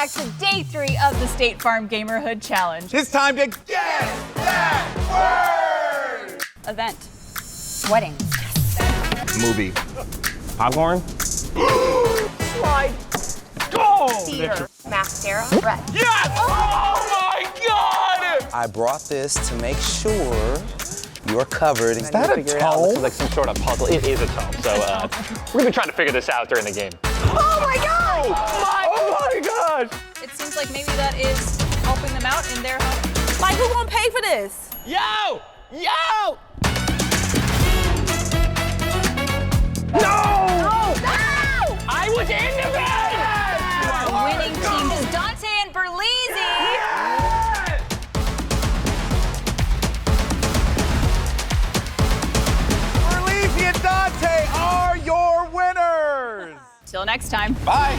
back to day 3 of the State Farm Gamerhood Challenge. It's time to get that word! Event. Wedding. Movie. Popcorn. Slide. Go! Theater. Mascara. Red. Yes! Oh my God! I brought this to make sure you are covered. Is that a This is tome? like some sort of puzzle. It is a tome. So we're gonna be trying to figure this out during the game. Oh my God! Oh my gosh! It seems like maybe that is helping them out in their home. Mike, who gonna pay for this? Yo! Yo! No! I was in the bed! Our winning team is Dante and Berlizzi. Berlizzi and Dante are your winners! Till next time. Bye!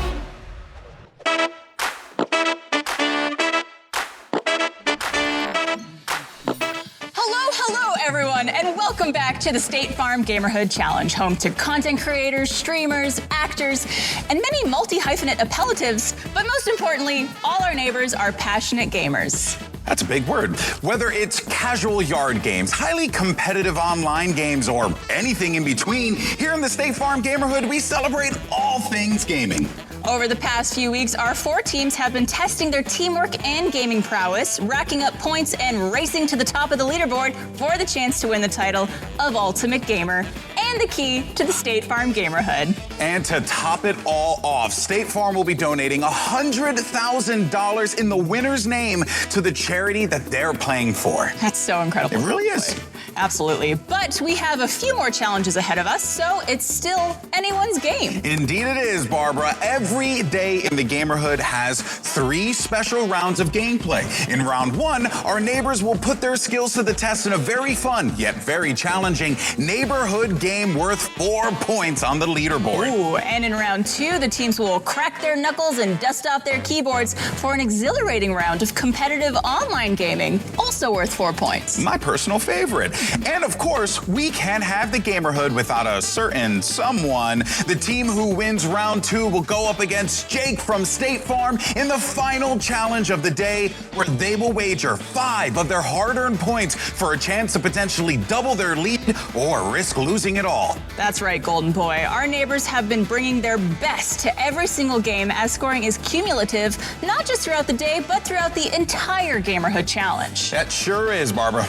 Hello, everyone, and welcome back to the State Farm Gamerhood Challenge, home to content creators, streamers, actors, and many multi-hyphenate appellatives, but most importantly, all our neighbors are passionate gamers. That's a big word. Whether it's casual yard games, highly competitive online games, or anything in between, here in the State Farm Gamerhood, we celebrate all things gaming. Over the past few weeks, our 4 teams have been testing their teamwork and gaming prowess, racking up points and racing to the top of the leaderboard for the chance to win the title of Ultimate Gamer and the key to the State Farm Gamerhood. And to top it all off, State Farm will be donating $100,000 in the winner's name to the charity that they're playing for. That's so incredible. It really is. Absolutely. But we have a few more challenges ahead of us, so it's still anyone's game. Indeed it is, Barbara. Every day in the Gamerhood has 3 special rounds of gameplay. In round 1, our neighbors will put their skills to the test in a very fun, yet very challenging neighborhood game worth 4 points on the leaderboard. Ooh, and in round 2, the teams will crack their knuckles and dust off their keyboards for an exhilarating round of competitive online gaming, also worth 4 points. My personal favorite. And of course, we can't have the Gamerhood without a certain someone. The team who wins round 2 will go up against Jake from State Farm in the final challenge of the day, where they will wager 5 of their hard-earned points for a chance to potentially double their lead or risk losing it all. That's right, Golden Boy. Our neighbors have been bringing their best to every single game, as scoring is cumulative, not just throughout the day, but throughout the entire Gamerhood Challenge. That sure is, Barbara.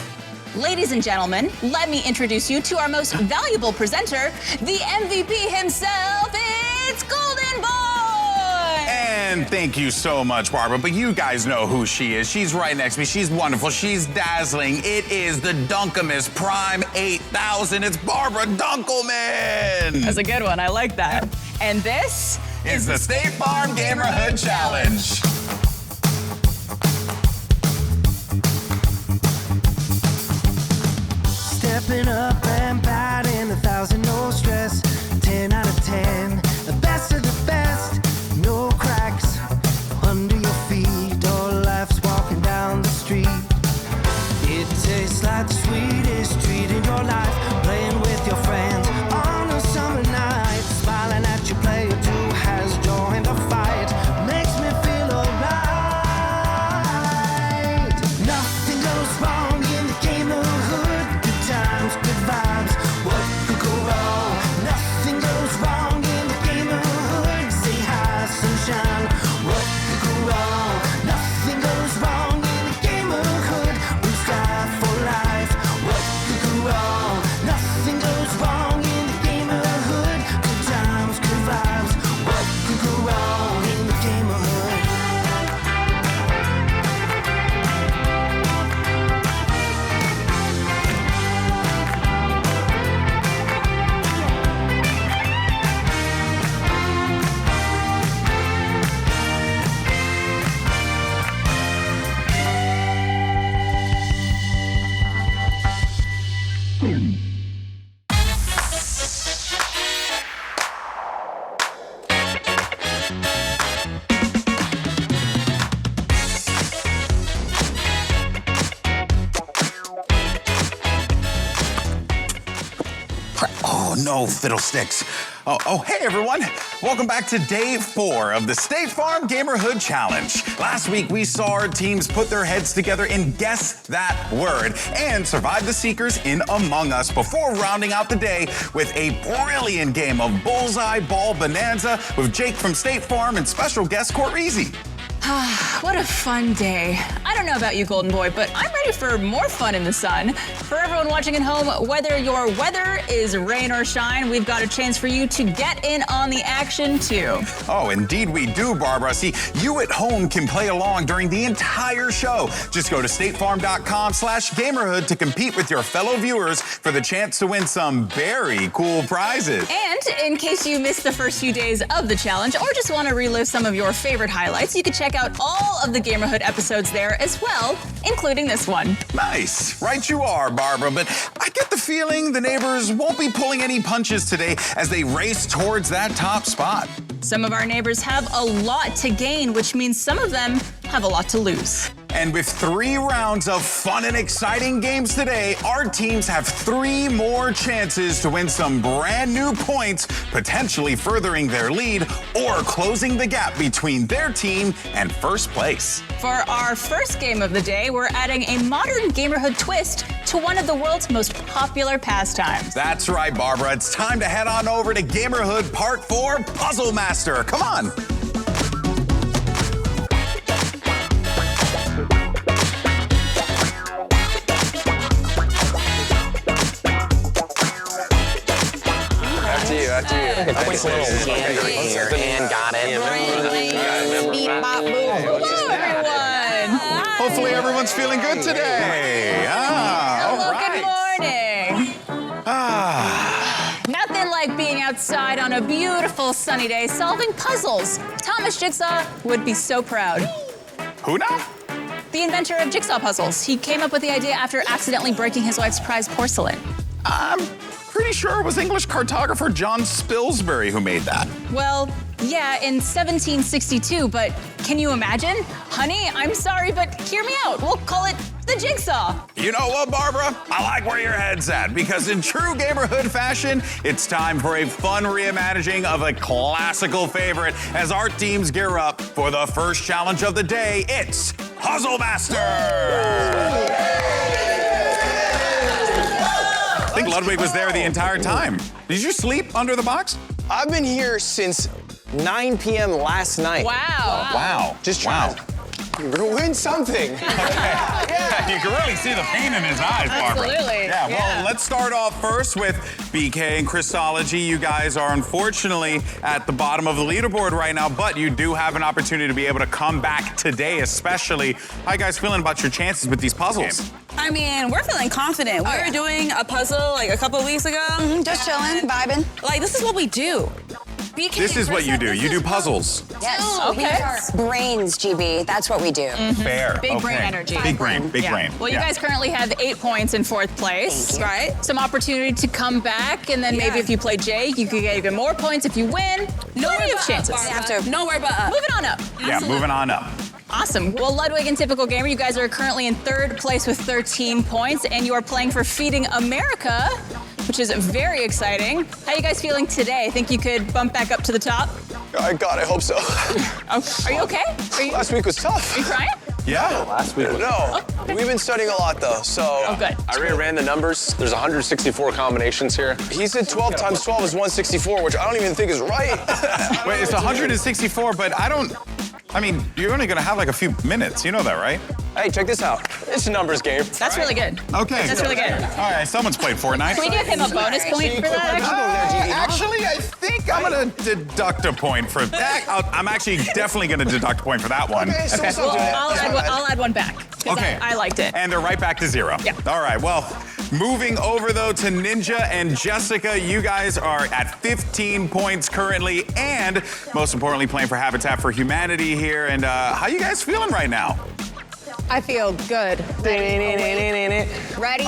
Ladies and gentlemen, let me introduce you to our most valuable presenter, the MVP himself, it's Golden Boy! And thank you so much, Barbara, but you guys know who she is. She's right next to me. She's wonderful. She's dazzling. It is the Dunkamus Prime 8000. It's Barbara Dunkelman. That's a good one. I like that. And this is the State Farm Gamerhood Challenge. Stepping up and batting 1,000, no stress. 10 out of 10, the best of the best. No cracks under your feet or life's walking down the street. It tastes like the sweetest treat in your life. Playing with your friends on a summer night. Smiling at your player who has joined the fight. Makes me feel alright. no, fiddlesticks. Oh, hey everyone. Welcome back to day 4 of the State Farm Gamerhood Challenge. Last week, we saw our teams put their heads together and guess that word and survive the Seekers in Among Us before rounding out the day with a brilliant game of Bullseye Ball Bonanza with Jake from State Farm and special guest Correezy. What a fun day. I don't know about you, Golden Boy, but I'm ready for more fun in the sun. For everyone watching at home, whether your weather is rain or shine, we've got a chance for you to get in on the action too. Oh, indeed we do, Barbara. See, you at home can play along during the entire show. Just go to statefarm.com/gamerhood to compete with your fellow viewers for the chance to win some very cool prizes. And in case you missed the first few days of the challenge or just want to relive some of your favorite highlights, you can check out all of the Gamerhood episodes there as well, including this one. Nice. Right you are, Barbara, but I get the feeling the neighbors won't be pulling any punches today as they race towards that top spot. Some of our neighbors have a lot to gain, which means some of them have a lot to lose. And with 3 rounds of fun and exciting games today, our teams have 3 more chances to win some brand new points, potentially furthering their lead or closing the gap between their team and first place. For our first game of the day, we're adding a modern Gamerhood twist to one of the world's most popular pastimes. That's right, Barbara. It's time to head on over to Gamerhood Part 4 Puzzle Master. Come on. After you. And got it. Hello, everyone. Hopefully everyone's feeling good today. Hello, good morning. Nothing like being outside on a beautiful sunny day solving puzzles. Thomas Jigsaw would be so proud. Who now? The inventor of jigsaw puzzles. He came up with the idea after accidentally breaking his wife's prized porcelain. I'm pretty sure it was English cartographer John Spilsbury who made that. Well, yeah, in 1762, but can you imagine? Honey, I'm sorry, but hear me out. We'll call it the jigsaw. You know what, Barbara? I like where your head's at, because in true Gamerhood fashion, it's time for a fun reimagining of a classical favorite as our teams gear up for the first challenge of the day. It's Puzzle Master! I think Ludwig was there the entire time. Did you sleep under the box? I've been here since 9 p.m. last night. Wow. Just trying to win something. Yeah, you can really see the pain in his eyes, Barbara. Absolutely. Yeah, well, let's start off first with BK and Chrisology. You guys are unfortunately at the bottom of the leaderboard right now, but you do have an opportunity to be able to come back today, especially. How you guys feeling about your chances with these puzzles? I mean, we're feeling confident. We were doing a puzzle like a couple of weeks ago. Just chilling, vibing. Like, this is what we do. BK This is what you do. You do puzzles. Yes. Okay. Brains, GB. That's what we do. Fair. Big brain energy. Big brain. Well, you guys currently have 8 points in 4th place. Right? Some opportunity to come back, and then maybe if you play Jake, you could get even more points if you win. Plenty of chances. No worry about us. Moving on up. Yeah, moving on up. Awesome. Well, Ludwig and Typical Gamer, you guys are currently in 3rd place with 13 points, and you are playing for Feeding America, which is very exciting. How are you guys feeling today? Think you could bump back up to the top? God, I hope so. Oh, are you okay? Last week was tough. Are you crying? Yeah. Last week. No, we've been studying a lot though, so. Oh, good. I reran the numbers. There's 164 combinations here. He said 12 times 12 is 164, which I don't even think is right. Wait, it's 164, but I mean, you're only gonna have like a few minutes. You know that, right? Hey, check this out. It's a numbers game. That's really good. Okay. That's really good. All right, someone's played Fortnite. Can we give him a bonus point for that, actually? Actually, I think I'm gonna deduct a point for that. I'm actually definitely gonna deduct a point for that one. Okay, so Well, something. I'll add one back. 'Cause Okay. I liked it. And they're right back to 0. Yeah. All right, well, moving over though to Ninja and Jessica, you guys are at 15 points currently, and most importantly, playing for Habitat for Humanity here. And how you guys feeling right now? I feel good. Ready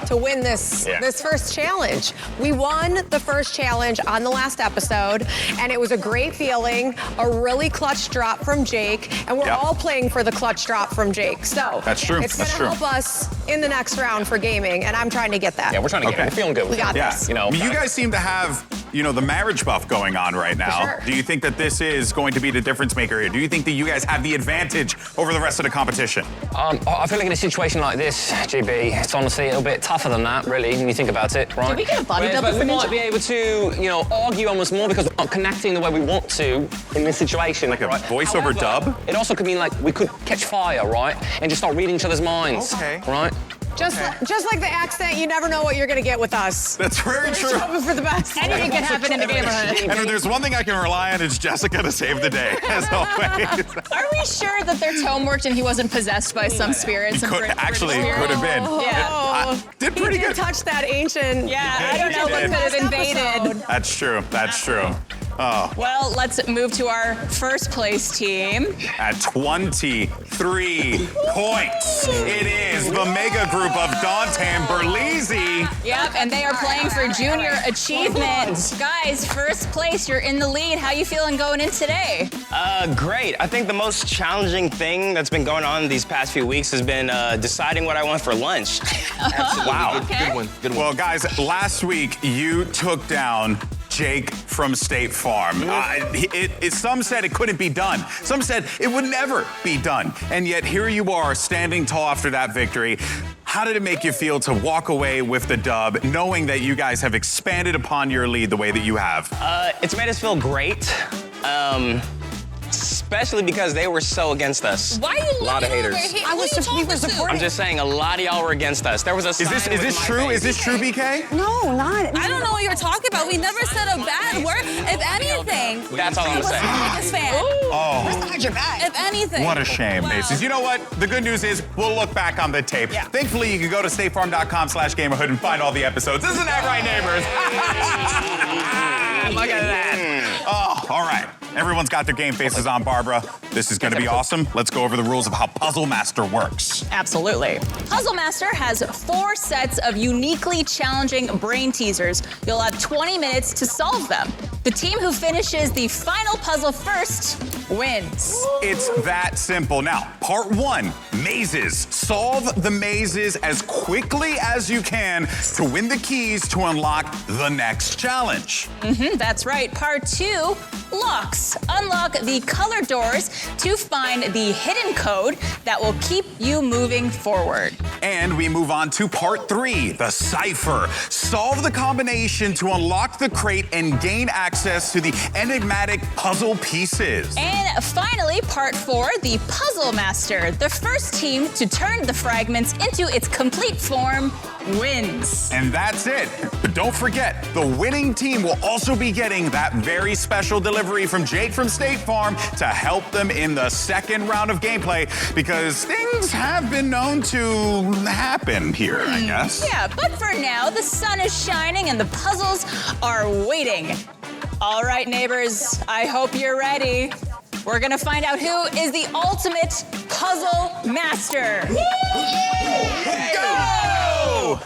to win this first challenge. We won the first challenge on the last episode, and it was a great feeling, a really clutch drop from Jake, and we're all playing for the clutch drop from Jake. So that's true. It's going to help us in the next round for gaming, and I'm trying to get that. Yeah, we're trying to get it. We're feeling good. We got this. You know, you guys seem to have, you know, the marriage buff going on right now. Sure. Do you think that this is going to be the difference maker here? Do you think that you guys have the advantage over the rest of the competition? I feel like in a situation like this, GB, it's honestly a little bit tougher than that, really, when you think about it, right? Did we get a body double but for we Ninja? might be able to, you know, argue almost more because we're not connecting the way we want to in this situation. Like a voiceover dub? It also could mean like we could catch fire, right? And just start reading each other's minds. Okay. Right? Just like the accent, you never know what you're going to get with us. That's very true. We're hoping for the best. Anything can happen in the neighborhood. And if there's one thing I can rely on, it's Jessica to save the day, as always. Are we sure that their tome worked and he wasn't possessed by some spirits? Actually, could have been. Yeah. Did pretty He good. did touch that ancient. Yeah, I don't know what could have invaded. That's true. That's true. Oh. Well, let's move to our first place team. At 23 points, it is the mega group of Dante and Berlizzi. Yep, and they are playing for junior achievement. Guys, first place, you're in the lead. How you feeling going in today? Great. I think the most challenging thing that's been going on these past few weeks has been deciding what I want for lunch. Wow. Okay. Good one. Good one. Well, guys, last week you took down Jake from State Farm. Some said it couldn't be done. Some said it would never be done. And yet here you are standing tall after that victory. How did it make you feel to walk away with the dub, knowing that you guys have expanded upon your lead the way that you have? It's made us feel great. Especially because they were so against us. Why are you A lot of haters. We were supporting. I'm just saying, a lot of y'all were against us. There was a sign Is with this my true? face. Is this true, BK? No, not. I don't know what you're talking about. We never said a bad word. If anything, That's all I'm I wasn't saying. the biggest fan. Oh, Had your back. If anything. what a shame, Wow. Macy's. You know what? The good news is we'll look back on the tape. Yeah. Thankfully, you can go to statefarm.com/gamerhood and find all the episodes. Isn't that right, neighbors? Look at that. Oh, all right. Everyone's got their game faces on, Barbara. This is going to be awesome. Let's go over the rules of how Puzzle Master works. Absolutely. Puzzle Master has 4 sets of uniquely challenging brain teasers. You'll have 20 minutes to solve them. The team who finishes the final puzzle first wins. It's that simple. Now, part 1, mazes. Solve the mazes as quickly as you can to win the keys to unlock the next challenge. That's right. Part 2, locks. Unlock the color doors to find the hidden code that will keep you moving forward. And we move on to part 3, the cipher. Solve the combination to unlock the crate and gain access to the enigmatic puzzle pieces. And finally, part 4, the Puzzle Master. The first team to turn the fragments into its complete form wins. And that's it. But don't forget, the winning team will also be getting that very special delivery from Jake from State Farm to help them in the second round of gameplay, because things have been known to happen here, I guess. Yeah, but for now, the sun is shining and the puzzles are waiting. All right, neighbors, I hope you're ready. We're gonna find out who is the ultimate puzzle master. Go!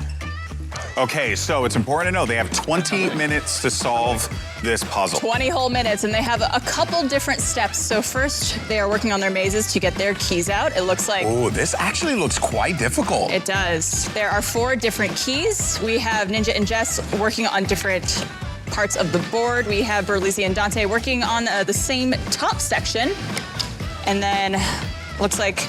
Okay, so it's important to know they have 20 minutes to solve this puzzle. 20 whole minutes, and they have a couple different steps. So first, they are working on their mazes to get their keys out. It looks like... Oh, this actually looks quite difficult. It does. There are 4 different keys. We have Ninja and Jess working on different parts of the board. We have Berlizzi and Dante working on the same top section. And then looks like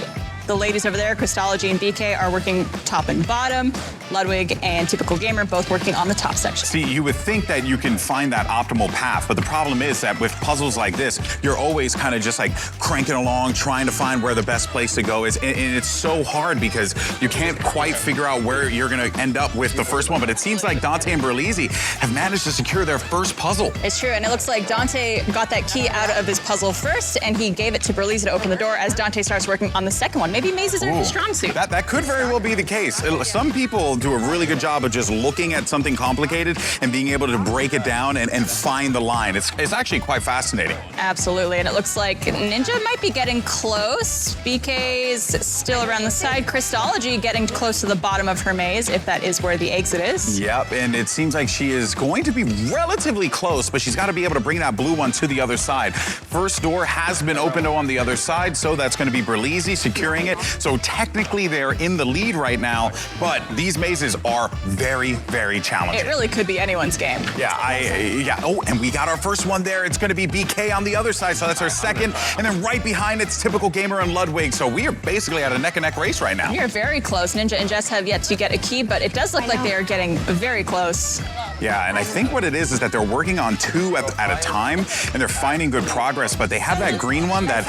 the ladies over there, Christology and BK, are working top and bottom. Ludwig and Typical Gamer both working on the top section. See, you would think that you can find that optimal path, but the problem is that with puzzles like this, you're always kind of just like cranking along, trying to find where the best place to go is. And it's so hard because you can't quite figure out where you're gonna end up with the first one. But it seems like Dante and Berlizzi have managed to secure their first puzzle. It's true, and it looks like Dante got that key out of his puzzle first, and he gave it to Berlizzi to open the door as Dante starts working on the second one. Maybe mazes are his strong suit. That could very well be the case. Some people will do a really good job of just looking at something complicated and being able to break it down and find the line. It's actually quite fascinating. Absolutely, and it looks like Ninja might be getting close. BK's still around the side. Crystology getting close to the bottom of her maze, if that is where the exit is. Yep, and it seems like she is going to be relatively close, but she's got to be able to bring that blue one to the other side. First door has been opened on the other side, so that's going to be Berlizzi securing it. So technically they're in the lead right now, but these mazes are very, very challenging. It really could be anyone's game. Yeah, oh, and we got our first one there. It's going to be BK on the other side, so that's our second. And then right behind it's Typical Gamer and Ludwig. So we are basically at a neck-and-neck race right now. We are very close. Ninja and Jess have yet to get a key, but it does look like they are getting very close. Yeah, and I think what it is that they're working on two at a time, and they're finding good progress, but they have that green one that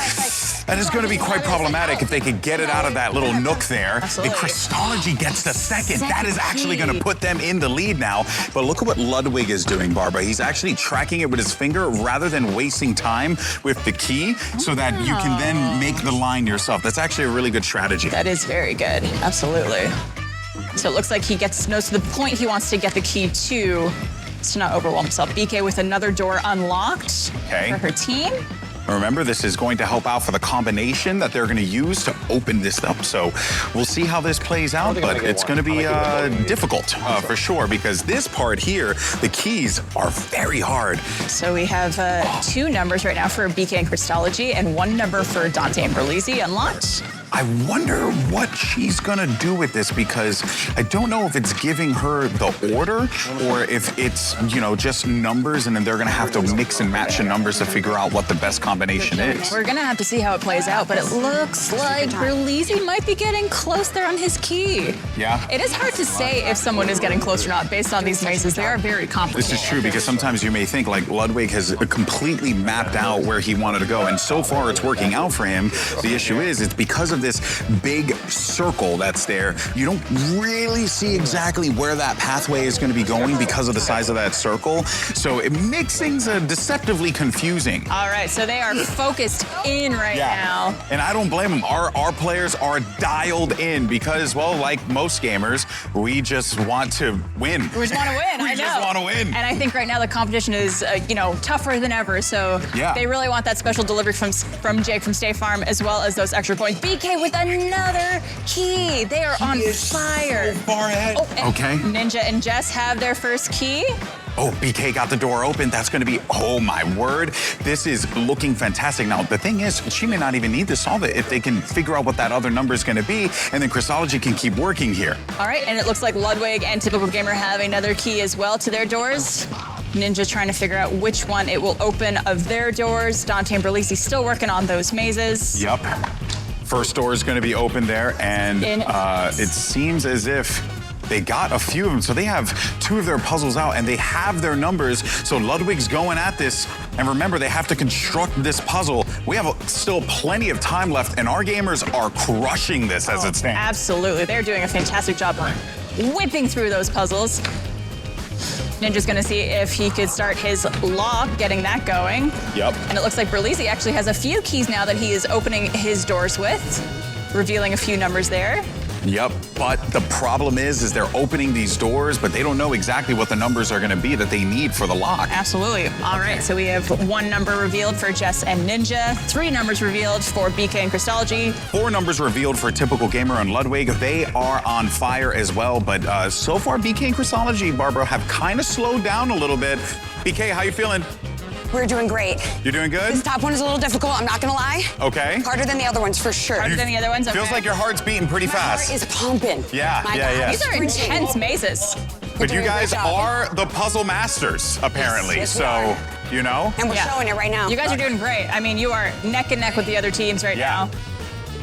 is going to be quite problematic if they could get it out of that little nook there. Absolutely. And Crystology gets the second. That is actually going to put them in the lead now. But look at what Ludwig is doing, Barbara. He's actually tracking it with his finger rather than wasting time with the key so that you can then make the line yourself. That's actually a really good strategy. That is very good. Absolutely. So it looks like he knows to the point he wants to get the key to not overwhelm himself. BK with another door unlocked for her team. Remember, this is going to help out for the combination that they're going to use to open this up. So we'll see how this plays out, but it's going to be difficult for sure, because this part here, the keys are very hard. So we have 2 numbers right now for BK and Crystology and 1 number for Dante and Berlizzi unlocked. I wonder what she's gonna do with this, because I don't know if it's giving her the order or if it's, you know, just numbers and then they're gonna have to mix and match the numbers to figure out what the best combination is. We're gonna have to see how it plays out, but it looks like Berlizzi might be getting close there on his key. Yeah. It is hard to say if someone is getting close or not based on these mazes. They are very complicated. This is true, because sometimes you may think like Ludwig has completely mapped out where he wanted to go, and so far it's working out for him. The issue is it's because of this big circle that's there. You don't really see exactly where that pathway is going to be going because of the size of that circle. So it makes things deceptively confusing. All right, so they are focused in right now. And I don't blame them. Our players are dialed in because, well, like most gamers, we just want to win. We just want to win. We just want to win. And I think right now the competition is, tougher than ever. So they really want that special delivery from Jake from State Farm, as well as those extra points. BK with another key. They are on fire. So far ahead. Okay. Ninja and Jess have their first key. Oh, BK got the door open. That's going to be, oh my word. This is looking fantastic. Now, the thing is, she may not even need to solve it if they can figure out what that other number is going to be, and then Crystology can keep working here. All right, and it looks like Ludwig and Typical Gamer have another key as well to their doors. Ninja trying to figure out which one it will open of their doors. Dante and Berlizzi still working on those mazes. Yep. First door is going to be open there, and it seems as if they got a few of them. So they have 2 of their puzzles out, and they have their numbers. So Ludwig's going at this. And remember, they have to construct this puzzle. We have still plenty of time left, and our gamers are crushing this as it stands. Absolutely. They're doing a fantastic job whipping through those puzzles. Ninja's gonna see if he could start his lock, getting that going. Yep. And it looks like Berlizzi actually has a few keys now that he is opening his doors with, revealing a few numbers there. Yep, but the problem is they're opening these doors, but they don't know exactly what the numbers are gonna be that they need for the lock. Absolutely. All right, so we have 1 number revealed for Jess and Ninja, 3 numbers revealed for BK and Crystology. 4 numbers revealed for Typical Gamer and Ludwig. They are on fire as well, but so far BK and Crystology, Barbara, have kind of slowed down a little bit. BK, how you feeling? We're doing great. You're doing good? This top one is a little difficult, I'm not gonna lie. Okay. Harder than the other ones, for sure. Harder than the other ones? Okay. Feels like your heart's beating pretty fast. My heart is pumping. Yeah, yeah. These are intense mazes. But you guys are the puzzle masters, apparently. Yes, so, you know? And we're showing it right now. You guys are doing great. I mean, you are neck and neck with the other teams right now.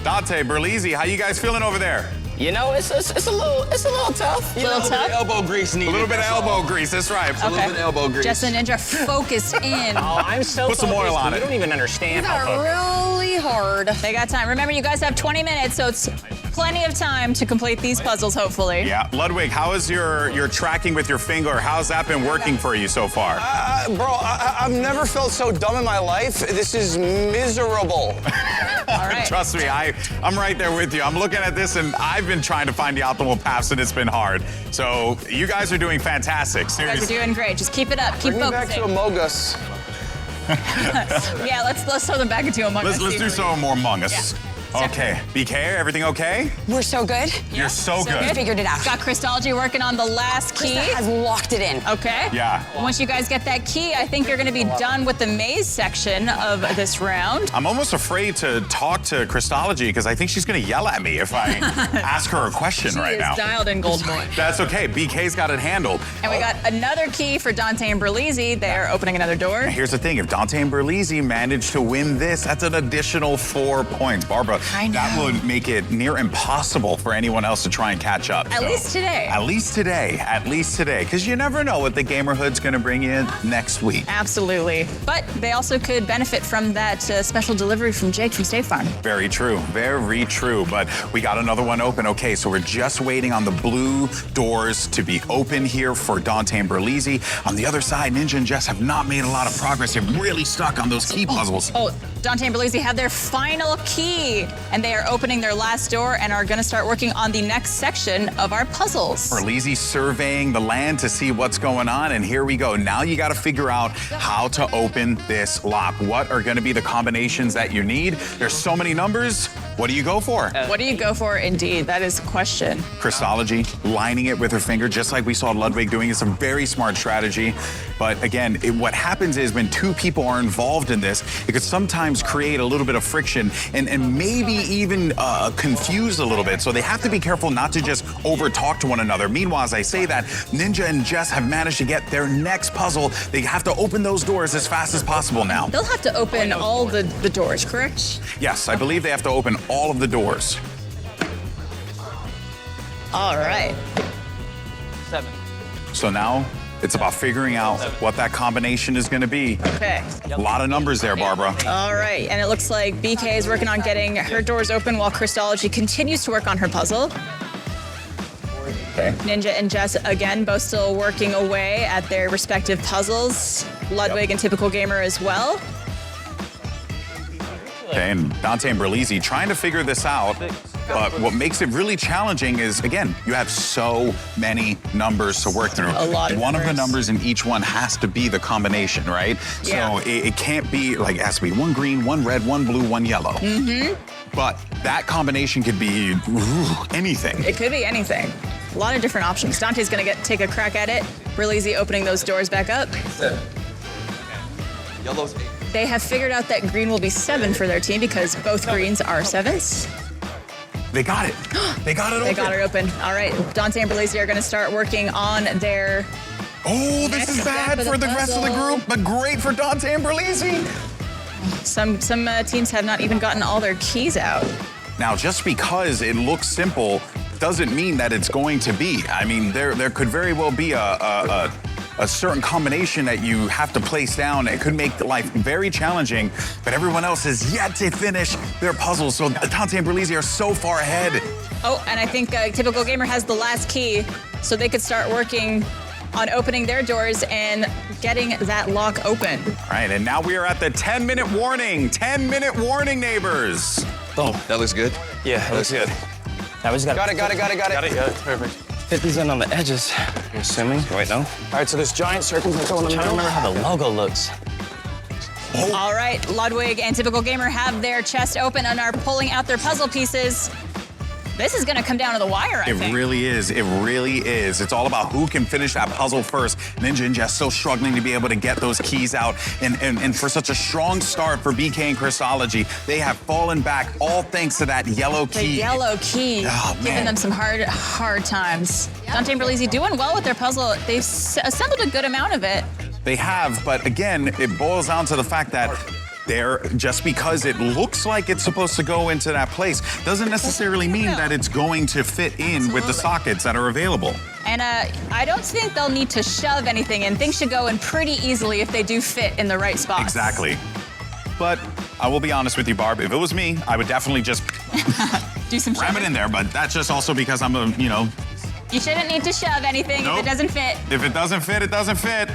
Dante, Berlizzi, how you guys feeling over there? You know, it's a little tough. A little tough? Elbow grease needed. A little bit of elbow grease, that's right. Okay. A little bit of elbow grease. Jess and Ninja focused in. Oh, I'm so Put some oil on it. You don't even understand These how are really hard. They got time. Remember, you guys have 20 minutes, so it's plenty of time to complete these puzzles, hopefully. Yeah. Ludwig, how is your tracking with your finger? How's that been working for you so far? Bro, I've never felt so dumb in my life. This is miserable. All right. Trust me, I'm right there with you. I'm looking at this, and I've been trying to find the optimal paths, and it's been hard. So you guys are doing fantastic. You guys are doing great. Just keep it up. Keep Bring me back focusing. to Among Us. Yeah, let's throw them back into Among Us. Let's do some more Among Us. Yeah. Okay. BK, everything okay? We're so good. You're so good. We figured it out. Got Christology working on the last key. Krista has locked it in. Okay. Yeah. Once you guys get that key, I think you're going to be done with the maze section of this round. I'm almost afraid to talk to Christology because I think she's going to yell at me if I ask her a question right now. She is dialed in, Gold Boy. That's okay. BK's got it handled. And we got another key for Dante and Berlizzi. They're opening another door. Here's the thing. If Dante and Berlizzi manage to win this, that's an additional 4 points. Barbara, that would make it near impossible for anyone else to try and catch up. At least today. At least today. At least today. Because you never know what the Gamerhood's going to bring in next week. Absolutely. But they also could benefit from that special delivery from Jake from State Farm. Very true. Very true. But we got another one open. Okay, so we're just waiting on the blue doors to be open here for Dante and Berlizzi. On the other side, Ninja and Jess have not made a lot of progress. They're really stuck on those key puzzles. Oh, Dante and Berlizzi have their final key, and they are opening their last door and are going to start working on the next section of our puzzles. Berlizzi surveying the land to see what's going on, and here we go. Now you got to figure out how to open this lock. What are going to be the combinations that you need? There's so many numbers. What do you go for? What do you go for, indeed? That is the question. Christology, lining it with her finger, just like we saw Ludwig doing. It's a very smart strategy. But again, what happens is when two people are involved in this, it could sometimes create a little bit of friction and maybe even confuse a little bit. So they have to be careful not to just over-talk to one another. Meanwhile, as I say that, Ninja and Jess have managed to get their next puzzle. They have to open those doors as fast as possible now. They'll have to open all the doors, correct? Yes, I believe they have to open all of the doors. All right. 7. So now it's about figuring out what that combination is going to be. Okay. A lot of numbers there, Barbara. All right, and it looks like BK is working on getting her doors open while Christology continues to work on her puzzle. Okay. Ninja and Jess, again, both still working away at their respective puzzles. Ludwig and Typical Gamer as well. Okay, and Dante and Berlizzi trying to figure this out. But what makes it really challenging is, again, you have so many numbers to work through. A lot of One of the numbers. numbers in each one has to be the combination, right? Yeah. So it can't be, like, it has to be one green, one red, one blue, one yellow. Mm-hmm. But that combination could be anything. It could be anything. A lot of different options. Dante's gonna take a crack at it. Berlizzi opening those doors back up. 7. Yellow's 8. They have figured out that green will be 7 for their team because both greens are 7s. They got it. They got it open. They got it open. All right, Dante and Berlizzi are gonna start working on their Oh, this next is step bad of for the rest of the puzzle. group, but great for Dante and Berlizzi. Some teams have not even gotten all their keys out. Now, just because it looks simple doesn't mean that it's going to be. I mean, there could very well be a certain combination that you have to place down. It could make life very challenging, but everyone else has yet to finish their puzzles. So Dante and Berlizzi are so far ahead. Oh, and I think Typical Gamer has the last key, so they could start working on opening their doors and getting that lock open. All right, and now we are at the 10-minute warning. 10-minute warning, neighbors. Oh, That looks good. yeah, it looks good. Now we just Got it. Got it, yeah, perfect. Hit these in on the edges, I'm assuming. Wait, no? All right, so this giant circle that's going in the I don't middle. remember how the logo looks. All right, Ludwig and Typical Gamer have their chest open and are pulling out their puzzle pieces. This is gonna come down to the wire, I It think. really is. It really is. It's all about who can finish that puzzle first. Ninja and Jess still struggling to be able to get those keys out. And for such a strong start for BK and Christology, they have fallen back all thanks to that yellow The key. yellow key, Oh, giving man. them some hard times. Dante and Berlizzi doing well with their puzzle. They've assembled a good amount of it. They have, but again, it boils down to the fact that just because it looks like it's supposed to go into that place doesn't necessarily mean that it's going to fit in with the sockets that are available. And I don't think they'll need to shove anything in. Things should go in pretty easily if they do fit in the right spots. Exactly. but I will be honest with you, Barb. If it was me, I would definitely just Do some ram it in there. But that's just also because I'm a, you know. You shouldn't need to shove anything if it doesn't fit. If it doesn't fit, it doesn't fit.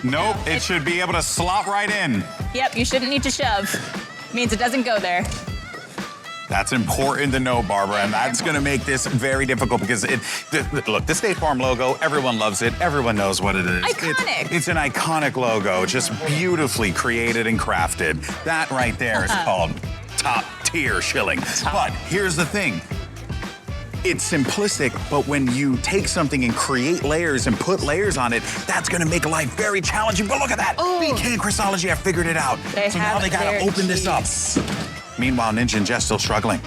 Nope, it should be able to slot right in. Yep, you shouldn't need to shove. Means it doesn't go there. That's important to know, Barbara, and that's going to make this very difficult because look, the State Farm logo, everyone loves it. Everyone knows what it is. Iconic. It's an iconic logo, just beautifully created and crafted. That right there is called top tier shilling. But here's the thing. It's simplistic, but when you take something and create layers and put layers on it, that's gonna make life very challenging. But look at that. BK and Chrisology have figured it out. So now they gotta open this up. Meanwhile, Ninja and Jess still struggling.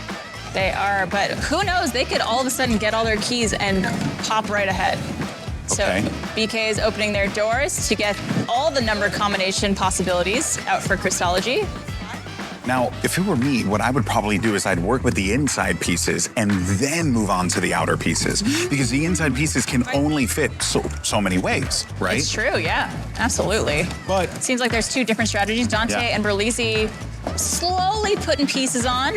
They are, but who knows? They could all of a sudden get all their keys and pop right ahead. So BK is opening their doors to get all the number combination possibilities out for Chrisology. Now, if it were me, what I would probably do is I'd work with the inside pieces and then move on to the outer pieces because the inside pieces can only fit so many ways, right? It's true, yeah, absolutely. But it seems like there's two different strategies. Dante and Berlizzi slowly putting pieces on,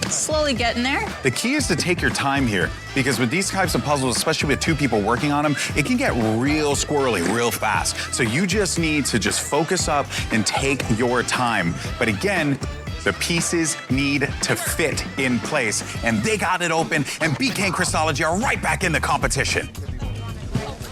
slowly getting there. The key is to take your time here because with these types of puzzles, especially with two people working on them, it can get real squirrely real fast. So you just need to just focus up and take your time. But again, the pieces need to fit in place and they got it open and BK and Chrisology are right back in the competition.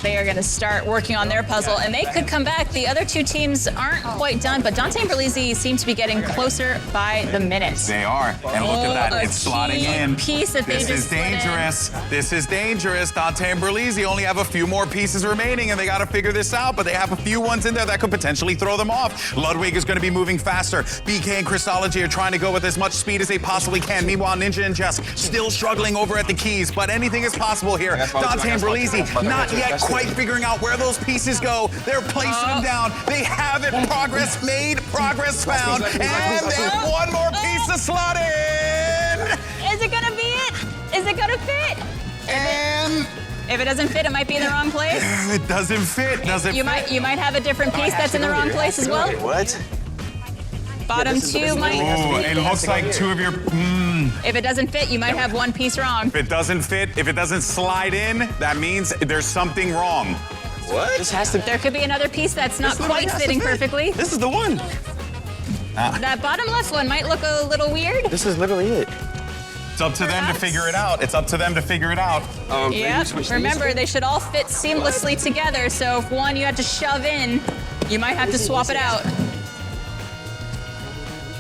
They are going to start working on their puzzle, and they could come back. The other two teams aren't quite done, but Dante and Berlizzi seem to be getting closer by the minute. They are, and look at that, it's slotting in. Piece that this is dangerous. This is dangerous. Dante and Berlizzi only have a few more pieces remaining, and they got to figure this out, but they have a few ones in there that could potentially throw them off. Ludwig is going to be moving faster. BK and Chrisology are trying to go with as much speed as they possibly can. Meanwhile, Ninja and Jess still struggling over at the keys, but anything is possible here. Dante and Berlizzi not yet quite figuring out where those pieces go. They're placing them down. They have it. Progress made, progress found, and they have one more piece to slot in. Is it gonna be it? Is it gonna fit? And if it doesn't fit, it might be in the wrong place. It doesn't fit. Does it? You might have a different piece that's in the wrong place as well. What? Bottom two might. Oh, it looks like two of your. If it doesn't fit, you might have one piece wrong. If it doesn't fit, if it doesn't slide in, that means there's something wrong. What? This has to. There could be another piece that's not quite fitting perfectly. This is the one. That bottom left one might look a little weird. This is literally it. It's up to them to figure it out. It's up to them to figure it out. Yeah. Remember, they should all fit seamlessly together. So if one you had to shove in, you might have to swap it out.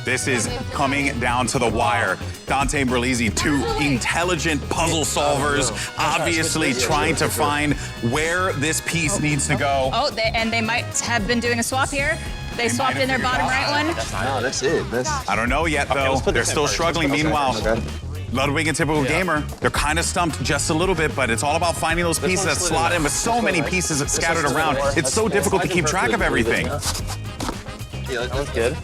This is coming down to the wire. Dante and Berlizzi, two intelligent puzzle solvers, obviously trying to find where this piece needs to go. Oh, they might have been doing a swap here. They swapped in their bottom right one. No, that's it. I don't know yet, though. They're still struggling. Meanwhile, Ludwig and Typical Gamer, they're kind of stumped just a little bit, but it's all about finding those pieces that slot in with so many pieces scattered around. It's so difficult to keep track of everything. Yeah, that's good.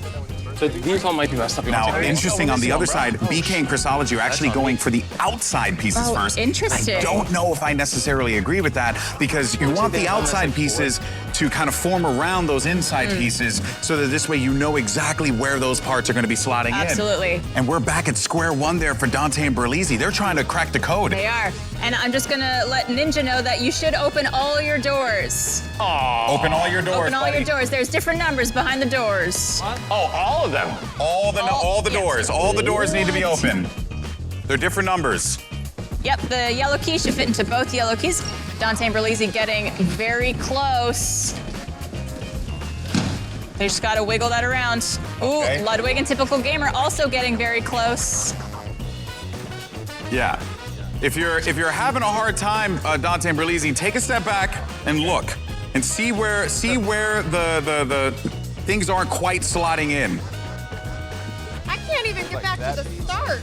So these all might be messed up. Now, interesting on the other side, BK and Chrisology are actually going for the outside pieces first. Interesting. I don't know if I necessarily agree with that because you want the outside pieces to kind of form around those inside pieces so that this way you know exactly where those parts are going to be slotting in. Absolutely. And we're back at square one there for Dante and Berlizzi. They're trying to crack the code. They are. And I'm just going to let Ninja know that you should open all your doors. Open all your doors, Open all your doors. There's different numbers behind the doors. Oh, all of them. All the doors. All the doors need to be open. They're different numbers. Yep, the yellow key should fit into both yellow keys. Dante and Berlizzi getting very close. They just gotta wiggle that around. Ooh, Okay. Ludwig and Typical Gamer also getting very close. Yeah. If you're having a hard time, Dante and Berlizzi, take a step back and look and see where the things aren't quite slotting in. I can't even get back to the start.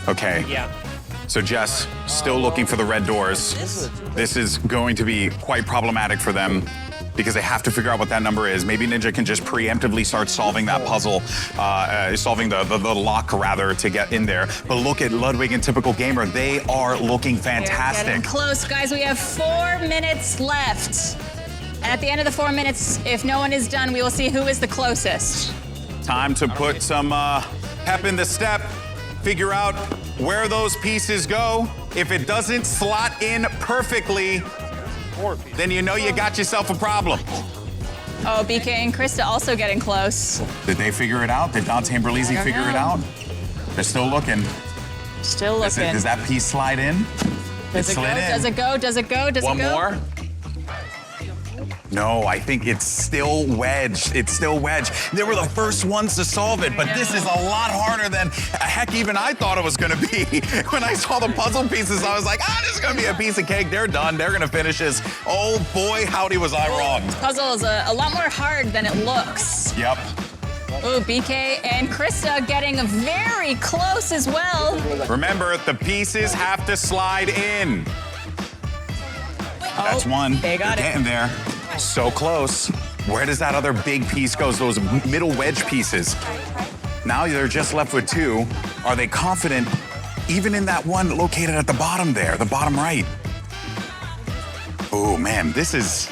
Okay. Yeah. So Jess, still looking for the red doors. This is going to be quite problematic for them because they have to figure out what that number is. Maybe Ninja can just preemptively start solving that puzzle, solving the lock rather to get in there. But look at Ludwig and Typical Gamer. They are looking They're fantastic. getting close, guys. We have 4 minutes left. And at the end of the 4 minutes, if no one is done, we will see who is the closest. Time to put some pep in the step. Figure out where those pieces go. If it doesn't slot in perfectly, then you know you got yourself a problem. Oh, BK and Krista also getting close. Did they figure it out? Did Dante and Berlizzi figure it out? They're still looking. Still looking. Does that piece slide in? Does it go? Does it go? Does it go? Does it go? One more? No, I think it's still wedged. It's still wedged. They were the first ones to solve it, but this is a lot harder than, heck, even I thought it was gonna be. When I saw the puzzle pieces, I was like, this is gonna be a piece of cake. They're done. They're gonna finish this. Oh boy, howdy was I wrong. This puzzle is a lot more hard than it looks. Yep. Ooh, BK and Krista getting very close as well. Remember, the pieces have to slide in. That's one. They got They're getting there. So close. Where does that other big piece go? Those middle wedge pieces. Now they're just left with two. Are they confident even in that one located at the bottom there, the bottom right? Oh man, this is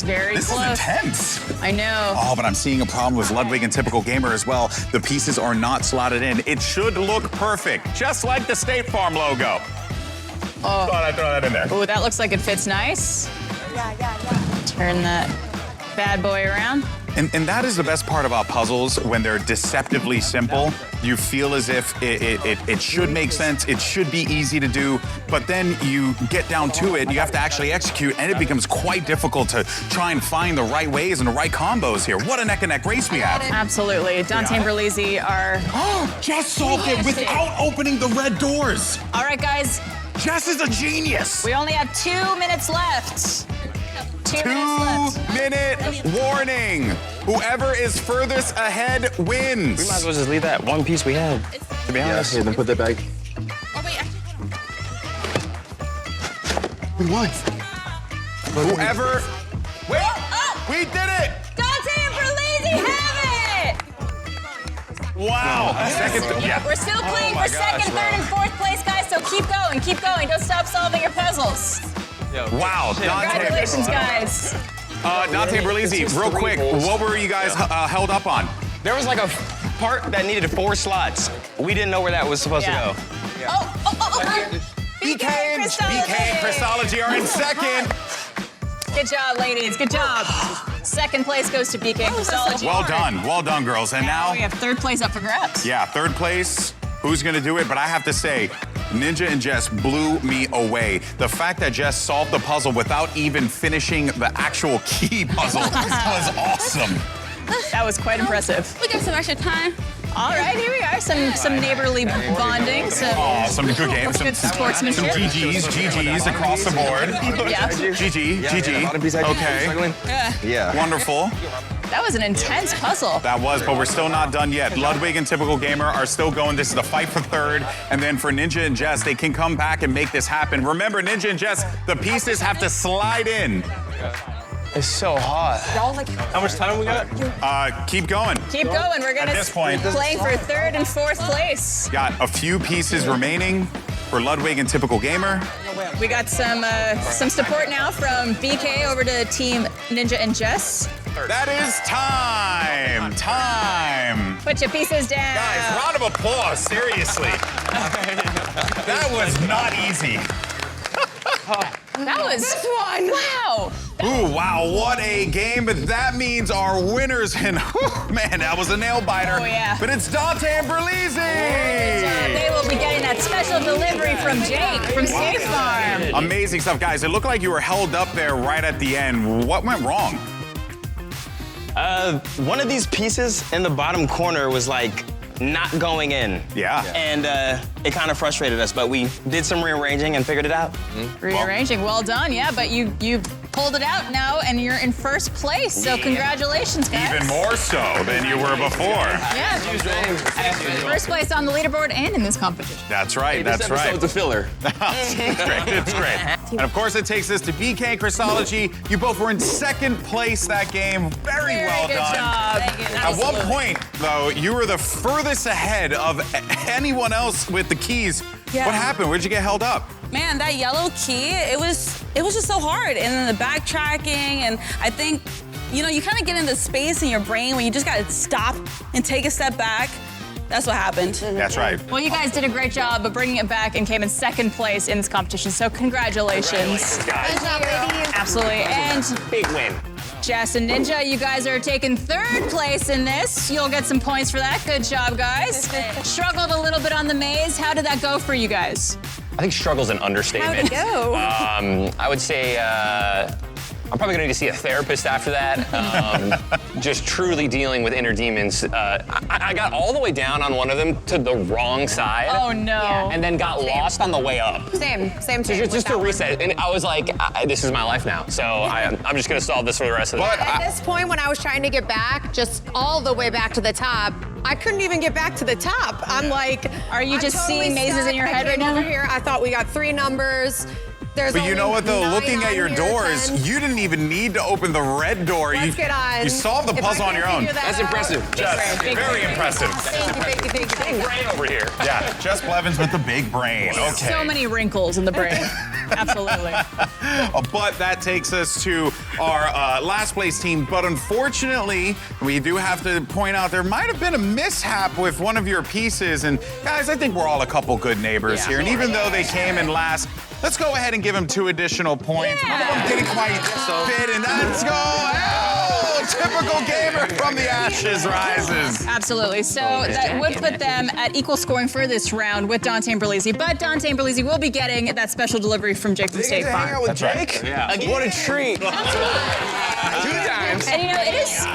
very close. This is intense. I know. Oh, but I'm seeing a problem with Ludwig and Typical Gamer as well. The pieces are not slotted in. It should look perfect, just like the State Farm logo. Oh. Thought I'd throw that in there. Ooh, that looks like it fits nice. Yeah. Turn that bad boy around. And that is the best part about puzzles when they're deceptively simple. You feel as if it should make sense, it should be easy to do, but then you get down to it, you have to actually execute, and it becomes quite difficult to try and find the right ways and the right combos here. What a neck-and-neck race we have. Absolutely. Dante and Berlizzi are... Jess solved it without opening the red doors. All right, guys. Jess is a genius. We only have 2 minutes left. 2 minutes left. 2-minute warning. Whoever is furthest ahead wins. We might as well just leave that one piece we had, to be honest. Yeah, then put that back. We won. Whoever... Wait! Oh! We did it! Dante and Berlizzi have it! Wow. We're still playing for second, third, and fourth place, guys, so keep going, keep going. Don't stop solving your puzzles. Wow, Congratulations, guys. Dante and Berlizzi, real quick, what were you guys held up on? There was like a part that needed 4 slots. We didn't know where that was supposed to go. BK and Christology are in second. Good job, ladies. Good job. Second place goes to BK and Christology. Well done, girls. And now we have third place up for grabs. Yeah, third place. Who's gonna do it? But I have to say, Ninja and Jess blew me away. The fact that Jess solved the puzzle without even finishing the actual key puzzle was awesome. That was quite impressive. We got some extra time. All right, here we are. Some neighborly bonding. Some good games. Some sportsmanship. Some GGs across the board. Yeah. GG. Okay. Yeah. Wonderful. That was an intense puzzle. That was, but we're still not done yet. Ludwig and Typical Gamer are still going. This is the fight for third. And then for Ninja and Jess, they can come back and make this happen. Remember, Ninja and Jess, the pieces have to slide in. It's so hot. How much time we got? Keep going. Keep going. We're gonna At this point, playing for third and fourth place. got a few pieces remaining for Ludwig and Typical Gamer. We got some support now from BK over to Team Ninja and Jess. That is time. Put your pieces down. Guys, round of applause, seriously. That was not easy. That was this one. Wow. Ooh, wow, what a game. But that means our winners, and man, that was a nail biter. Oh, yeah. But it's Dante and Berlizzi. They will be getting that special delivery from Jake from State Farm. Amazing stuff, guys. It looked like you were held up there right at the end. What went wrong? One of these pieces in the bottom corner was like not going in. Yeah. And it kind of frustrated us, but we did some rearranging and figured it out. Rearranging, well done, yeah, but you pulled it out now and you're in first place, so congratulations, guys. Even more so than you were before. Yeah, first place on the leaderboard and in this competition. That's right, that's This right. episode's a filler. It's great. And of course, it takes us to BK and Christology. You both were in second place that game. Very well good done. job. At one point, though, you were the furthest ahead of anyone else with the keys. Yeah. What happened? Where'd you get held up? Man, that yellow key, it was just so hard. And then the backtracking, and I think, you know, you kind of get into space in your brain where you just gotta stop and take a step back. That's what happened. That's right. Well, you guys did a great job of bringing it back and came in second place in this competition, so congratulations. Good job, ladies. Absolutely, and Big win. Jess and Ninja, you guys are taking third place in this. You'll get some points for that. Good job, guys. Struggled a little bit on the maze. How did that go for you guys? I think struggle's an understatement. How'd it go? I would say I'm probably gonna need to see a therapist after that. Just truly dealing with inner demons. I got all the way down on one of them to the wrong side. Oh no. And then got lost on the way up. Same. Just to reset. And I was like, this is my life now. So I'm just gonna solve this for the rest of the day. At this point, when I was trying to get back, just all the way back to the top, I couldn't even get back to the top. I'm like, are you just totally seeing mazes stuck. in your head I right came now? over here, I thought we got 3 numbers. There's But you only know what though? 9 Looking at on your here, doors, 10. you didn't even need to open the red door. Let's get on. You solved the If I puzzle on can your own. figure that That's out- impressive. Jess, very impressive. Thank you. Big brain over here. Yeah, Jess Blevins with the big brain. Okay. So many wrinkles in the brain. Absolutely. But that takes us to our last place team. But unfortunately, we do have to point out there might have been a mishap with one of your pieces. And guys, I think we're all a couple good neighbors here. And even though they came in last, let's go ahead and give them 2 additional points. One of them didn't quite fit, and let's go. Oh, typical gamer from the ashes rises. Absolutely. So that would put them at equal scoring for this round with Dante and Berlizzi. But Dante and Berlizzi will be getting that special delivery from Jake from State Hang Farm. out with Jake? Yeah. What a treat. 2 times. And you know,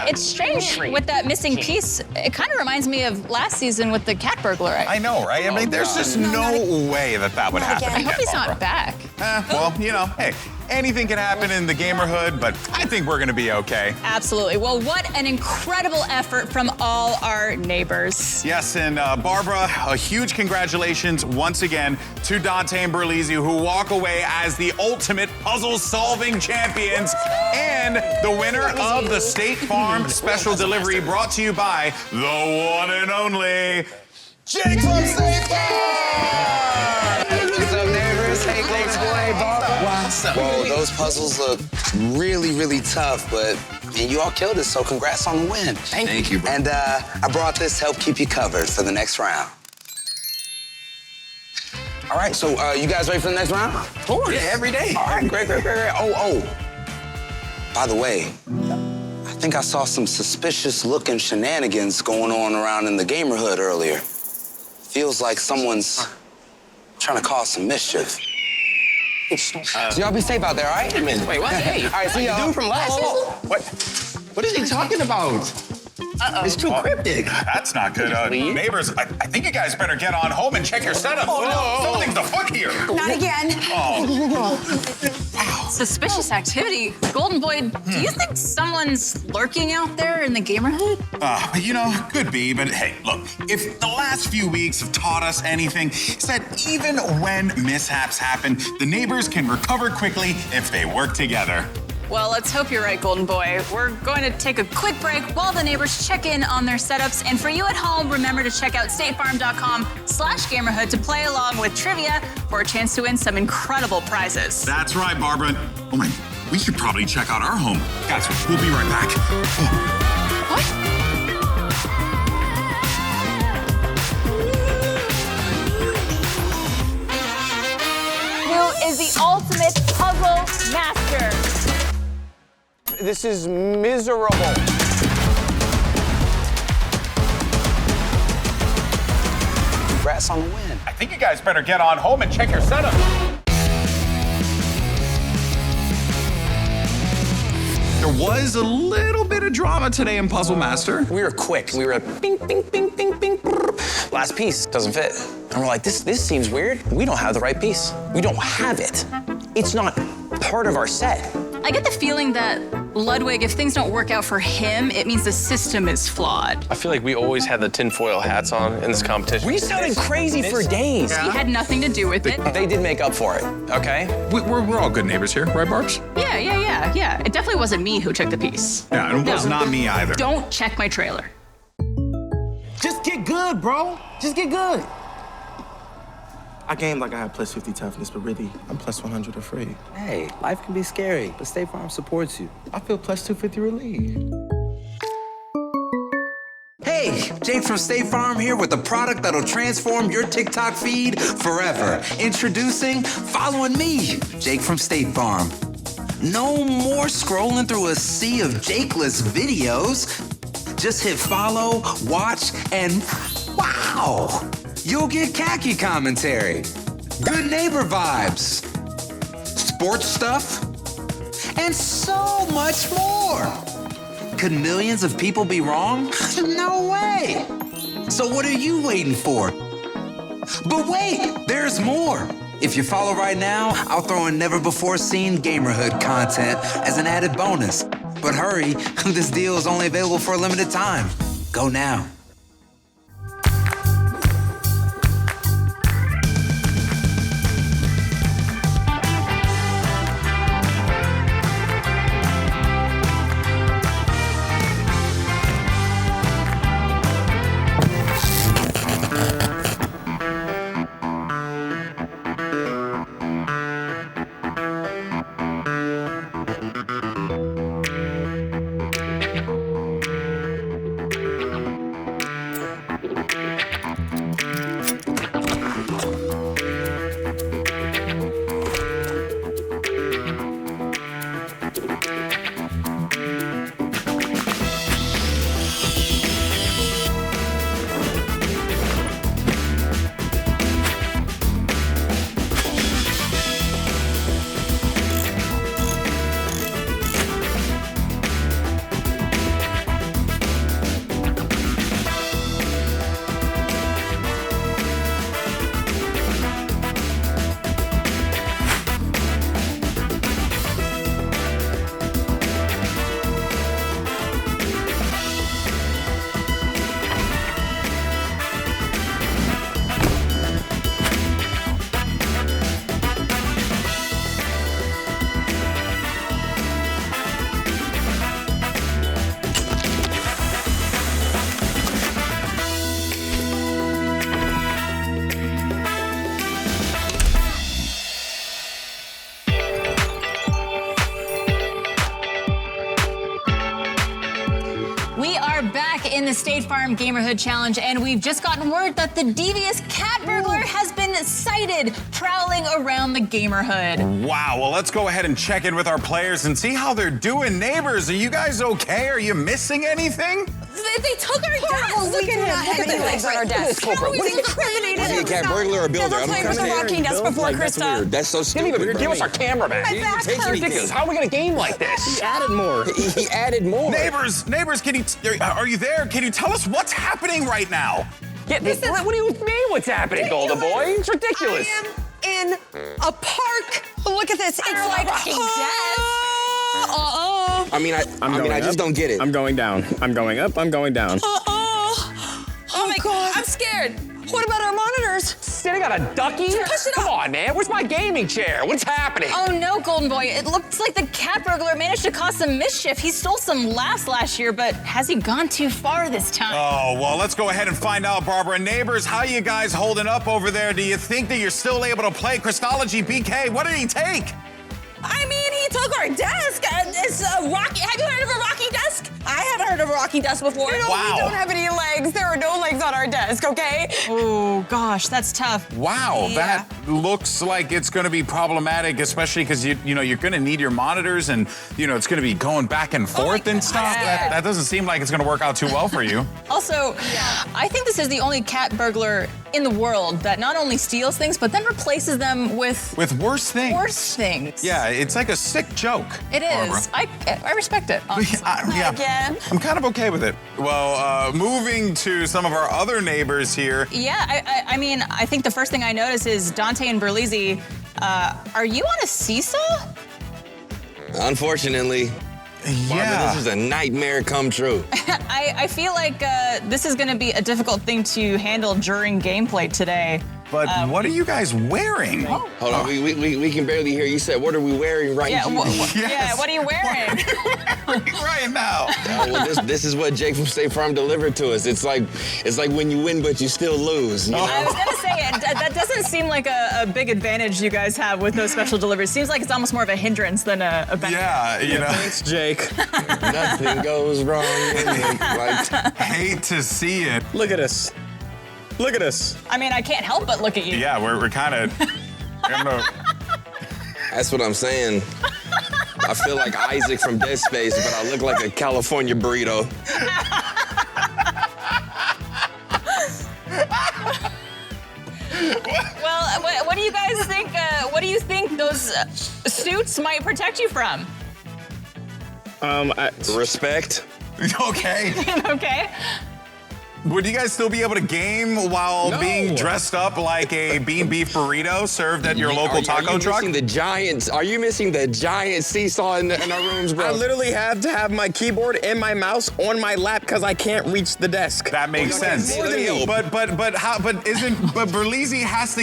it's strange with that missing piece. It kind of reminds me of last season with the cat burglar. I know, right? I mean, there's just no way that would happen. I hope he's not back. Well, you know, hey, anything can happen in the gamerhood, but I think we're gonna be okay. Absolutely. Well, what an incredible effort from all our neighbors. Yes, and Barbara, a huge congratulations once again to Dante and Berlizzi, who walk away as the ultimate puzzle-solving champions and the winner of the State Farm Special Delivery, brought to you by the one and only Jake from State Farm! What's up, neighbors? Hey, thanks, boy, Barbara. Whoa, those puzzles look really, really tough, but you all killed it, so congrats on the win. Thank you, bro. And I brought this to help keep you covered for the next round. All right, so you guys ready for the next round? Of course. Yeah, every day. All right, great. Oh. By the way, I think I saw some suspicious-looking shenanigans going on around in the gamerhood earlier. Feels like someone's trying to cause some mischief. So y'all be safe out there, all right? Wait, what? Hey, all right, see y'all. dude from last season? What is he talking about? It's too cryptic. That's not good. Neighbors, I think you guys better get on home and check your setup. Something's afoot here. Not again. Suspicious activity. Golden Boy, do you think someone's lurking out there in the gamerhood? You know, could be, but hey, look, if the last few weeks have taught us anything, it's that even when mishaps happen, the neighbors can recover quickly if they work together. Well, let's hope you're right, Golden Boy. We're going to take a quick break while the neighbors check in on their setups. And for you at home, remember to check out statefarm.com/gamerhood to play along with trivia for a chance to win some incredible prizes. That's right, Barbara. Oh my, we should probably check out our home. Guys, we'll be right back. What? Who is the ultimate puzzle master? This is miserable. Congrats on the win. I think you guys better get on home and check your setup. There was a little bit of drama today in Puzzle Master. We were quick. We were bing, bing, bing, bing, bing. Brrr. Last piece doesn't fit. And we're like, this seems weird. We don't have the right piece. We don't have it. It's not part of our set. I get the feeling that Ludwig, if things don't work out for him, it means the system is flawed. I feel like we always had the tinfoil hats on in this competition. We sounded crazy for days. He had nothing to do with it. They did make up for it, okay? We're all good neighbors here, right, Barbs? Yeah. It definitely wasn't me who took the piece. Yeah, and it was not me either. Don't check my trailer. Just get good, bro. Just get good. I gamed like I had plus 50 toughness, but really, I'm plus 100 afraid. Hey, life can be scary, but State Farm supports you. I feel plus 250 relieved. Hey, Jake from State Farm here with a product that'll transform your TikTok feed forever. Introducing Following Me, Jake from State Farm. No more scrolling through a sea of Jakeless videos. Just hit follow, watch, and wow! You'll get khaki commentary, good neighbor vibes, sports stuff, and so much more. Could millions of people be wrong? No way! So what are you waiting for? But wait, there's more. If you follow right now, I'll throw in never-before-seen Gamerhood content as an added bonus. But hurry, this deal is only available for a limited time. Go now. In the State Farm Gamerhood Challenge, and we've just gotten word that the devious cat burglar has been sighted prowling around the Gamerhood. Wow, well, let's go ahead and check in with our players and see how they're doing. Neighbors, are you guys okay? Are you missing anything? They took our desk. Look at him. Not have any legs on our desk. How is he incriminated? Is he a cat burglar or a builder? Never played with a rocking desk before, Krista. That's so stupid. Give us our camera back. He didn't take anything. How are we gonna game like this? He added more. He added more. Neighbors, are you there? Can you tell us what's happening right now? What do you mean what's happening, Golden Boy? It's ridiculous. I am in a park. Look at this. It's like rocking desk. I mean, I just don't get it. I'm going down. I'm going up. I'm going down. Oh my God. I'm scared. What about our monitors? Sitting on a ducky? Push it Come up. on, man. Where's my gaming chair? What's happening? Oh no, Golden Boy. It looks like the cat burglar managed to cause some mischief. He stole some laughs last year, but has he gone too far this time? Oh, well, let's go ahead and find out, Barbara. Neighbors, how you guys holding up over there? Do you think that you're still able to play Christology BK? What did he take? I mean, he took our desk. It's a rocking. Have you heard of a rocking desk? I haven't heard of a rocking desk before. Wow. We don't have any legs. There are no legs on our desk, okay? Oh gosh, that's tough. Wow, Yeah. that looks like it's going to be problematic, especially because you're going to need your monitors, and it's going to be going back and forth and stuff. That doesn't seem like it's going to work out too well for you. Also, I think this is the only cat burglar in the world that not only steals things, but then replaces them with worse things. Worse things. Yeah, it's like a sick joke. It is. I respect it. Honestly. Yeah, I'm kind of okay with it. Well, moving to some of our other neighbors here. Yeah, I mean, I think the first thing I notice is Dante and Berlizzi. Are you on a seesaw? Unfortunately. Barbara, this is a nightmare come true. I feel like this is going to be a difficult thing to handle during gameplay today. But what are you guys wearing? Hold on, we can barely hear you. Said, what are we wearing right now? Yes. Yeah, what are you wearing? Right now. Well, this is what Jake from State Farm delivered to us. It's like when you win, but you still lose. You know? I was gonna say Yeah, that doesn't seem like a big advantage you guys have with those special deliveries. Seems like it's almost more of a hindrance than a benefit. Yeah, you know. Thanks, Jake. Nothing goes wrong. Hate to see it. Look at us. Look at us. I mean, I can't help but look at you. Yeah, we're kind of. That's what I'm saying. I feel like Isaac from Dead Space, but I look like a California burrito. Well, what do you guys think? What do you think those suits might protect you from? Respect. Okay. Okay. Would you guys still be able to game while being dressed up like a bean beef burrito served at your local taco truck? Are you missing the giant seesaw in our rooms, bro? I literally have to have my keyboard and my mouse on my lap because I can't reach the desk. That makes sense. But Berlizzi has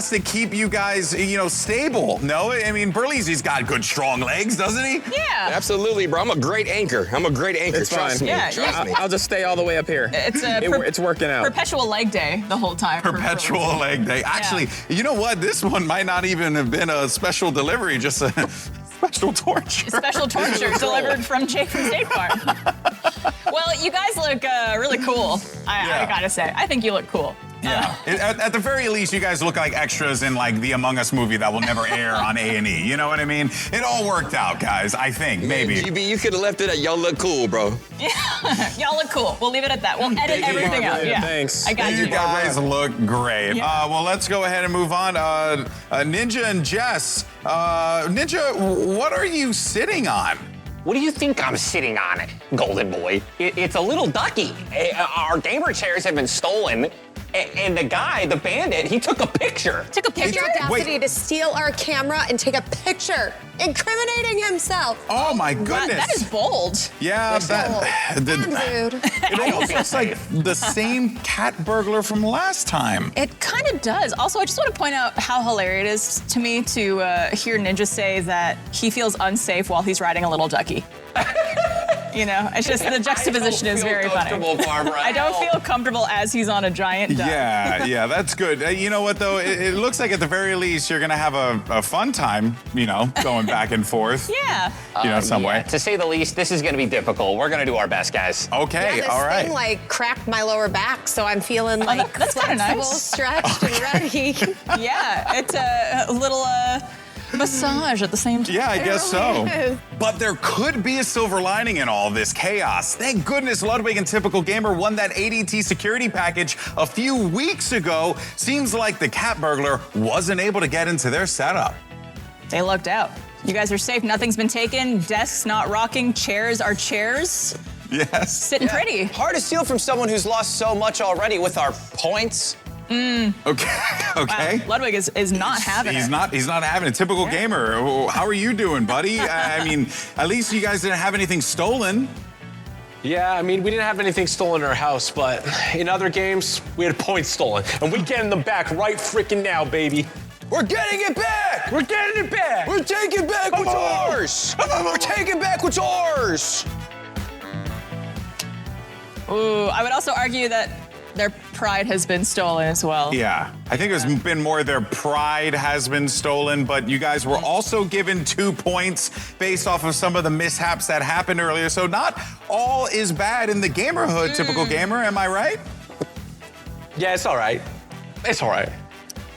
to keep you guys, stable. No, I mean Berlizzi's got good strong legs, doesn't he? Yeah. Absolutely, bro. I'm a great anchor. It's Trust fine. me. Trust me. I'll just stay all the way up here. It's working out. Perpetual leg day the whole time. Perpetual leg day. Actually, you know what? This one might not even have been a special delivery, just a special torture. Special torture delivered from Jake from State Farm. Well, you guys look really cool. I gotta say, I think you look cool. Yeah. At the very least, you guys look like extras in like the Among Us movie that will never air on A&E. You know what I mean? It all worked out, guys. I think maybe. GB, you could have left it at y'all look cool, bro. Yeah. Y'all look cool. We'll leave it at that. We'll edit everything out. Yeah. Thanks. I got you. You guys look great. Yeah. Well, let's go ahead and move on. Ninja and Jess. Ninja, what are you sitting on? What do you think I'm sitting on, Golden Boy? It's a little ducky. Our gamer chairs have been stolen. And the guy, the bandit, he took a picture. Took a picture? The audacity to steal our camera and take a picture, incriminating himself. Oh my goodness. That is bold. Yeah, it almost looks like the same cat burglar from last time. It kind of does. Also, I just want to point out how hilarious it is to me to hear Ninja say that he feels unsafe while he's riding a little ducky. It's just the juxtaposition is very funny. Barbara. I don't feel comfortable as he's on a giant duck. Yeah, that's good. You know what, though? It looks like at the very least you're going to have a fun time, going back and forth. Yeah. Some way. To say the least, this is going to be difficult. We're going to do our best, guys. Okay, all right. This thing, cracked my lower back, so I'm feeling that's flexible, nice. stretched, and ready. Yeah, it's a little massage at the same time. Yeah, I guess so. is. But there could be a silver lining in all this chaos. Thank goodness Ludwig and Typical Gamer won that ADT security package a few weeks ago. Seems like the cat burglar wasn't able to get into their setup. They lucked out. You guys are safe. Nothing's been taken. Desks not rocking. Chairs are chairs. Yes. Sitting pretty. Hard to steal from someone who's lost so much already with our points. Okay. Wow. Ludwig is not having it. He's not having it. Typical Gamer. How are you doing, buddy? I mean, at least you guys didn't have anything stolen. Yeah, I mean, we didn't have anything stolen in our house, but in other games, we had points stolen. And we're getting them back right freaking now, baby. We're getting it back! We're getting it back! We're taking back what's ours! We're taking back what's ours! Ooh, I would also argue that their pride has been stolen as well. Yeah, I think it's been more their pride has been stolen, but you guys were also given 2 points based off of some of the mishaps that happened earlier. So not all is bad in the gamerhood, Typical Gamer, am I right? Yeah, it's all right. It's all right.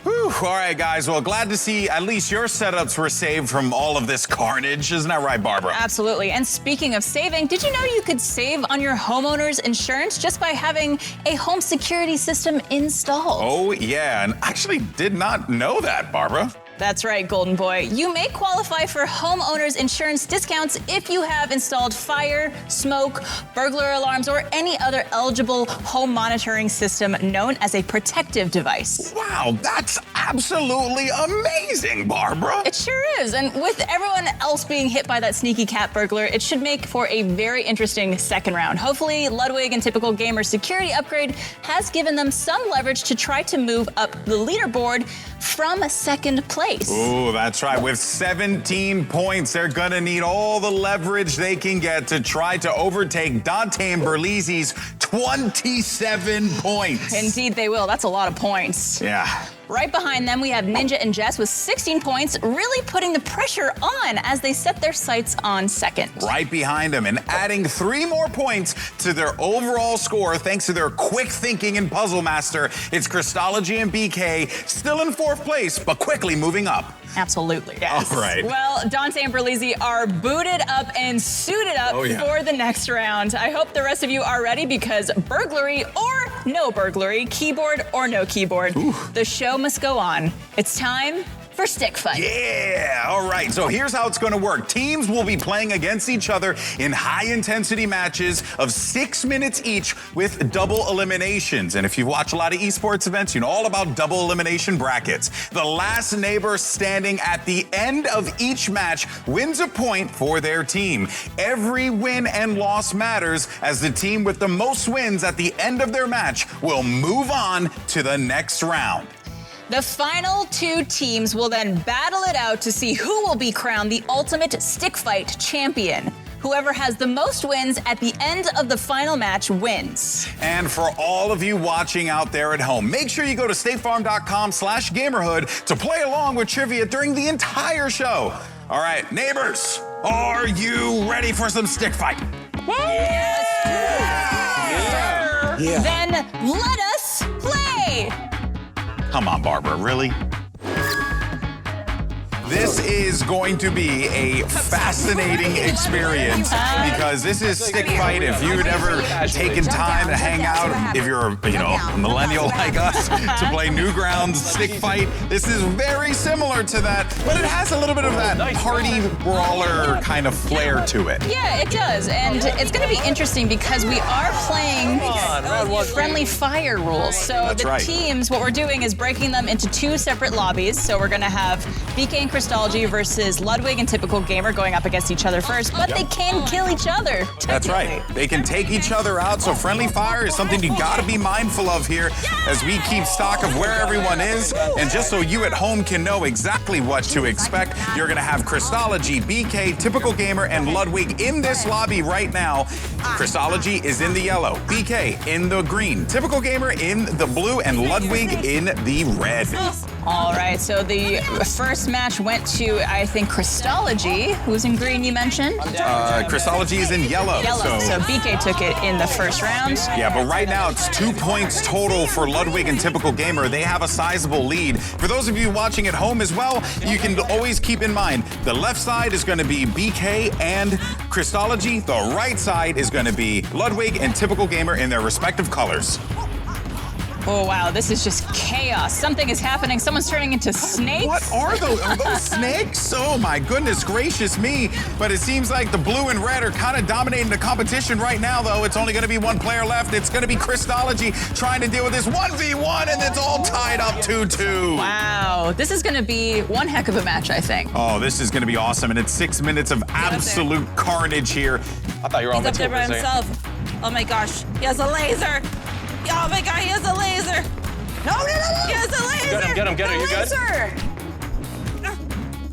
Whew. All right, guys. Well, glad to see at least your setups were saved from all of this carnage. Isn't that right, Barbara? Absolutely. And speaking of saving, did you know you could save on your homeowner's insurance just by having a home security system installed? Oh, yeah. And actually did not know that, Barbara. That's right, Golden Boy. You may qualify for homeowners insurance discounts if you have installed fire, smoke, burglar alarms, or any other eligible home monitoring system known as a protective device. Wow, that's absolutely amazing, Barbara. It sure is. And with everyone else being hit by that sneaky cat burglar, it should make for a very interesting second round. Hopefully, Ludwig and Typical Gamer's security upgrade has given them some leverage to try to move up the leaderboard from second place. Ooh, that's right. With 17 points, they're gonna need all the leverage they can get to try to overtake Dante and Berlizzi's 27 points. Indeed they will. That's a lot of points. Yeah. Right behind them, we have Ninja and Jess with 16 points, really putting the pressure on as they set their sights on second. Right behind them and adding 3 more points to their overall score thanks to their quick thinking and puzzle master. It's Christology and BK still in 4th place, but quickly moving up. Absolutely. Yes. All right. Well, Dante and Berlizzi are booted up and suited up for the next round. I hope the rest of you are ready because burglary or no burglary, keyboard or no keyboard, the show must go on. It's time for Stick Fight. Yeah, all right, so here's how it's gonna work. Teams will be playing against each other in high-intensity matches of 6 minutes each with double eliminations. And if you watch a lot of esports events, you know all about double elimination brackets. The last neighbor standing at the end of each match wins a point for their team. Every win and loss matters, as the team with the most wins at the end of their match will move on to the next round. The final 2 teams will then battle it out to see who will be crowned the ultimate stick fight champion. Whoever has the most wins at the end of the final match wins. And for all of you watching out there at home, make sure you go to statefarm.com/gamerhood to play along with trivia during the entire show. All right, neighbors, are you ready for some stick fight? Yes. Yeah. Then let us play. Come on, Barbara, really? This is going to be a fascinating experience because this is Stick Fight. If you'd ever taken time to hang out, if you're a millennial like us, to play Newgrounds Stick Fight, this is very similar to that, but it has a little bit of that party brawler kind of flair to it. Yeah, it does, and it's going to be interesting because we are playing friendly fire rules. So teams, what we're doing is breaking them into 2 separate lobbies. So we're going to have BK and Christology versus Ludwig and Typical Gamer going up against each other first, but they can kill each other. That's right. They can take each other out, so friendly fire is something you gotta be mindful of here as we keep stock of where everyone is. And just so you at home can know exactly what to expect, you're gonna have Christology, BK, Typical Gamer, and Ludwig in this lobby right now. Christology is in the yellow, BK in the green, Typical Gamer in the blue, and Ludwig in the red. All right, so the first match went to, I think, Christology, who's in green, you mentioned? Christology is in yellow. So BK took it in the first round. Yeah, but right now it's 2 points total for Ludwig and Typical Gamer. They have a sizable lead. For those of you watching at home as well, you can always keep in mind, the left side is going to be BK and Christology. The right side is going to be Ludwig and Typical Gamer in their respective colors. Oh, wow, this is just chaos. Something is happening. Someone's turning into snakes. What are those? Are those snakes? Oh, my goodness gracious me. But it seems like the blue and red are kind of dominating the competition right now, though. It's only going to be 1 player left. It's going to be Christology trying to deal with this 1v1, and it's all tied up 2-2. Wow, this is going to be one heck of a match, I think. Oh, this is going to be awesome, and it's 6 minutes of absolute carnage here. I thought you were on the He's up there by himself. Oh, my gosh. He has a laser. Oh my God, he has a laser! No! He has a laser! Get him, you good?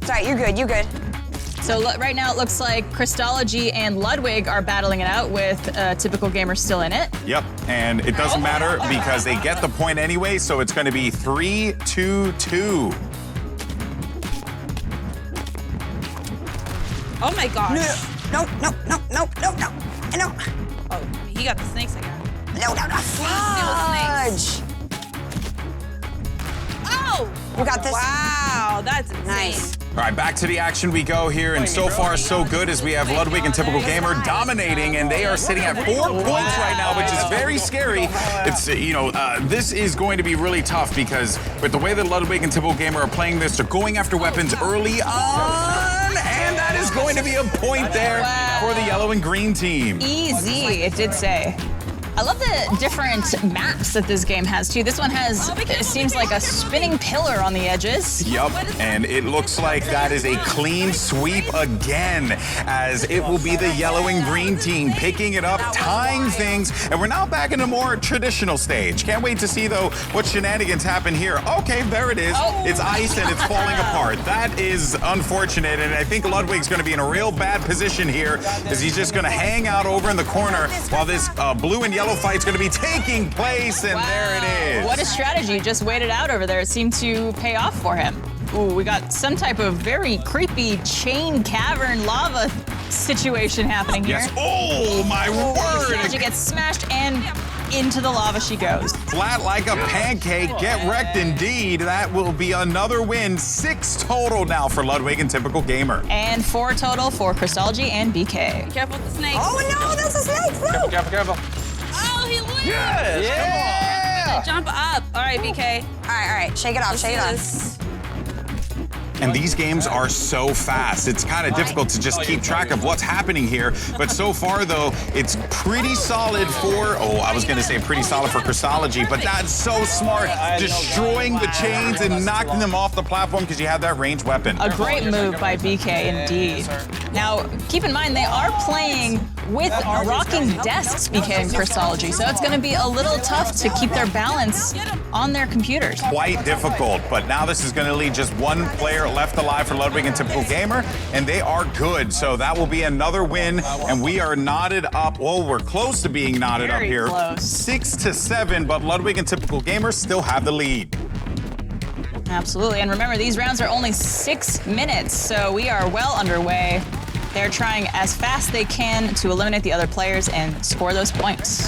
Sorry, you're good, you're good. So right now it looks like Christology and Ludwig are battling it out with Typical Gamer still in it. Yep, and it doesn't matter because they get the point anyway, so it's going to be 3-2-2. Oh my gosh. No. Oh, he got the snakes again. No. Fudge. Oh! You got this? Wow, that's nice. All right, back to the action we go here, and so far so good as we have Ludwig and Typical Gamer dominating, and they are sitting at 4 points right now, which is very scary. It's, this is going to be really tough because with the way that Ludwig and Typical Gamer are playing this, they're going after weapons early on, and that is going to be a point there for the yellow and green team. Easy, it did say. I love the different maps that this game has, too. This one has, it seems like a spinning pillar on the edges. Yup, and it looks like that is a clean sweep again, as it will be the yellow and green team picking it up, tying things, and we're now back in a more traditional stage. Can't wait to see, though, what shenanigans happen here. Okay, there it is. It's ice and it's falling apart. That is unfortunate, and I think Ludwig's going to be in a real bad position here, as he's just going to hang out over in the corner while this blue and yellow title fight's going to be taking place, and there it is. What a strategy. Just waited out over there. It seemed to pay off for him. Ooh, we got some type of very creepy chain cavern lava situation happening here. Yes. Oh, my word. She gets smashed and into the lava she goes. Flat like a pancake. Get wrecked indeed. That will be another win. 6 total now for Ludwig and Typical Gamer. And 4 total for Crystology and BK. Careful with the snakes. Oh no, that's a snake. No. Careful. Oh, he wins. Yes. Yeah. Jump up. All right, BK. All right. Shake it off. Shake it off. And these games are so fast. It's kind of difficult to just keep track of what's happening here. But so far, though, it's pretty solid for, I was going to say pretty solid for Crystology, but that's so smart. Destroying the chains and knocking them off the platform because you have that ranged weapon. A great move by BK, indeed. Now, keep in mind, they are playing with rocking desks, BK and Crystology, so it's going to be a little tough to keep their balance on their computers. Quite difficult, but now this is going to leave just one player left alive for Ludwig and Typical Gamer, and they are good. So that will be another win, and we are knotted up. Well, we're close to being knotted up here. Close. 6-7, but Ludwig and Typical Gamer still have the lead. Absolutely, and remember, these rounds are only 6 minutes, so we are well underway. They're trying as fast they can to eliminate the other players and score those points.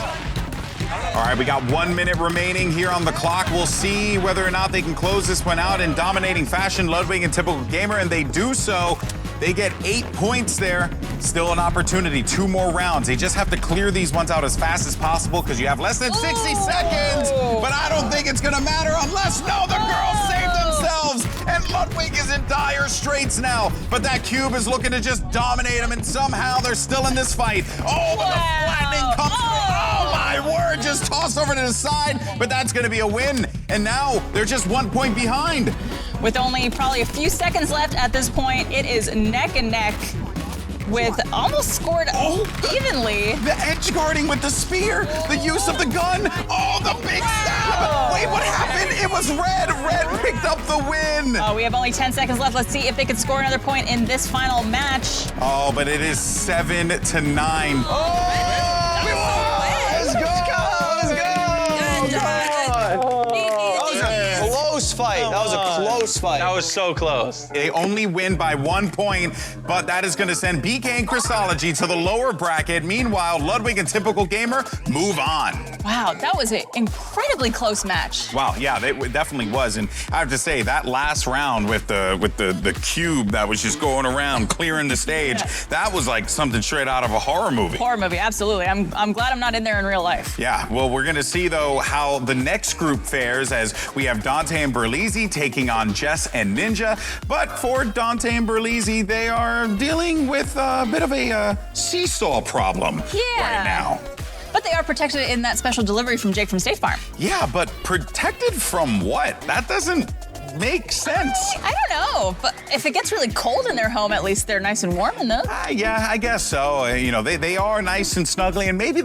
All right, we got 1 minute remaining here on the clock. We'll see whether or not they can close this one out in dominating fashion. Ludwig and Typical Gamer, and they do so. They get 8 points there. Still an opportunity, 2 more rounds. They just have to clear these ones out as fast as possible because you have less than 60 seconds. But I don't think it's gonna matter unless, no, the girls save themselves. And Ludwig is in dire straits now. But that cube is looking to just dominate them, and somehow they're still in this fight. Oh, but the flattening comes through. Oh, my word, just tossed over to the side. But that's gonna be a win. And now they're just 1 point behind. With only probably a few seconds left at this point, it is neck and neck with almost scored evenly. The edge guarding with the spear, the use of the gun. Oh, the big stab. Wait, what happened? It was red. Red picked up the win. We have only 10 seconds left. Let's see if they can score another point in this final match. Oh, but it is 7-9. Let's go. Close fight. That was a close fight. That was so close. They only win by 1 point, but that is going to send BK and Crystology to the lower bracket. Meanwhile, Ludwig and Typical Gamer move on. Wow, that was an incredibly close match. Wow, yeah, it definitely was. And I have to say, that last round with the cube that was just going around clearing the stage, that was like something straight out of a horror movie. Horror movie, absolutely. I'm glad I'm not in there in real life. Yeah, well, we're going to see, though, how the next group fares as we have Dante and Berlizzi taking on Jess and Ninja. But for Dante and Berlizzi, they are dealing with a bit of a seesaw problem right now. But they are protected in that special delivery from Jake from State Farm. Yeah, but protected from what? That doesn't make sense. I don't know, but if it gets really cold in their home, at least they're nice and warm in them. Yeah, I guess so. They are nice and snuggly, and maybe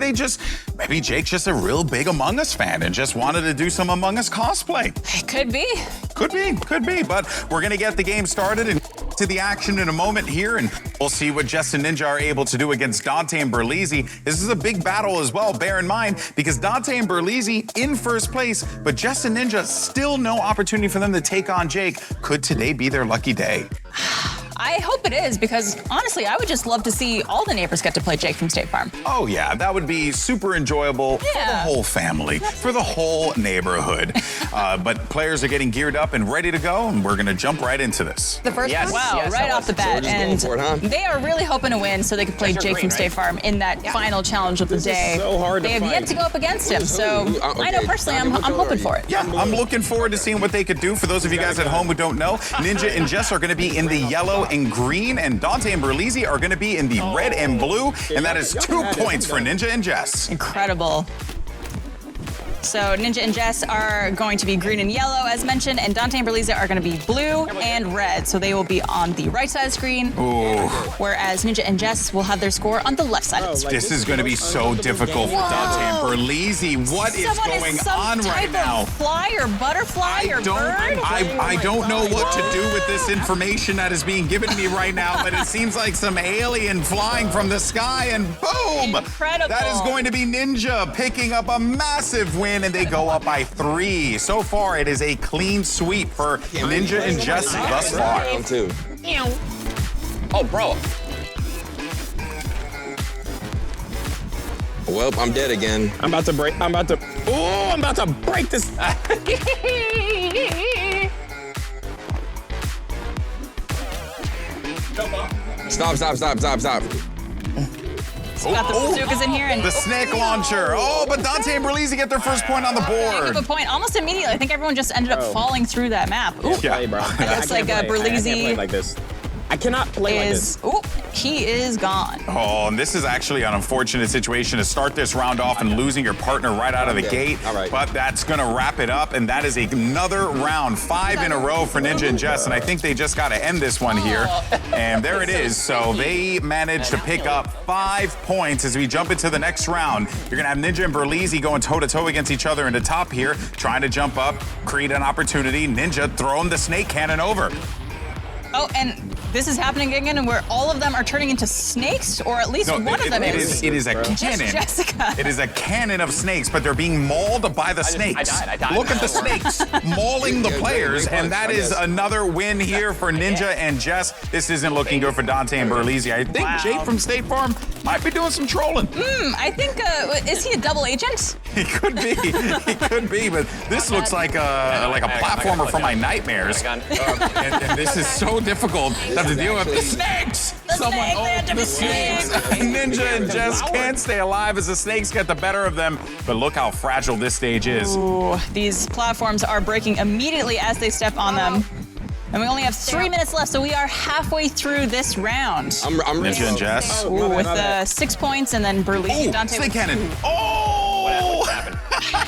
Jake's just a real big Among Us fan and just wanted to do some Among Us cosplay. It could be. Could be, but we're gonna get the game started and to the action in a moment here, and we'll see what Jess and Ninja are able to do against Dante and Berlizzi. This is a big battle as well, bear in mind, because Dante and Berlizzi in first place, but Jess and Ninja still no opportunity for them to take on Jake. Could today be their lucky day? I hope it is, because honestly, I would just love to see all the neighbors get to play Jake from State Farm. Oh yeah, that would be super enjoyable for the whole family, for the whole neighborhood. But players are getting geared up and ready to go, and we're gonna jump right into this. The first one? Wow, right off the bat. And they are really hoping to win so they can play Jake from State Farm in that final challenge of the day. So hard they have yet to go up against him, so I know personally I'm hoping for it. Yeah, I'm looking forward to seeing what they could do. For those of you guys at home who don't know, Ninja and Jess are gonna be in the yellow and green, and Dante and Berlizzi are going to be in the red and blue, and that is 2 points for Ninja and Jess. Incredible. So Ninja and Jess are going to be green and yellow, as mentioned, and Dante and Berliza are going to be blue and red. So they will be on the right side of the screen, whereas Ninja and Jess will have their score on the left side of the screen. This is going to be so difficult for Dante and Berliza. What is going on right now? Fly or butterfly or bird? I don't know what to do with this information that is being given to me right now, but it seems like some alien flying from the sky, and boom! Incredible. That is going to be Ninja picking up a massive win, and they go up by 3. So far, it is a clean sweep for Ninja and Jess thus far. Oh, bro. Well, I'm dead again. I'm about to break this. Stop. Got the bazookas in here and the snake launcher. Oh, but Dante and Berliza get their first point on the board. Good point. Almost immediately. I think everyone just ended up falling through that map. Ooh. Yeah, bro. It looks like Berliza like this. I cannot play like this. Ooh, he is gone. Oh, and this is actually an unfortunate situation to start this round off and losing your partner right out of the gate. All right. But that's going to wrap it up, and that is another round, 5 in a row for Ninja and Jess, and I think they just got to end this one here. And there it is. So they managed to pick up 5 points as we jump into the next round. You're going to have Ninja and Berliza going toe-to-toe against each other in the top here, trying to jump up, create an opportunity. Ninja throwing the snake cannon over. Oh, and this is happening again, and where all of them are turning into snakes, or at least one of them is. It is a cannon. Jessica. It is a cannon of snakes, but they're being mauled by the snakes. I died. Look at the snakes mauling the players, and that is another win here for Ninja and Jess. This isn't looking good for Dante and Berliza. I think Jake from State Farm might be doing some trolling. I think, is he a double agent? He could be. He could be, but this looks like a platformer from my nightmares. And this is so difficult to have to deal with. The snakes! The snakes! Ninja and Jess can't stay alive as the snakes get the better of them. But look how fragile this stage is. Ooh, these platforms are breaking immediately as they step on them. And we only have 3 minutes left, so we are halfway through this round. I'm Ninja and Jess. Ooh, with 6 points, and then Berliza and Dante. Snake cannon. Oh!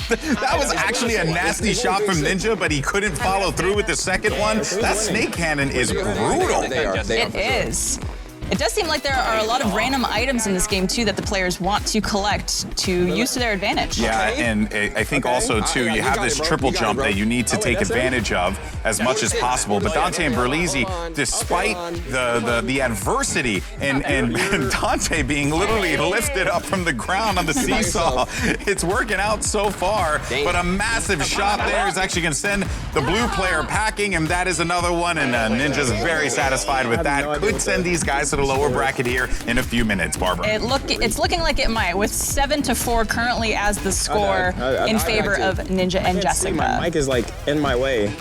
That was actually a nasty shot from Ninja, but he couldn't follow through with the second one. That snake cannon is brutal. It is. It does seem like there are a lot of random items in this game, too, that the players want to collect to use to their advantage. Yeah, and I think also, too, you have this triple jump that you need to take advantage of as much as possible. But Dante and Berliza, despite the adversity and Dante being literally lifted up from the ground on the seesaw, it's working out so far. But a massive shot there is actually going to send the blue player packing, and that is another one. And Ninja's very satisfied with that. Could send these guys to the lower bracket here in a few minutes, Barbara. It's looking like it might, with 7-4 currently as the score in favor of Ninja and Jessica. My mic is like in my way.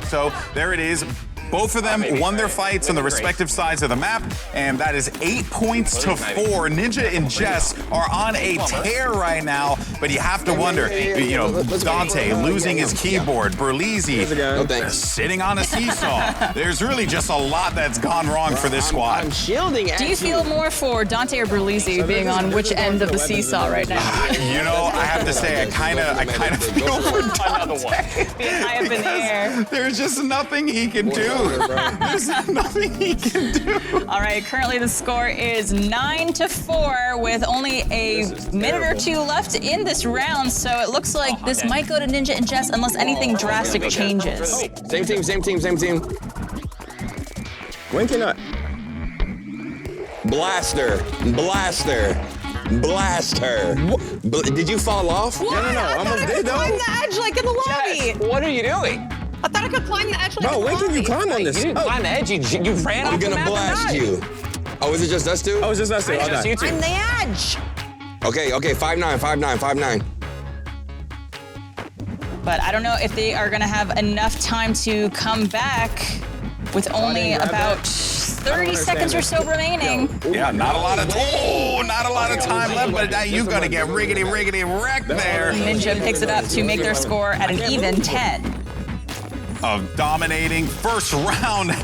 So there it is. Both of them won their fights on the respective sides of the map, and that is 8 points to 4. Ninja and Jess are on a tear right now, but you have to wonder, you know, Dante losing his keyboard, Berliza sitting on a seesaw. There's really just a lot that's gone wrong for this squad. I'm shielding at Do you feel more for Dante or Berliza being on which end of the seesaw right now? You know, I have to say, I kind of feel for Dante. Being high up in the air. There's just nothing he can do. There's nothing he can do. All right, currently the score is 9-4 with only a minute or two left in this round, so it looks like this might go to Ninja and Jess unless anything drastic changes. Same team. When can I? Blaster. Did you fall off? What? No. I thought I could climb the edge like in the lobby. What are you doing? I thought I could climb the edge like in the Bro, when lobby. can you climb on this? You didn't climb the edge. You ran off I'm the gonna map and blast died. you. Oh, is it just us two? Oh, it's just us two. It's just you two. I'm the edge. Okay, 5'9". But I don't know if they are going to have enough time to come back with only about 30 seconds or so remaining. Yeah, not a lot of time left, but now you're gonna get riggedy wrecked there. Ninja picks it up to make their score at an even 10. Of dominating first round. A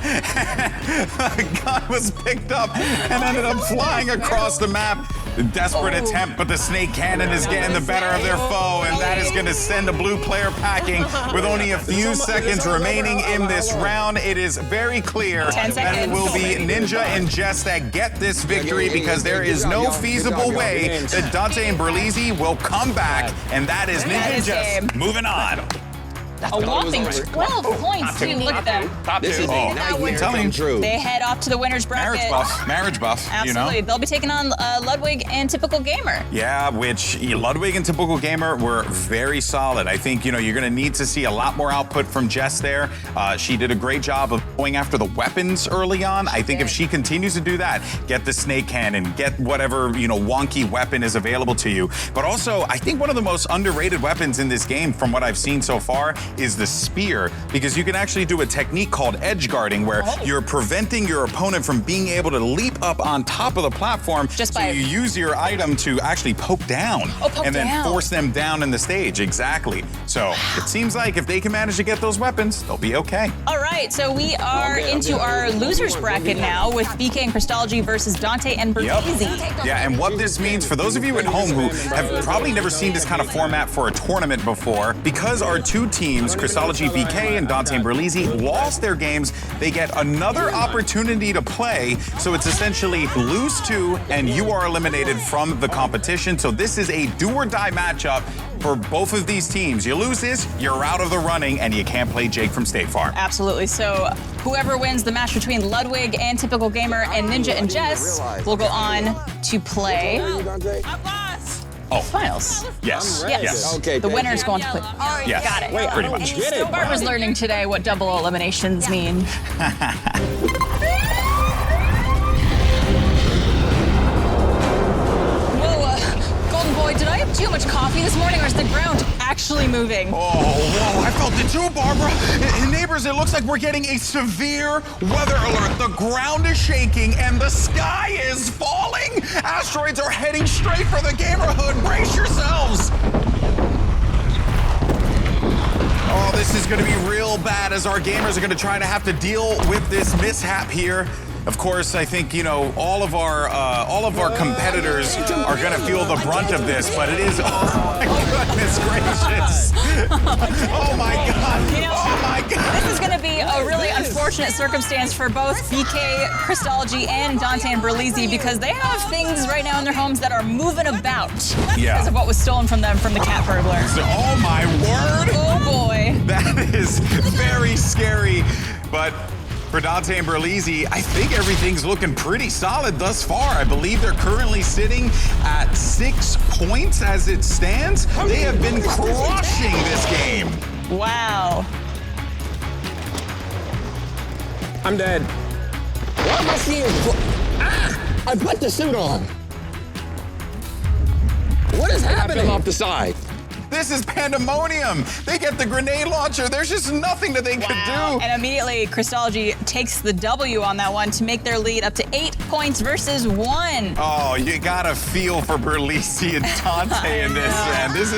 gun was picked up and ended up flying across the map. Desperate attempt, but the snake cannon is getting the better of their foe, and that is going to send a blue player packing with only a few seconds remaining in this round. It is very clear that it will be Ninja and Jess that get this victory because there is no feasible way that Dante and Berlizzi will come back, and that is Ninja and Jess moving on. A whopping 12 points, too. Look at them. This is I'm telling you. They head off to the winner's bracket. Marriage buff, Absolutely. you know? They'll be taking on Ludwig and Typical Gamer. Yeah, which Ludwig and Typical Gamer were very solid. I think, you're going to need to see a lot more output from Jess there. She did a great job of going after the weapons early on. I think if she continues to do that, get the snake cannon, get whatever, wonky weapon is available to you. But also, I think one of the most underrated weapons in this game, from what I've seen so far, is the spear, because you can actually do a technique called edge guarding where you're preventing your opponent from being able to leap up on top of the platform. So you use your item to actually poke down and then force them down in the stage. Exactly. So it seems like if they can manage to get those weapons, they'll be okay. All right, so we are into our losers bracket now with BK and Crystology versus Dante and Berlizzi. Yeah, and what this means for those of you at home who have probably never seen this kind of format for a tournament before, because our two teams, Crystology BK and Dante and Berlizzi, lost their games, they get another opportunity to play. So it's essentially lose two and you are eliminated from the competition. So this is a do or die matchup for both of these teams. You lose this, you're out of the running and you can't play Jake from State Farm. Absolutely. So whoever wins the match between Ludwig and Typical Gamer and Ninja and Jess will go on to play finals. Yes. Okay. The winner's going to play. Yes. Got it. Wait, pretty much. Barbara's learning today what double eliminations mean. Golden Boy, did I have too much coffee this morning, or is the ground actually moving? Oh, whoa, I felt it too, Barbara. Neighbors, it looks like we're getting a severe weather alert. The ground is shaking and the sky is falling. Asteroids are heading straight for the Gamerhood. Brace yourselves. Oh, this is going to be real bad as our gamers are going to try to have to deal with this mishap here. Of course, I think, all of our competitors are going to feel the brunt of this, but it is, oh my goodness gracious. Oh my God. Oh my God. This is going to be a really unfortunate circumstance for both BK, Crystology, and Dante and Berlizzi because they have things right now in their homes that are moving about because of what was stolen from them from the cat burglar. Oh my word. Oh boy. That is very scary, but for Dante and Berlizzi, I think everything's looking pretty solid thus far. I believe they're currently sitting at 6 points as it stands. They have been crushing this game. Wow. I'm dead. Why am I seeing? I put the suit on. What is happening off the side? This is pandemonium. They get the grenade launcher. There's just nothing that they could do. And immediately, Crystology takes the W on that one to make their lead up to 8 points versus 1. Oh, you gotta feel for Berlizzi and Dante in this, man. This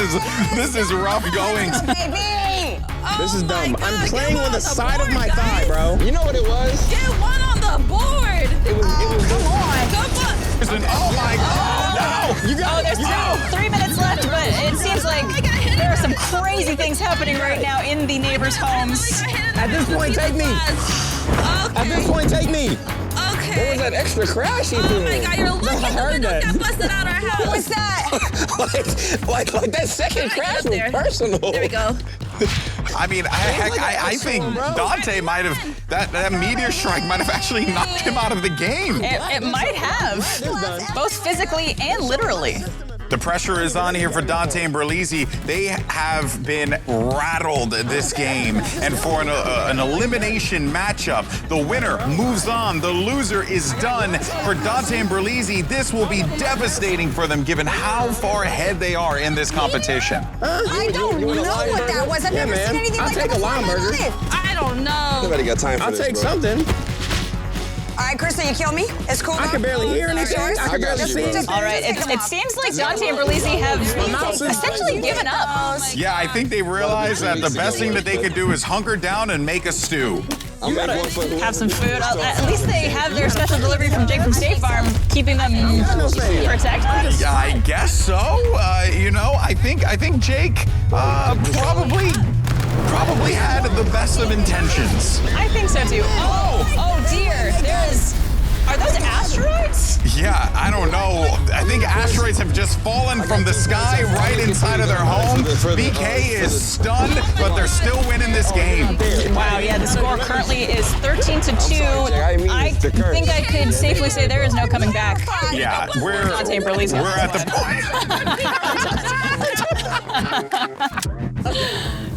is rough goings. Baby! This is dumb. I'm playing with the side of my thigh, bro. You know what it was? Get one on the board! It was come on! Oh my God! No! You got there's 3 minutes left, but it seems like there are some crazy things happening right now in the neighbors' homes. At this point, take me. At this point, take me. Okay. What was that extra crash you Oh my God, you're lucky the window got busted out our house. What was that? like that second crash was personal. There we go. I mean, I think Dante might have, that meteor strike might have actually knocked him out of the game. It might have, both physically and literally. The pressure is on here for Dante and Berlizzi. They have been rattled this game. And for an elimination matchup, the winner moves on. The loser is done. For Dante and Berlizzi, this will be devastating for them given how far ahead they are in this competition. I don't know what that was. I've never seen anything like that before in my life. I don't know. Nobody got time for this, take bro. something. All right, Krista, you kill me? It's cool. I can barely hear anything. I can barely see. All right, it seems like Dante and Berlizzi have essentially given up. Yeah, I think they realized that the best thing that they could do is hunker down and make a stew. I'll make one for Have some food. At least they have their special delivery from Jake from State Farm, keeping them protected. I guess so. You know, I think Jake probably had the best of intentions. I think so too. Oh dear. Are those asteroids? Yeah, I don't know. I think asteroids have just fallen from the sky right inside of their home. BK is stunned, but they're still winning this game. Wow, yeah, the score currently is 13-2. I think I could safely say there is no coming back. Yeah, we're at the point.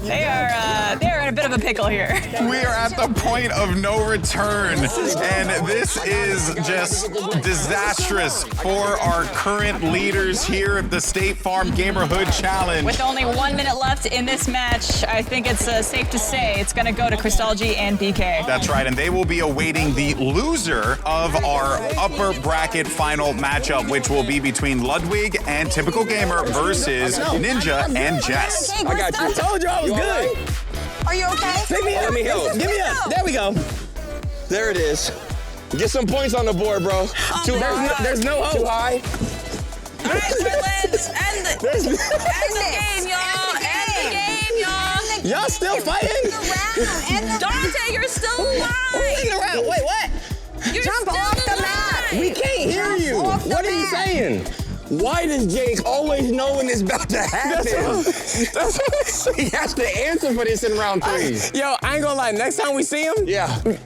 They are in a bit of a pickle here. We are at the point of no return, and this is just disastrous for our current leaders here at the State Farm Gamerhood Challenge. With only 1 minute left in this match, I think it's safe to say it's going to go to Crystalgy and BK. That's right, and they will be awaiting the loser of our upper bracket final matchup, which will be between Ludwig and Typical Gamer versus Ninja and Jess. I got you. I told you I was good. Are you okay? Pick me up. Let me help. Give me up. There we go. There it is. Get some points on the board, bro. Too high. There's no hope. Too high. All right, let's end the game, y'all. End the game, y'all. Y'all still fighting? Dante, you're still alive. Who's in the round? Wait, what? You're Jump still off the alive. map. We can't hear you. What are you saying? Why does Jake always know when it's about to happen? He has to answer for this in round 3. Yo, I ain't gonna lie. Next time we see him,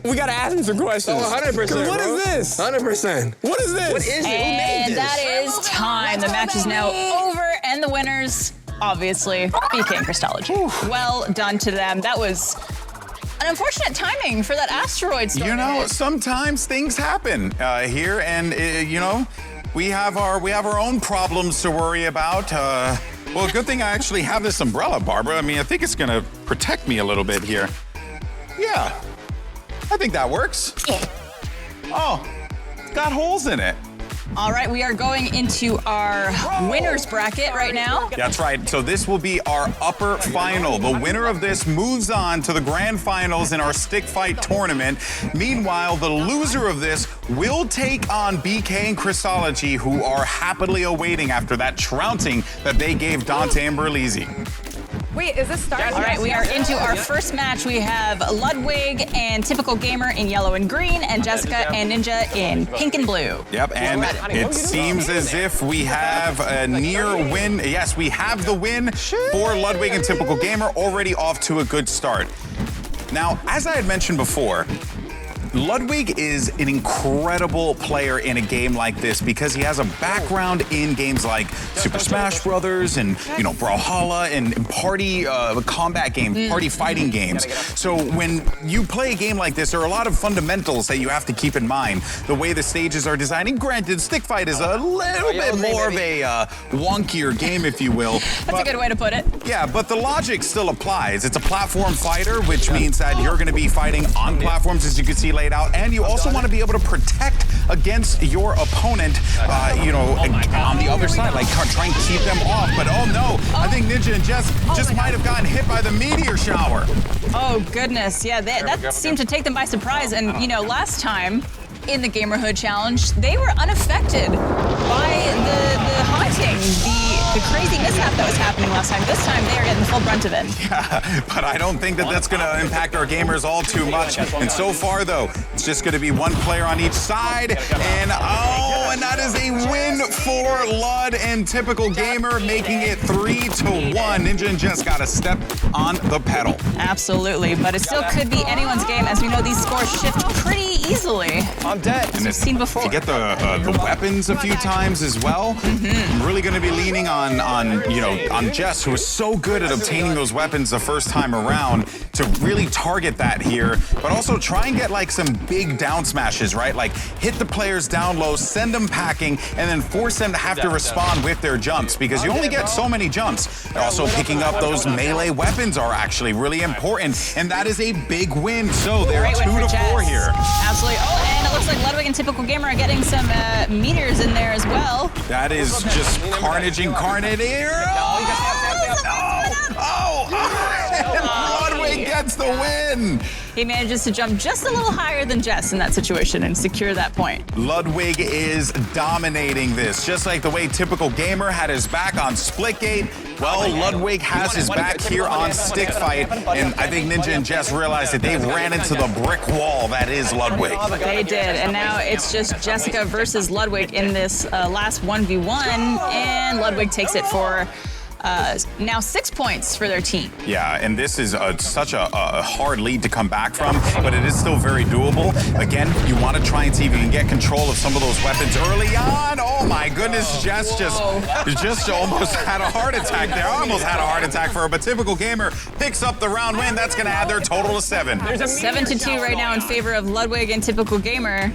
we gotta ask him some questions. Oh, 100%. What is this? 100%. What is this? What is it? Who made And this? that is time. The match is now over, and the winners, obviously, BK and Crystalgy. Well done to them. That was an unfortunate timing for that asteroid storm. You know, sometimes things happen here, and you know, we have our own problems to worry about. Well, good thing I actually have this umbrella, Barbara. I mean, I think it's gonna protect me a little bit here. Yeah, I think that works. Oh, it's got holes in it. All right, we are going into our winners bracket right now. That's right. So this will be our upper final. The winner of this moves on to the grand finals in our stick fight tournament. Meanwhile, the loser of this will take on BK and Crystalgy, who are happily awaiting after that trouncing that they gave Dante and Berlizzi. Wait, is this starting? All right, we are into our first match. We have Ludwig and Typical Gamer in yellow and green, and Jessica and Ninja in pink and blue. Yep, and it seems as if we have a near win. Yes, we have the win for Ludwig and Typical Gamer, already off to a good start. Now, as I had mentioned before, Ludwig is an incredible player in a game like this because he has a background in games like Super Smash Brothers and, you know, Brawlhalla and party combat games, party fighting games. So when you play a game like this, there are a lot of fundamentals that you have to keep in mind. The way the stages are designed, and granted, Stick Fight is a little bit more of a wonkier game, if you will. That's a good way to put it. Yeah, but the logic still applies. It's a platform fighter, which means that you're going to be fighting on platforms, as you can see later out, and you also want to be able to protect against your opponent, you know, on the other side, like try and keep them off. But oh no, I think Ninja and Jess just might have gotten hit by the meteor shower. Oh goodness, yeah, that seemed to take them by surprise. And you know, last time in the Gamerhood Challenge, they were unaffected by the haunting, the crazy mishap that was happening last time. This time, they are getting the full brunt of it. Yeah, but I don't think that that's going to impact our gamers all too much. And so far, though, it's just going to be one player on each side. And and that is a win for Lud and Typical Gamer, making it 3-1. Ninja and Jess got a step on the pedal. Absolutely, but it still could be anyone's game. As we know, these scores shift pretty easily. I'm dead. And we've seen before. To get the weapons a few times as well, I'm really going to be leaning on Jess, who is so good at obtaining those weapons the first time around, to really target that here, but also try and get like some big down smashes, right? Like hit the players down low, send them packing, and then force them to have to respond with their jumps, because you only get so many jumps. Also, picking up those melee weapons are actually really important, and that is a big win. So they're 2-4 here. Absolutely. Oh, and it looks like Ludwig and Typical Gamer are getting some meters in there as well. That is just carnage incarnate here. Oh! Ludwig gets the win. He manages to jump just a little higher than Jess in that situation and secure that point. Ludwig is dominating this, just like the way Typical Gamer had his back on Splitgate. Well, Ludwig has his back here on Stick Fight, and I think Ninja and Jess realized that they ran into the brick wall that is Ludwig. They did, and now it's just Jessica versus Ludwig in this last 1v1, and Ludwig takes it for now 6 points for their team. Yeah, and this is such a hard lead to come back from, but it is still very doable. Again, you want to try and see if you can get control of some of those weapons early on. Oh my goodness, Jess just almost had a heart attack there. Almost had a heart attack for her, but Typical Gamer picks up the round win. That's going to add their total to 7. There's a 7-2 right now in favor of Ludwig and Typical Gamer.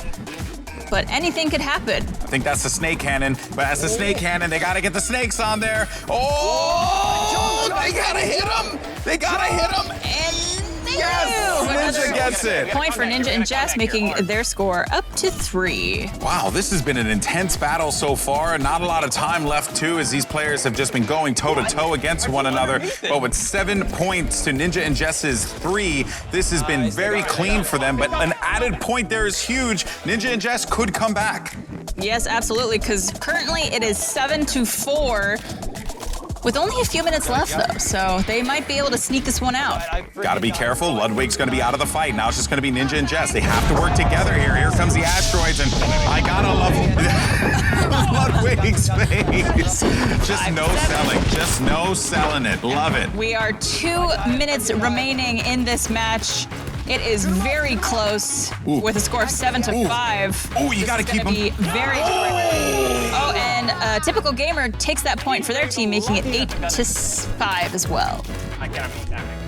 But anything could happen. I think that's the snake cannon, but as the snake cannon, they gotta get the snakes on there. Oh, they gotta hit him. They gotta hit him. And they yes, Ninja gets it. Point for Ninja and Jess, making their score up to 3. Wow, this has been an intense battle so far. Not a lot of time left, too, as these players have just been going toe-to-toe against one another. But with 7 points to Ninja and Jess's 3, this has been very clean for them. But an added point there is huge. Ninja and Jess could come back. Yes, absolutely, because currently it is 7-4. With only a few minutes left, though, so they might be able to sneak this one out. Gotta be careful. Ludwig's gonna be out of the fight. Now it's just gonna be Ninja and Jess. They have to work together here. Here comes the asteroids, and I gotta love Ludwig's face. Just no selling. Just no selling it. Love it. We are 2 minutes remaining in this match. It is very close with a score of 7-5. Oh, you gotta keep them. Very Oh, and Typical Gamer takes that point for their team, making it 8-5 as well.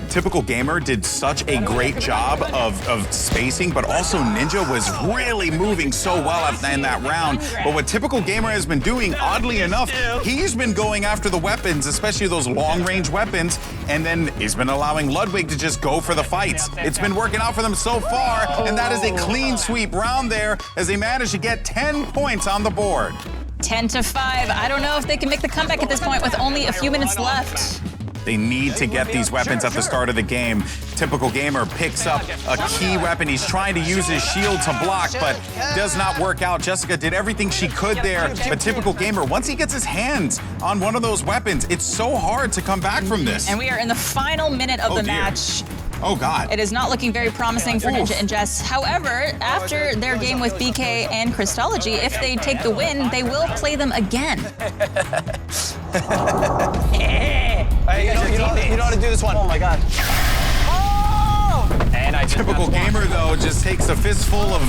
Typical Gamer did such a great job of spacing, but also Ninja was really moving so well in that round. But what Typical Gamer has been doing, oddly enough, he's been going after the weapons, especially those long-range weapons, and then he's been allowing Ludwig to just go for the fights. It's been working out for them so far, and that is a clean sweep round there as they manage to get 10 points on the board. 10-5. I don't know if they can make the comeback at this point with only a few minutes left. They need to get these weapons at the start of the game. Typical Gamer picks up a key weapon. He's trying to use his shield to block, but does not work out. Jessica did everything she could there, but Typical Gamer, once he gets his hands on one of those weapons, it's so hard to come back from this. And we are in the final minute of the match. Oh, God. It is not looking very promising for Ninja and Jess. However, after their game with BK and Christology, if they take the win, they will play them again. Hey, you know how to do this one. Oh, my God. And Typical Gamer, though, just takes a fistful of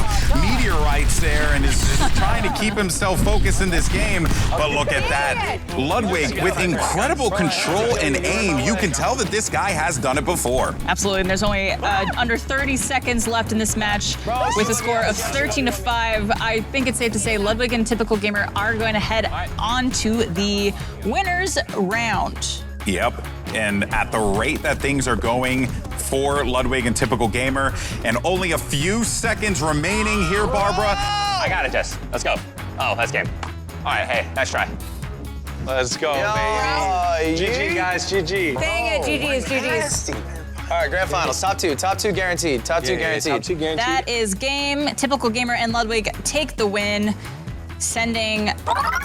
meteorites there and is just trying to keep himself focused in this game. But look at that. Ludwig with incredible control and aim. You can tell that this guy has done it before. Absolutely, and there's only under 30 seconds left in this match with a score of 13-5. I think it's safe to say Ludwig and Typical Gamer are going to head on to the winner's round. Yep, and at the rate that things are going for Ludwig and Typical Gamer, and only a few seconds remaining here, Barbara. I got it, Jess. Let's go. Oh, that's game. All right, hey, nice try. Let's go, baby. GG, guys, GG. Dang it, GG is GG's. All right, grand finals, top two guaranteed, top two guaranteed. That is game. Typical Gamer and Ludwig take the win, sending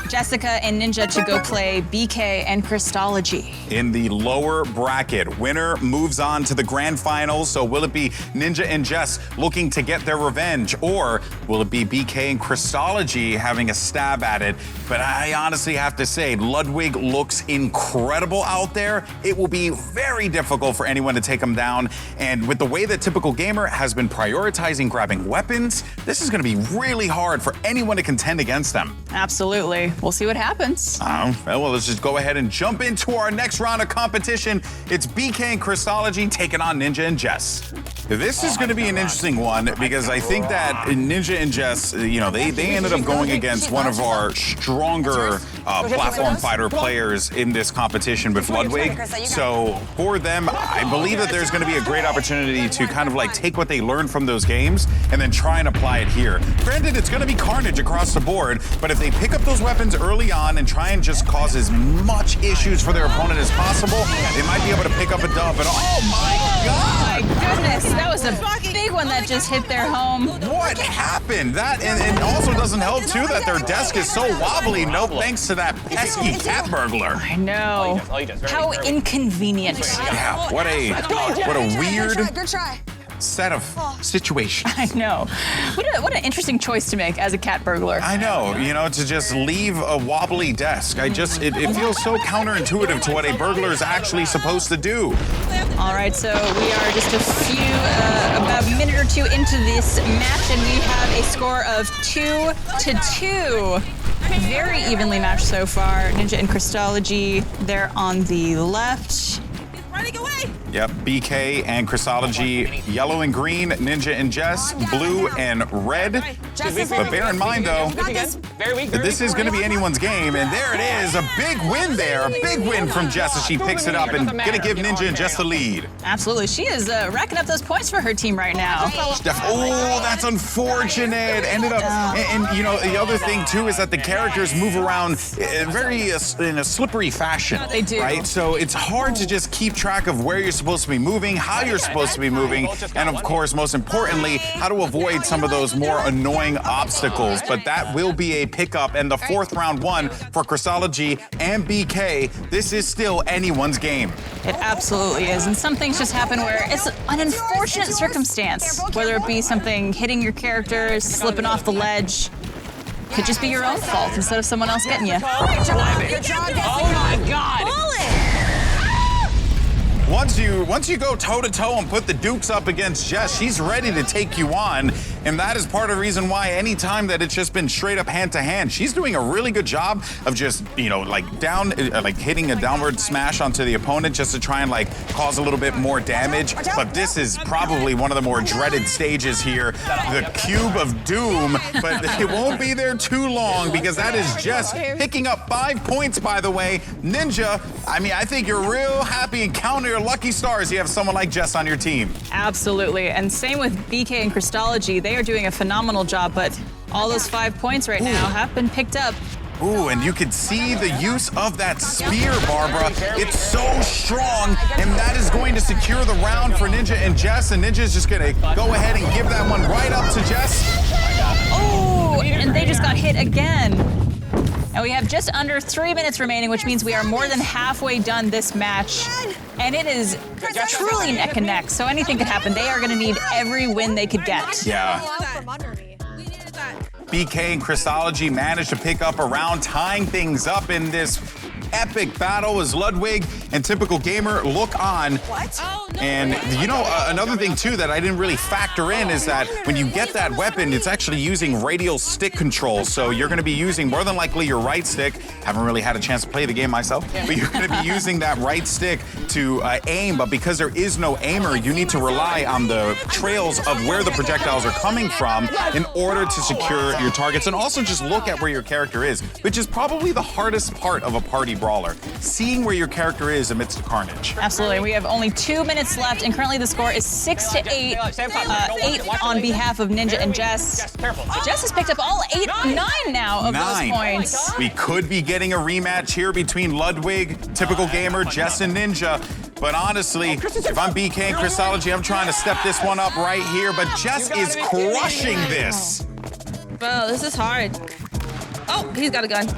Jessica and Ninja to go play BK and Christology. In the lower bracket, winner moves on to the grand finals. So will it be Ninja and Jess looking to get their revenge, or will it be BK and Christology having a stab at it? But I honestly have to say, Ludwig looks incredible out there. It will be very difficult for anyone to take him down. And with the way that Typical Gamer has been prioritizing grabbing weapons, this is going to be really hard for anyone to contend against them. Absolutely. We'll see what happens. Well, let's just go ahead and jump into our next round of competition. It's BK and Christology taking on Ninja and Jess. This is going to be an interesting one because I think that Ninja and Jess, you know, they ended up going against one of our stronger platform fighter players in this competition with Ludwig. So for them, I believe that there's going to be a great opportunity to kind of like take what they learned from those games and then try and apply it here. Granted, it's going to be carnage across the board. board, but if they pick up those weapons early on and try and just cause as much issues for their opponent as possible, they might be able to pick up a dub. But oh my God! Oh my goodness, that was a big one that just hit their home. What happened? That and also doesn't help too that their desk is so wobbly. No thanks to that pesky cat burglar. I know. How inconvenient. Yeah. What a weird set of situations. I know. What an interesting choice to make as a cat burglar. I know, to just leave a wobbly desk. It feels so counterintuitive to what a burglar is actually supposed to do. All right, so we are just about a minute or two into this match, and we have a score of 2-2. Very evenly matched so far. Ninja and Crystology, they're on the left. Running away! Yep, BK and Crystology, yellow and green, Ninja and Jess, blue and red. But bear in mind, though, that this is going to be anyone's game, and there it is, a big win there, a big win from Jess as she picks it up and going to give Ninja and Jess the lead. Absolutely, she is racking up those points for her team right now. Oh, that's unfortunate. Ended up, and the other thing too is that the characters move around in a slippery fashion. They do. Right, so it's hard to just keep track of where you're supposed to be moving, how you're supposed to be moving, and of course, most importantly, how to avoid some of those more annoying obstacles. But that will be a pickup, and the fourth round one for Crystology and BK. This is still anyone's game. It absolutely is, and some things just happen where it's an unfortunate circumstance, whether it be something hitting your character, slipping off the ledge. Could just be your own fault instead of someone else getting you. Oh my God! Once you go toe-to-toe and put the Dukes up against Jess, she's ready to take you on, and that is part of the reason why any time that it's just been straight up hand-to-hand, she's doing a really good job of just, hitting a downward smash onto the opponent just to try and cause a little bit more damage. But this is probably one of the more dreaded stages here, the Cube of Doom, but it won't be there too long because that is Jess picking up 5 points, by the way. Ninja, I think you're real happy and counting your lucky stars you have someone like Jess on your team. Absolutely, and same with BK and Crystology. They are doing a phenomenal job, but all those 5 points right now have been picked up. Ooh, and you can see the use of that spear, Barbara. It's so strong, and that is going to secure the round for Ninja and Jess, and Ninja is just going to go ahead and give that one right up to Jess. Oh, and they just got hit again. And we have just under 3 minutes remaining, which means we are more than halfway done this match. And it is truly neck and neck, so anything could happen. They are going to need every win they could get. Yeah. BK and Crystology managed to pick up a round, tying things up in this epic battle as Ludwig and Typical Gamer look on. What? Oh, no. And another thing too that I didn't really factor in is that when you get that weapon, it's actually using radial stick control. So you're going to be using more than likely your right stick. Haven't really had a chance to play the game myself, but you're going to be using that right stick to aim. But because there is no aimer, you need to rely on the trails of where the projectiles are coming from in order to secure your targets, and also just look at where your character is, which is probably the hardest part of a party brawler, seeing where your character is amidst the carnage. Absolutely. We have only 2 minutes left, and currently the score is 6-8. 8 on behalf of Ninja and Jess. Jess has picked up all 9 now of those points. We could be getting a rematch here between Ludwig, Typical Gamer, Jess, and Ninja. But honestly, if I'm BK and Crystology, I'm trying to step this one up right here. But Jess is crushing this. Bro, this is hard. Oh, he's got a gun.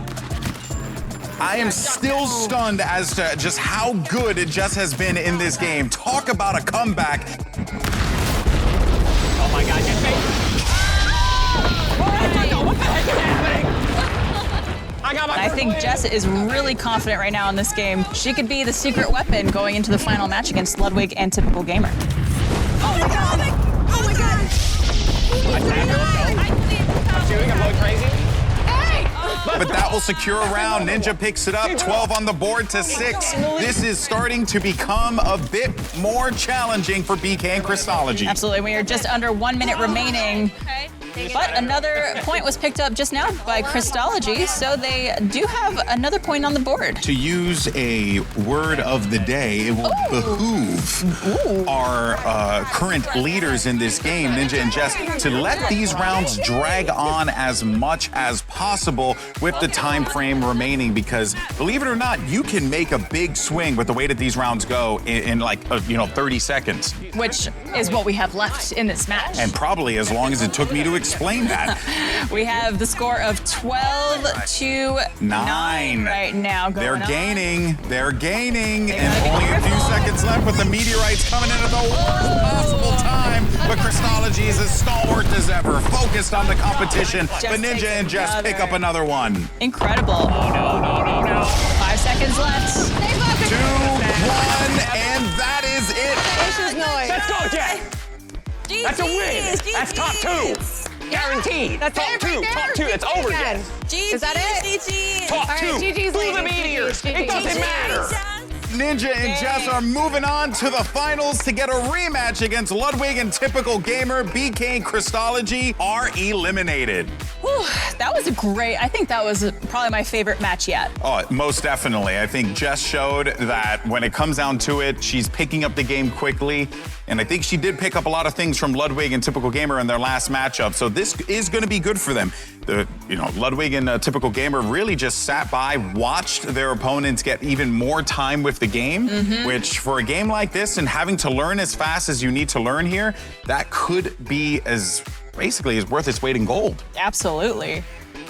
I am still stunned as to just how good Jess has been in this game. Talk about a comeback. Oh my God, get me. What the heck is happening? I think Jess is really confident right now in this game. She could be the secret weapon going into the final match against Ludwig and Typical Gamer. Oh my God! Oh my God! I'm shooting, I'm going crazy. But that will secure a round. Ninja picks it up, 12 on the board to 6. This is starting to become a bit more challenging for BK and Crystology. Absolutely. We are just under 1 minute remaining. But another point was picked up just now by Christology, so they do have another point on the board. To use a word of the day, it will behoove our current leaders in this game, Ninja and Jess, to let these rounds drag on as much as possible with the time frame remaining, because believe it or not, you can make a big swing with the way that these rounds go in like 30 seconds. Which is what we have left in this match. And probably as long as it took me to explain that. We have the score of 12-9 right now. They're gaining, and only a few seconds left with the meteorites coming in at the worst possible time. But Christology is as stalwart as ever, focused on the competition. But Ninja and Jess pick up another one. Incredible. No. 5 seconds left. 2, 1, and that is it. Let's go, Jess. That's a win. That's top 2. Guaranteed. That's top it 2. right there. Top 2. That's over, Jess. Is that it? Top 2. All right, GG's, Through the ladies. meteors. GG's. It doesn't matter. Ninja and Jess are moving on to the finals to get a rematch against Ludwig and Typical Gamer. BK and Christology are eliminated. Whew, that was I think that was probably my favorite match yet. Oh, most definitely. I think Jess showed that when it comes down to it, she's picking up the game quickly. And I think she did pick up a lot of things from Ludwig and Typical Gamer in their last matchup. So this is going to be good for them. Ludwig and Typical Gamer really just sat by, watched their opponents get even more time with the game, which for a game like this and having to learn as fast as you need to learn here, that could be basically is worth its weight in gold. Absolutely.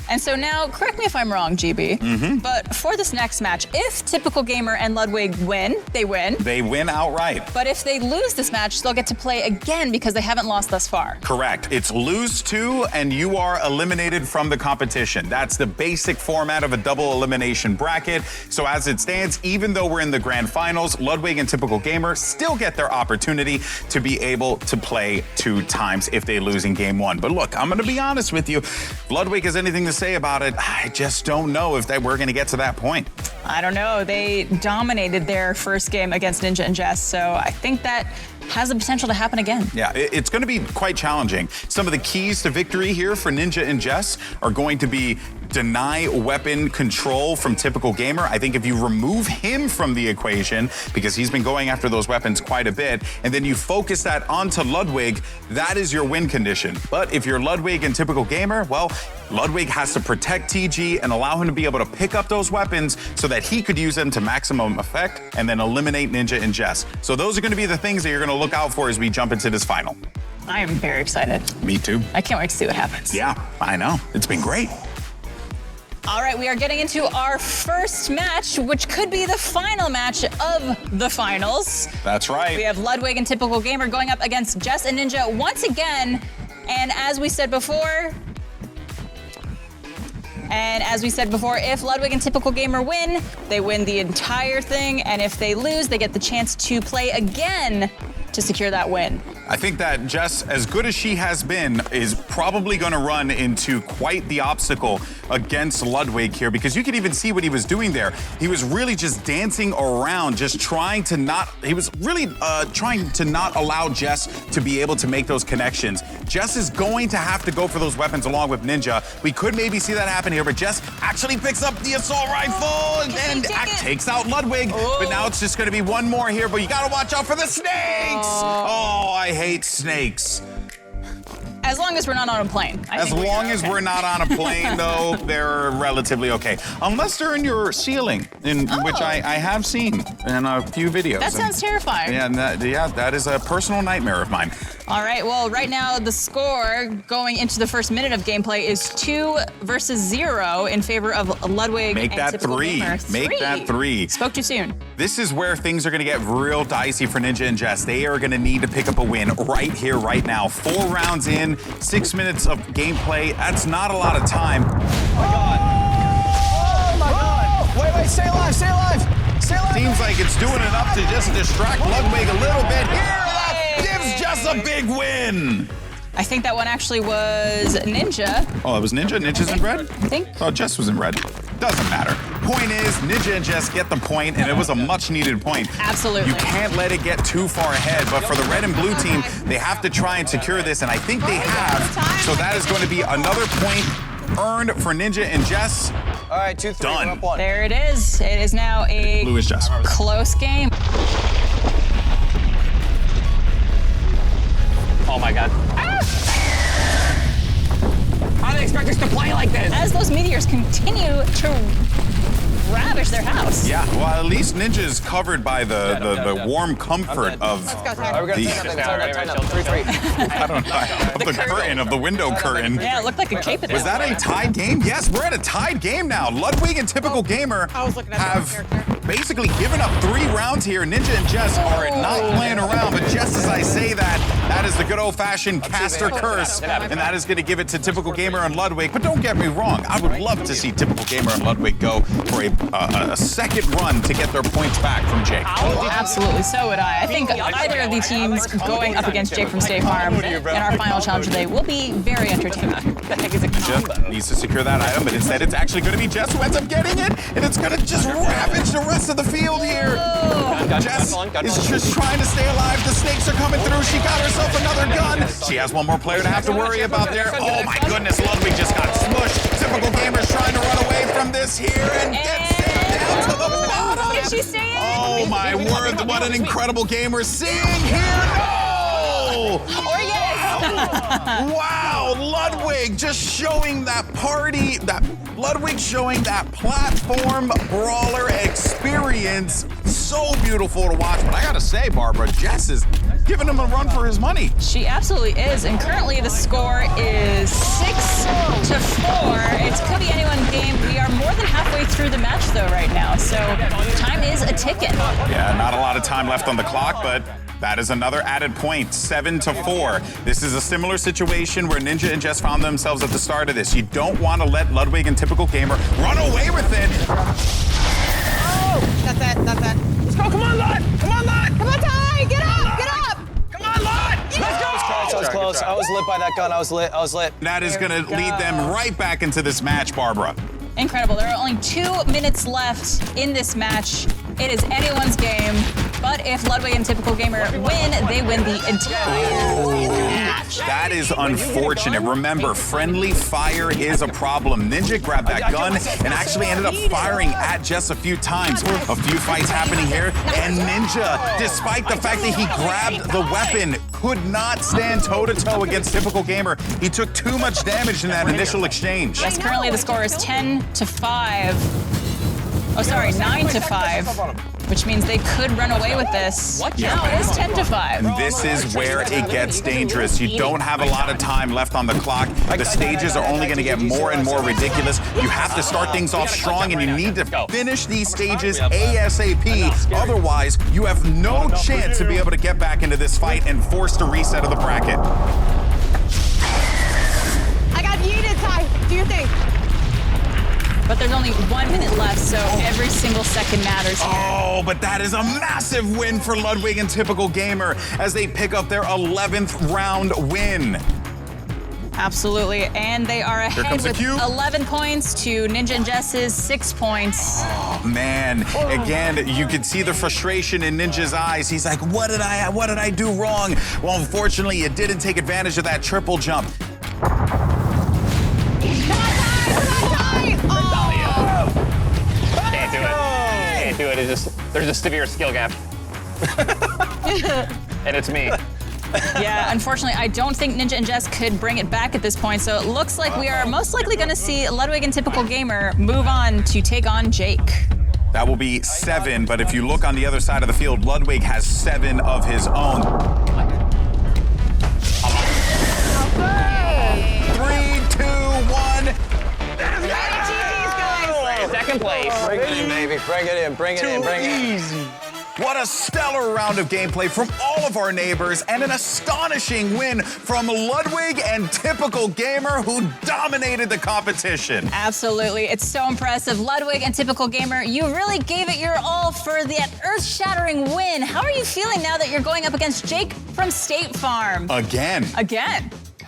And so now, correct me if I'm wrong, GB, but for this next match, if Typical Gamer and Ludwig win, they win. They win outright. But if they lose this match, they'll get to play again because they haven't lost thus far. Correct. It's lose 2 and you are eliminated from the competition. That's the basic format of a double elimination bracket. So as it stands, even though we're in the grand finals, Ludwig and Typical Gamer still get their opportunity to be able to play 2 times if they lose in game 1. But look, I'm going to be honest with you. If Ludwig has anything to say about it, I just don't know if we're going to get to that point. I don't know. They dominated their first game against Ninja and Jess, so I think that has the potential to happen again. Yeah, it's going to be quite challenging. Some of the keys to victory here for Ninja and Jess are going to be deny weapon control from Typical Gamer. I think if you remove him from the equation, because he's been going after those weapons quite a bit, and then you focus that onto Ludwig, that is your win condition. But if you're Ludwig and Typical Gamer, well, Ludwig has to protect TG and allow him to be able to pick up those weapons so that he could use them to maximum effect and then eliminate Ninja and Jess. So those are going to be the things that you're going to look out for as we jump into this final. I am very excited. Me too. I can't wait to see what happens. Yeah, I know. It's been great. All right, we are getting into our first match, which could be the final match of the finals. That's right. We have Ludwig and Typical Gamer going up against Jess and Ninja once again. And as we said before, if Ludwig and Typical Gamer win, they win the entire thing. And if they lose, they get the chance to play again to secure that win. I think that Jess, as good as she has been, is probably going to run into quite the obstacle against Ludwig here, because you could even see what he was doing there. He was really just dancing around, just trying to not allow Jess to be able to make those connections. Jess is going to have to go for those weapons along with Ninja. We could maybe see that happen here, but Jess actually picks up the assault rifle and takes out Ludwig. But now it's just going to be one more here, but you got to watch out for the snakes. Oh, I hate snakes. As long as we're not on a plane. As long as we're not on a plane, though, they're relatively okay. Unless they're in your ceiling, which I have seen in a few videos. That sounds terrifying. Yeah, that is a personal nightmare of mine. All right, well, right now the score going into the first minute of gameplay is 2-0 in favor of Ludwig Make and that Typical 3. Gamer. Make that 3. Spoke too soon. This is where things are going to get real dicey for Ninja and Jess. They are going to need to pick up a win right here, right now. 4 rounds in, 6 minutes of gameplay. That's not a lot of time. Oh my God! Wait, stay alive, stay alive! Stay alive! Seems like it's doing enough to just distract Ludwig a little bit here. That gives Jess a big win. I think that one actually was Ninja. Oh, it was Ninja? Ninja's in red? I think. Oh, Jess was in red. Doesn't matter. Point is, Ninja and Jess get the point, and it was a much-needed point. Absolutely. You can't let it get too far ahead, but for the red and blue team, they have to try and secure this, and I think they have. So that is going to be another point earned for Ninja and Jess. All right, 2-3. Done. We're up 1. There it is. It is now a Blue is Jess. close game. Oh my God. How do they expect us to play like this? As those meteors continue to ravish their house. Yeah, well, at least Ninja's covered by the warm comfort of the curtain, of the window curtain. Yeah, it looked like a cape. Was that a tied game? Yes, we're at a tied game now. Ludwig and Typical Gamer have basically given up 3 rounds here. Ninja and Jess are not playing around, but just as I say that, that is the good old-fashioned caster curse, and that is going to give it to Typical Gamer and Ludwig. But don't get me wrong, I would love to see Typical Gamer and Ludwig go for a second run to get their points back from Jake. Absolutely, so would I. I think either of the teams going up against Jake from State Farm in our final challenge today will be very entertaining. Ninja needs to secure that item, but instead it's actually going to be Jess who ends up getting it, and it's going to just ravage the rest of the field here. Jess is just trying to stay alive. The snakes are coming through. She got herself another gun. She has one more player to have to worry about there. Oh my goodness, Ludwig just got smushed. Typical Gamer's trying to run away from this here and gets it down to the bottom. Can she stay in? Oh my word, what an incredible game we're seeing here. No! Or yes! Wow, Ludwig just showing that party, Ludwig showing that platform brawler experience. So beautiful to watch, but I gotta say, Barbara, Jess is giving him a run for his money. She absolutely is, and currently the score is 6-4. It could be anyone's game. We are more than halfway through the match though right now, so time is a ticking. Yeah, not a lot of time left on the clock, but that is another added point, 7-4. This is a similar situation where Ninja and Jess found themselves at the start of this. You don't want to let Ludwig and Typical Gamer run away with it. Oh, that's it. Let's go, come on, Lud! Come on, Lud! Come on, Ty, get up! Come on, Lud! Let's go! I was close. I was lit by that gun. I was lit. That is going to lead them right back into this match, Barbara. Incredible. There are only 2 minutes left in this match. It is anyone's game, but if Ludwig and Typical Gamer win, they win the entire match. That is unfortunate. Remember, friendly fire is a problem. Ninja grabbed that gun and actually ended up firing at Jess a few times. A few fights happening here, and Ninja, despite the fact that he grabbed the weapon, could not stand toe-to-toe against Typical Gamer. He took too much damage in that initial exchange. Yes, currently the score is 10-5. Oh, sorry, 9-5, which means they could run away with this. What? No, it is 10-5. And this is where it gets dangerous. You don't have a lot of time left on the clock. The stages are only going to get more and more ridiculous. You have to start things off strong, and you need to finish these stages ASAP. Otherwise, you have no chance to be able to get back into this fight and force the reset of the bracket. I got yeeted, Ty. Do your thing. But there's only 1 minute left, so every single second matters here. Oh, but that is a massive win for Ludwig and Typical Gamer as they pick up their 11th round win. Absolutely, and they are ahead with 11 points to Ninja and Jess's 6 points. Oh, man. Again, you can see the frustration in Ninja's eyes. He's like, what did I do wrong? Well, unfortunately, you didn't take advantage of that triple jump. Can't do it. There's a severe skill gap. And it's me. Yeah, unfortunately, I don't think Ninja and Jess could bring it back at this point, so it looks like we are most likely going to see Ludwig and Typical Gamer move on to take on Jake. That will be 7, but if you look on the other side of the field, Ludwig has 7 of his own. 3, 2, 1. Second place. Bring it in, baby. Bring it in. Bring it in. Bring it in. Easy. What a stellar round of gameplay from all of our neighbors, and an astonishing win from Ludwig and Typical Gamer, who dominated the competition. Absolutely. It's so impressive. Ludwig and Typical Gamer, you really gave it your all for that earth-shattering win. How are you feeling now that you're going up against Jake from State Farm? Again.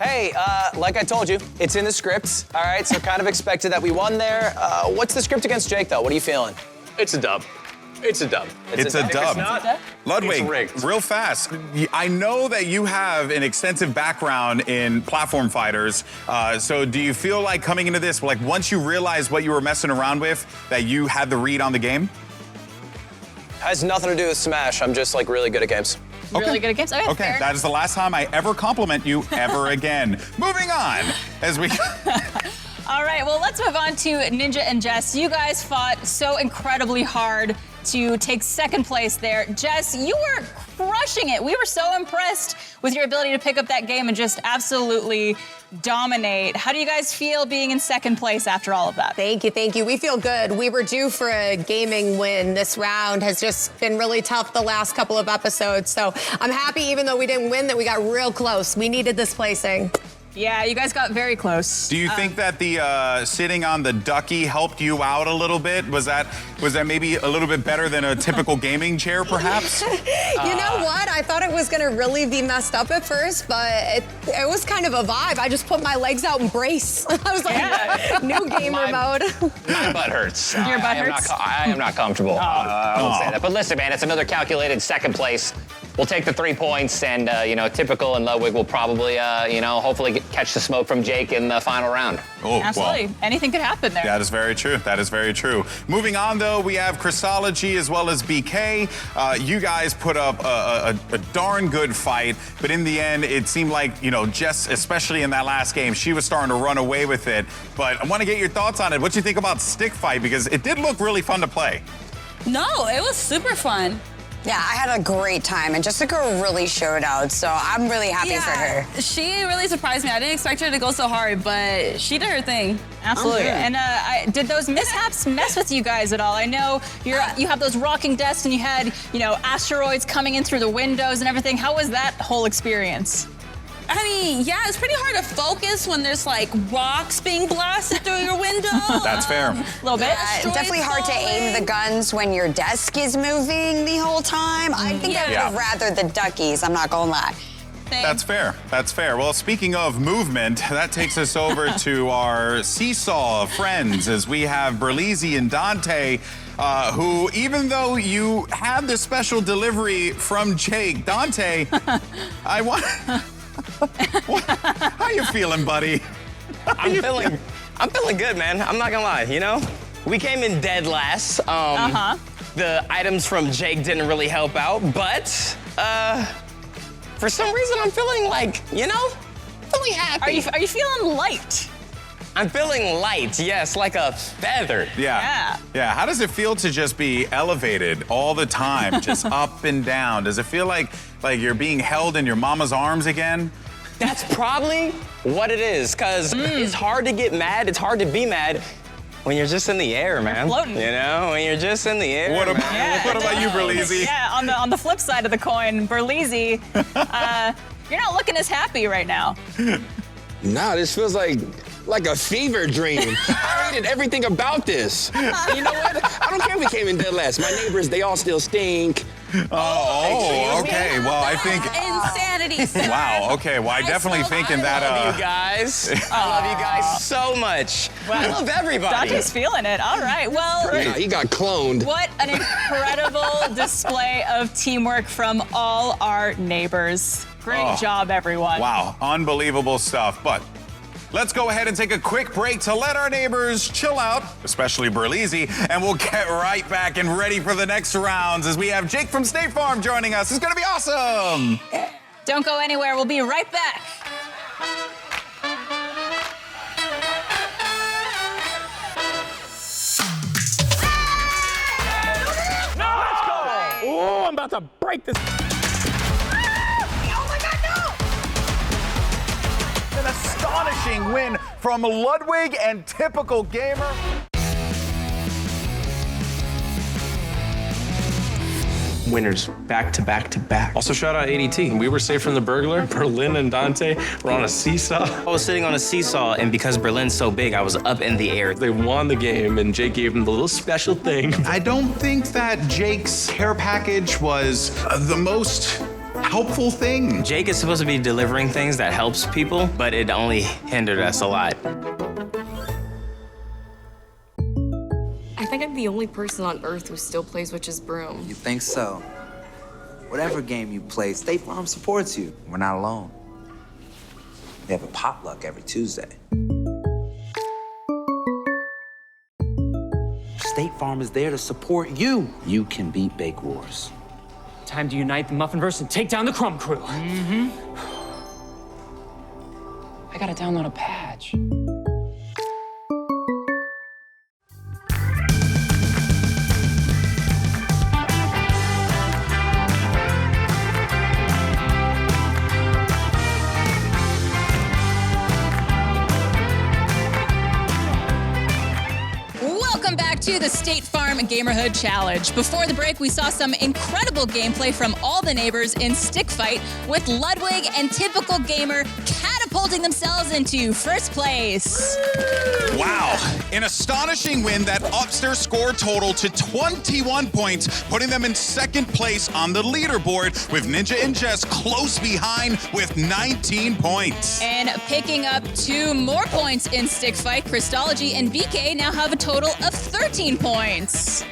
Hey, like I told you, it's in the script. All right, so kind of expected that we won there. What's the script against Jake, though? What are you feeling? It's a dub. It's a dub. It's a dub. Ludwig, it's rigged. real fast. I know that you have an extensive background in platform fighters. So do you feel like coming into this, like once you realized what you were messing around with, that you had the read on the game? Has nothing to do with Smash. I'm just like really good at games. Really good at games. Okay, fair. That is the last time I ever compliment you ever again. Moving on as we. All right, well, let's move on to Ninja and Jess. You guys fought so incredibly hard to take second place there. Jess, you were crushing it. We were so impressed with your ability to pick up that game and just absolutely dominate. How do you guys feel being in second place after all of that? Thank you, thank you. We feel good. We were due for a gaming win. This round has just been really tough the last couple of episodes. So I'm happy, even though we didn't win, that we got real close. We needed this placing. Yeah, you guys got very close. Do you think that the sitting on the ducky helped you out a little bit? Was that maybe a little bit better than a typical gaming chair, perhaps? You know what? I thought it was gonna really be messed up at first, but it was kind of a vibe. I just put my legs out and brace. I was like, new gamer mode. My butt hurts. Your butt hurts? I am not comfortable. I won't say that. But listen, man, it's another calculated second place. We'll take the 3 points, and typical and Ludwig will probably, hopefully catch the smoke from Jake in the final round. Oh, absolutely. Well, anything could happen there. That is very true. That is very true. Moving on, though, we have Christology as well as BK. You guys put up a darn good fight, but in the end, it seemed like, Jess, especially in that last game, she was starting to run away with it. But I want to get your thoughts on it. What do you think about stick fight? Because it did look really fun to play. No, it was super fun. Yeah, I had a great time, and Jessica really showed out, so I'm really happy for her. She really surprised me. I didn't expect her to go so hard, but she did her thing. Absolutely. And did those mishaps mess with you guys at all? I know you have those rocking desks, and you had, asteroids coming in through the windows and everything. How was that whole experience? I mean, yeah, it's pretty hard to focus when there's like rocks being blasted through your window. That's fair. A little bit. Definitely hard to aim the guns when your desk is moving the whole time. I think I would have rather the duckies, I'm not gonna lie. That's fair. That's fair. Well, speaking of movement, that takes us over to our seesaw friends as we have Berlizzi and Dante, who, even though you had the special delivery from Jake, Dante, how you feeling, buddy? I'm feeling good, man. I'm not gonna lie, We came in dead last. The items from Jake didn't really help out, but for some reason I'm feeling like, feeling happy. Are you feeling light? I'm feeling light, yes, like a feather. Yeah. How does it feel to just be elevated all the time, just up and down? Does it feel like you're being held in your mama's arms again? That's probably what it is, because it's hard to get mad, it's hard to be mad when you're just in the air, man. You're floating. When you're just in the air. What about you, Berlizzi? Yeah, on the flip side of the coin, Berlizzi, you're not looking as happy right now. Nah, this feels like a fever dream. I hated everything about this. You know what? I don't care if we came in dead last. My neighbors, they all still stink. Oh, okay. Well, I think. Insanity. Wow. Okay. Well, I definitely think in that. I love you guys. I love you guys so much. I love everybody. Dante's feeling it. All right. Well. Yeah, he got cloned. What an incredible display of teamwork from all our neighbors. Great job, everyone. Wow. Unbelievable stuff. But let's go ahead and take a quick break to let our neighbors chill out, especially Berlizzi, and we'll get right back and ready for the next rounds as we have Jake from State Farm joining us. It's gonna be awesome. Don't go anywhere. We'll be right back. No, let's go. Oh, I'm about to break this. An astonishing win from Ludwig and Typical Gamer. Winners back to back to back. Also, shout out ADT. We were safe from the burglar. Berlin and Dante were on a seesaw. I was sitting on a seesaw, and because Berlin's so big, I was up in the air. They won the game, and Jake gave them the little special thing. I don't think that Jake's care package was the most helpful thing. Jake is supposed to be delivering things that helps people, but it only hindered us a lot. I think I'm the only person on Earth who still plays Witch's Broom. You think so? Whatever game you play, State Farm supports you. We're not alone. They have a potluck every Tuesday. State Farm is there to support you. You can beat Bake Wars. Time to unite the Muffinverse and take down the Crumb Crew. Mm-hmm. I gotta download a patch. Welcome back to the State Farm Gamerhood Challenge. Before the break, we saw some incredible gameplay from all the neighbors in Stick Fight, with Ludwig and Typical Gamer catapulting themselves into first place. Wow, an astonishing win that ups their score total to 21 points, putting them in second place on the leaderboard, with Ninja and Jess close behind with 19 points. And picking up 2 more points in Stick Fight, Christology and BK now have a total of 13 points.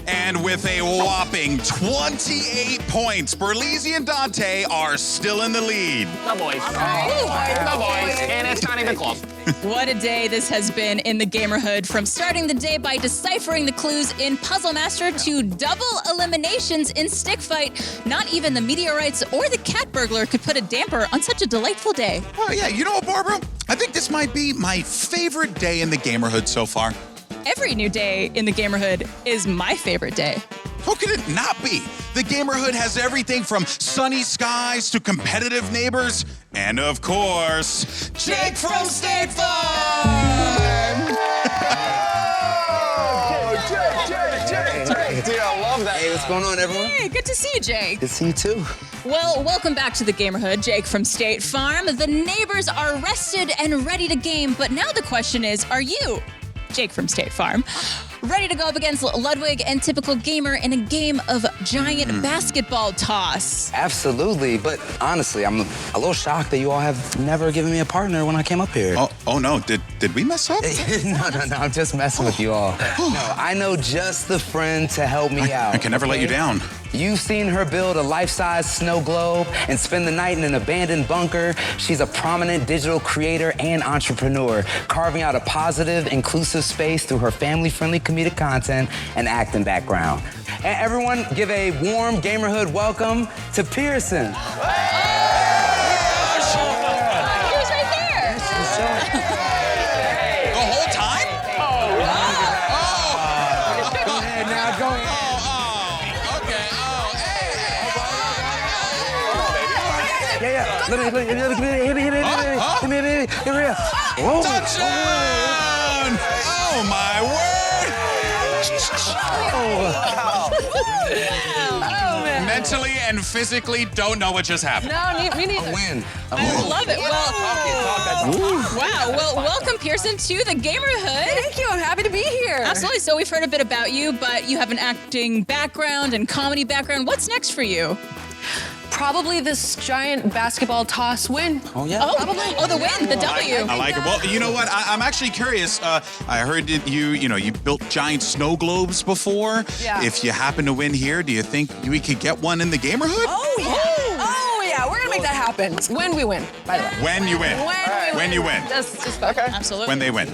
And with a whopping 28 points, Berlizzi and Dante are still in the lead. The boys. The boys. And it's not even close. What a day this has been in the Gamerhood. From starting the day by deciphering the clues in Puzzle Master to double eliminations in Stick Fight, not even the meteorites or the cat burglar could put a damper on such a delightful day. Oh yeah, you know what, Barbara? I think this might be my favorite day in the Gamerhood so far. Every new day in the Gamerhood is my favorite day. How could it not be? The Gamerhood has everything from sunny skies to competitive neighbors, and of course, Jake from State Farm! Jake, I love that. Hey, what's going on, everyone? Hey, good to see you, Jake. Good to see you, too. Well, welcome back to the Gamerhood, Jake from State Farm. The neighbors are rested and ready to game, but now the question is, are you, Jake from State Farm, ready to go up against Ludwig and Typical Gamer in a game of giant basketball toss? Absolutely, but honestly, I'm a little shocked that you all have never given me a partner when I came up here. Oh no, did we mess up? No, I'm just messing with you all. No, I know just the friend to help me out. I can never let you down. You've seen her build a life-size snow globe and spend the night in an abandoned bunker. She's a prominent digital creator and entrepreneur, carving out a positive, inclusive space through her family-friendly comedic content and acting background. And everyone, give a warm Gamerhood welcome to Pearson. He was right there. The whole time? Go ahead now, go ahead. Yeah. Hit me. Touchdown! Oh, my word! Oh, man. Mentally and physically don't know what just happened. No, me neither. A win. I love it. Wow. Well, welcome, Pearson, to the Gamerhood. Thank you. I'm happy to be here. Absolutely. So we've heard a bit about you, but you have an acting background and comedy background. What's next for you? Probably this giant basketball toss win. Oh, yeah. Oh, the win, the W. I like it. Well, you know what? I'm actually curious. I heard that you built giant snow globes before. Yeah. If you happen to win here, do you think we could get one in the Gamerhood? Oh, yeah. We're going to make that happen. When we win, by the way. When you win. When you win. Just okay. Absolutely. When they win.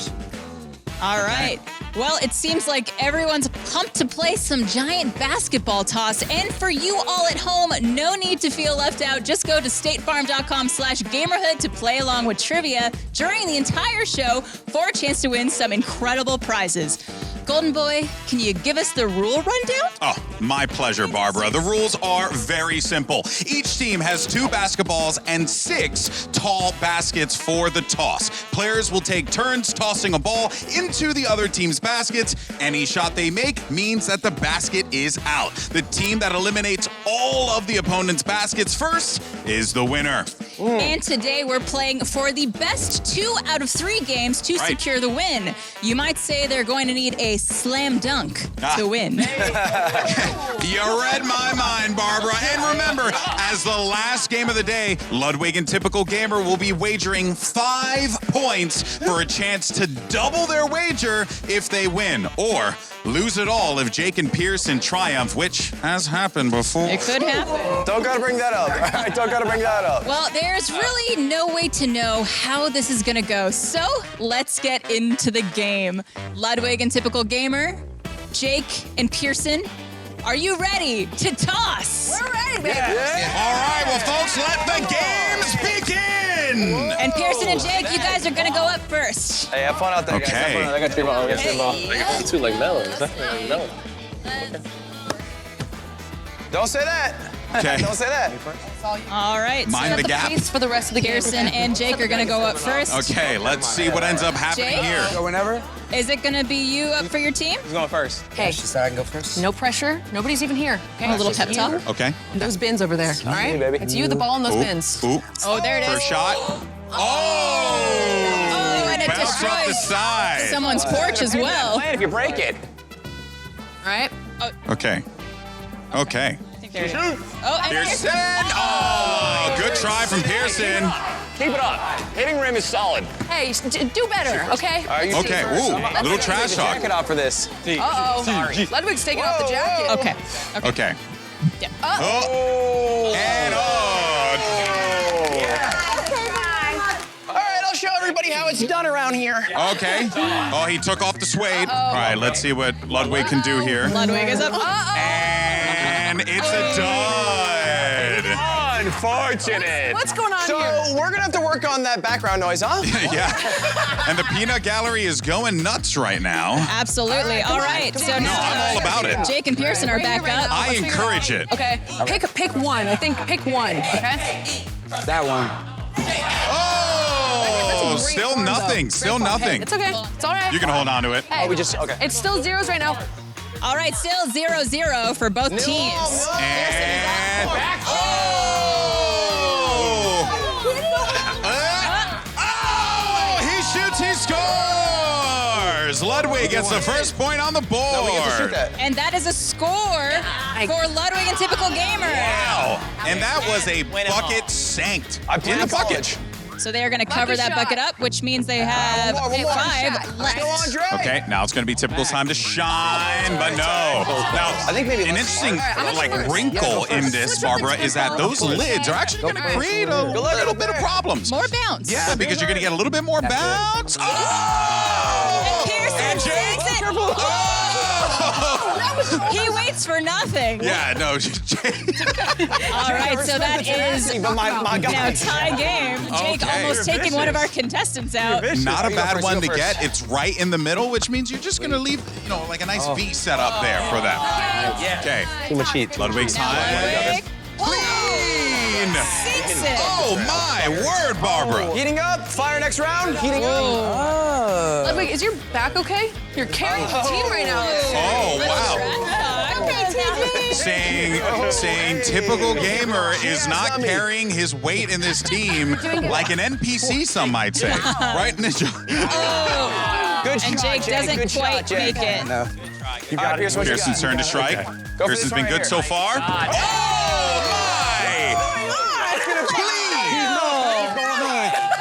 All right. Well, it seems like everyone's pumped to play some giant basketball toss. And for you all at home, no need to feel left out. Just go to statefarm.com/Gamerhood to play along with trivia during the entire show for a chance to win some incredible prizes. Golden Boy, can you give us the rule rundown? Oh, my pleasure, Barbara. The rules are very simple. Each team has 2 basketballs and 6 tall baskets for the toss. Players will take turns tossing a ball into the other team's baskets. Any shot they make means that the basket is out. The team that eliminates all of the opponent's baskets first is the winner. And today we're playing for the best 2 out of 3 games to secure the win. You might say they're going to need a slam dunk to win. You read my mind, Barbara. And remember, As the last game of the day, Ludwig and Typical Gamer will be wagering 5 points for a chance to double their wager if they win, or lose it all if Jake and Pearson triumph, which has happened before. It could happen. Don't gotta bring that up. All right, don't gotta bring that up. Well, there's really no way to know how this is gonna go, so let's get into the game. Ludwig and Typical Gamer, Jake and Pearson, are you ready to toss? We're ready, baby. All right, well, folks, let the games begin. And Pearson and Jake, you guys are gonna go up first. Hey, have fun out there, guys. Have fun. I got 3 balls. I got 3 balls. I got 2 like melons. Melon. Don't say that. Okay. Don't say that. All right. Mind the gap. For the rest of the game. Pearson and Jake are gonna go up first. Okay, let's see what ends up happening Jake? here. Go whenever. Is it gonna be you up for your team? Who's going first? Hey, She said I can go first. no pressure. Nobody's even here. Okay. A little pep talk. Okay. Those bins over there. All right. me, baby. It's you, the ball, and those bins. Ooh. Oh, there it is. First shot. Oh, and it Bounced off the destroys side. someone's porch as well. Plan if you break it. All right. Okay. Okay. I think there it is. Oh, and Pearson. Oh, good try from Pearson. Keep it up. Hitting rim is solid. Hey, do better, okay? Okay. Ooh, little trash talk. Jacket out for this. Uh-oh. Ludwig's taking off the jacket. Okay. Okay. Yeah. Oh. And All right, I'll show everybody how it's done around here. Okay. Oh, he took off the suede. All right, let's see what Ludwig can do here. Ludwig is up. And it's a dud. Unfortunate. What's going on So here? we're gonna have to work on that background noise, huh? Yeah. And the peanut gallery is going nuts right now. Absolutely. All right. So No, now I'm all about it. Jake and Pearson are back up. I encourage it. Okay. Pick one. I think pick one. Okay. That one. Oh, still nothing. Still nothing. It's okay. It's all right. You can hold on to it. Hey, It's still zeros right now. All right, still 0-0 for both teams. And he shoots, he scores! Ludwig gets the first point on the board. And that is a score for Ludwig and Typical Gamer. Wow. And that was a bucket sanked in the bucket. So they are going to cover that bucket up, which means they have 5 left. Okay, now it's going to be Typical's time to shine, but no. Now, I think maybe an interesting wrinkle in this, Barbara, is that those lids are actually going to create a little bit of problems. More bounce. Yeah, because you're going to get a little bit more bounce. Oh! And Jake takes it. He waits for nothing. Yeah, no. All right, so that is now tie game. Jake almost taking one of our contestants out. Not a bad one to get. It's right in the middle, which means you're just going to leave, like a nice V set up there for them. Okay. Too much heat. Ludwig's time. Clean. Sinks it. Oh, my word, Barbara. Heating up. Fire next round. Heating up. Ludwig, is your back okay? You're carrying the team right now. Oh, wow. Okay, TJ. Saying Typical Gamer is not carrying his weight in this team like an NPC, some might say. Right, Ninja? Good shot, And Jake doesn't quite make it. No. You got it. Pearson's turn to strike. Pearson's been good so far. Oh, my!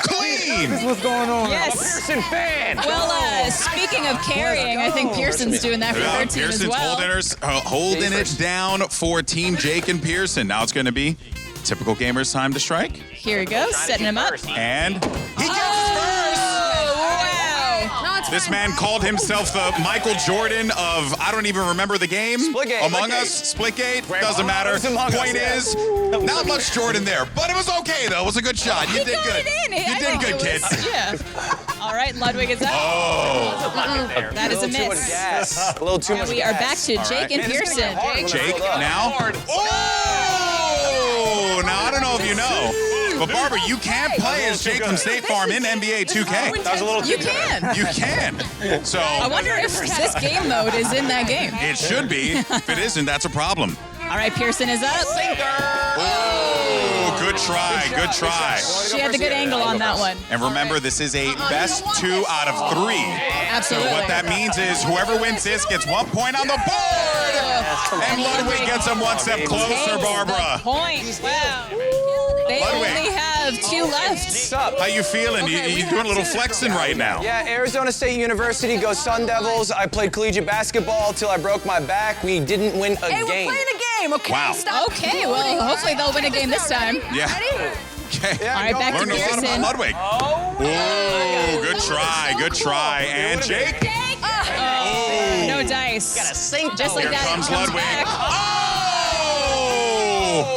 Clean! This is what's going on. Yes. Pearson fan. Well, speaking of carrying, I think Pearson's doing that for her team as Pearson's well. holding it down for Team Jake and Pearson. Now it's going to be Typical Gamer's time to strike. Here he goes, setting him up. And he gets first! This man called himself the Michael Jordan of, I don't even remember the game. Splitgate. Among Us, Splitgate, doesn't matter. Point is, not much Jordan there, but it was okay though. It was a good shot. You did good. You did good, kid. Yeah. All right, Ludwig is up. Oh. That is a Too much miss. gas. A little too much And we are back to Jake and Pearson. Jake now. Oh! Now, I don't know if you know, but Barbara, you can play as Jake from State Farm in NBA 2K. That was a little too You can. You can. So I wonder if this game mode is in that game. it should be. If it isn't, that's a problem. All right, Pearson is up. Oh, good try. Good try. She had the good angle on that one. And remember, this is a best 2 out of 3. Absolutely. So what that means is whoever wins this gets 1 point on the board. And Ludwig gets him one step closer, Barbara. Points. Wow. They Ludwig. only have 2 left. What's up? How you feeling? Okay, you doing a little flexing right now. Yeah, Arizona State University, go Sun Devils. I played collegiate basketball till I broke my back. We didn't win a Hey, we're game. playing a game, okay? Wow. Stop. Okay, well, hopefully they'll win a game this time. Yeah. Ready? Okay. All right, back to Learned a lot Pearson. about Ludwig. Oh, good try, good try. And Jake. Oh, no dice. Got a sink. Just like Here that, comes it comes Ludwig. back. Oh!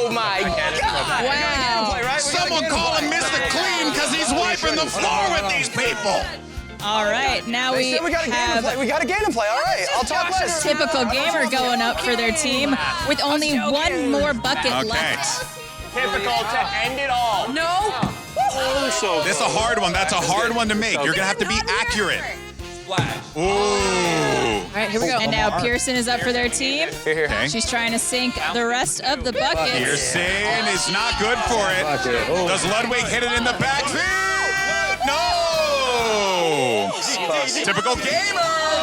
Oh my God. Wow. Someone call him Mr. Clean because he's wiping the floor with these people. All right, now They said we got a game to have play. We got a game to play. All right, I'll talk less. Typical Gamer going up for their team with only 1 more bucket Okay. left. Typical to end it all. No. So This is a hard one. That's a hard one to make. You're going to have to be accurate. Ooh. All right, here we go. And now Pearson is up for their team. Okay. She's trying to sink the rest of the buckets. Pearson is not good for it. Does Ludwig hit it in the backfield? No! Typical Gamer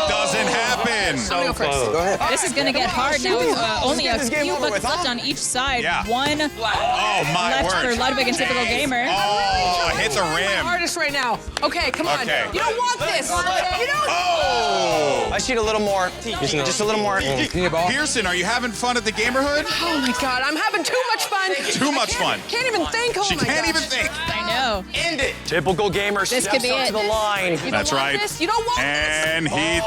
doesn't happen. so close. Go ahead. This is going to get hard now. Only a get this game few over buckets with, left huh? on each side. Yeah. 1 Oh, my left word. for Ludwig and Typical Gamer. Oh, hit the My rim. hardest right now. Okay, come on. Okay. You don't want this. You don't. Oh! I shoot a little more. Just a little more. Pearson, are you having fun at the Gamerhood? Oh my God, I'm having too much fun. Too much fun. Can't even think. Oh She my can't gosh. even think. I know. End it. Typical gamer This steps could be up it. to the line. You don't That's want right. This? You don't want And he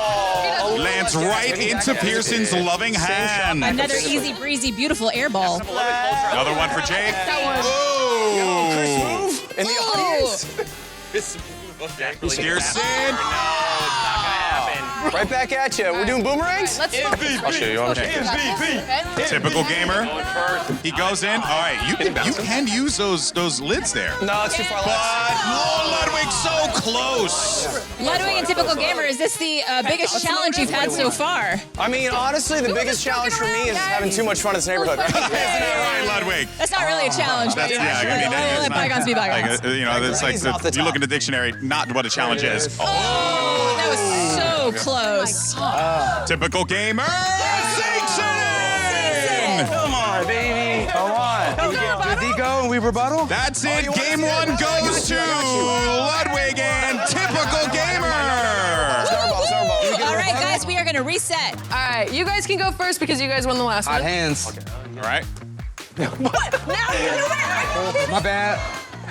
lands right into Pearson's loving hand. Another easy breezy, beautiful air ball. Another one for Jake. that one. Oh! In the audience. Pearson. Right back at you. We're doing boomerangs? Let's I'll show you. Typical Gamer. He goes in. All right, you can use those lids there. No, it's too far But left. oh, Ludwig, so close. Ludwig and Typical Gamer, is this the biggest challenge you've had so far? I mean, honestly, the biggest challenge for me is having too much fun in this neighborhood. Isn't that right, Ludwig? That's not really a challenge. That's, but yeah, I mean, let it's bygones be not, bygones. like, you know, it's like Off the you look in the dictionary, not what a challenge is. Oh, that was so close. Typical Gamer sinks it in. Come on, baby. Come on. Did he go and we rebuttal? That's it. Game 1 goes to Ludwig and Typical Gamer. All right, guys, we are going to reset. All right, you guys can go first because you guys won the last Hot one. hands. All right. What? Now you My bad.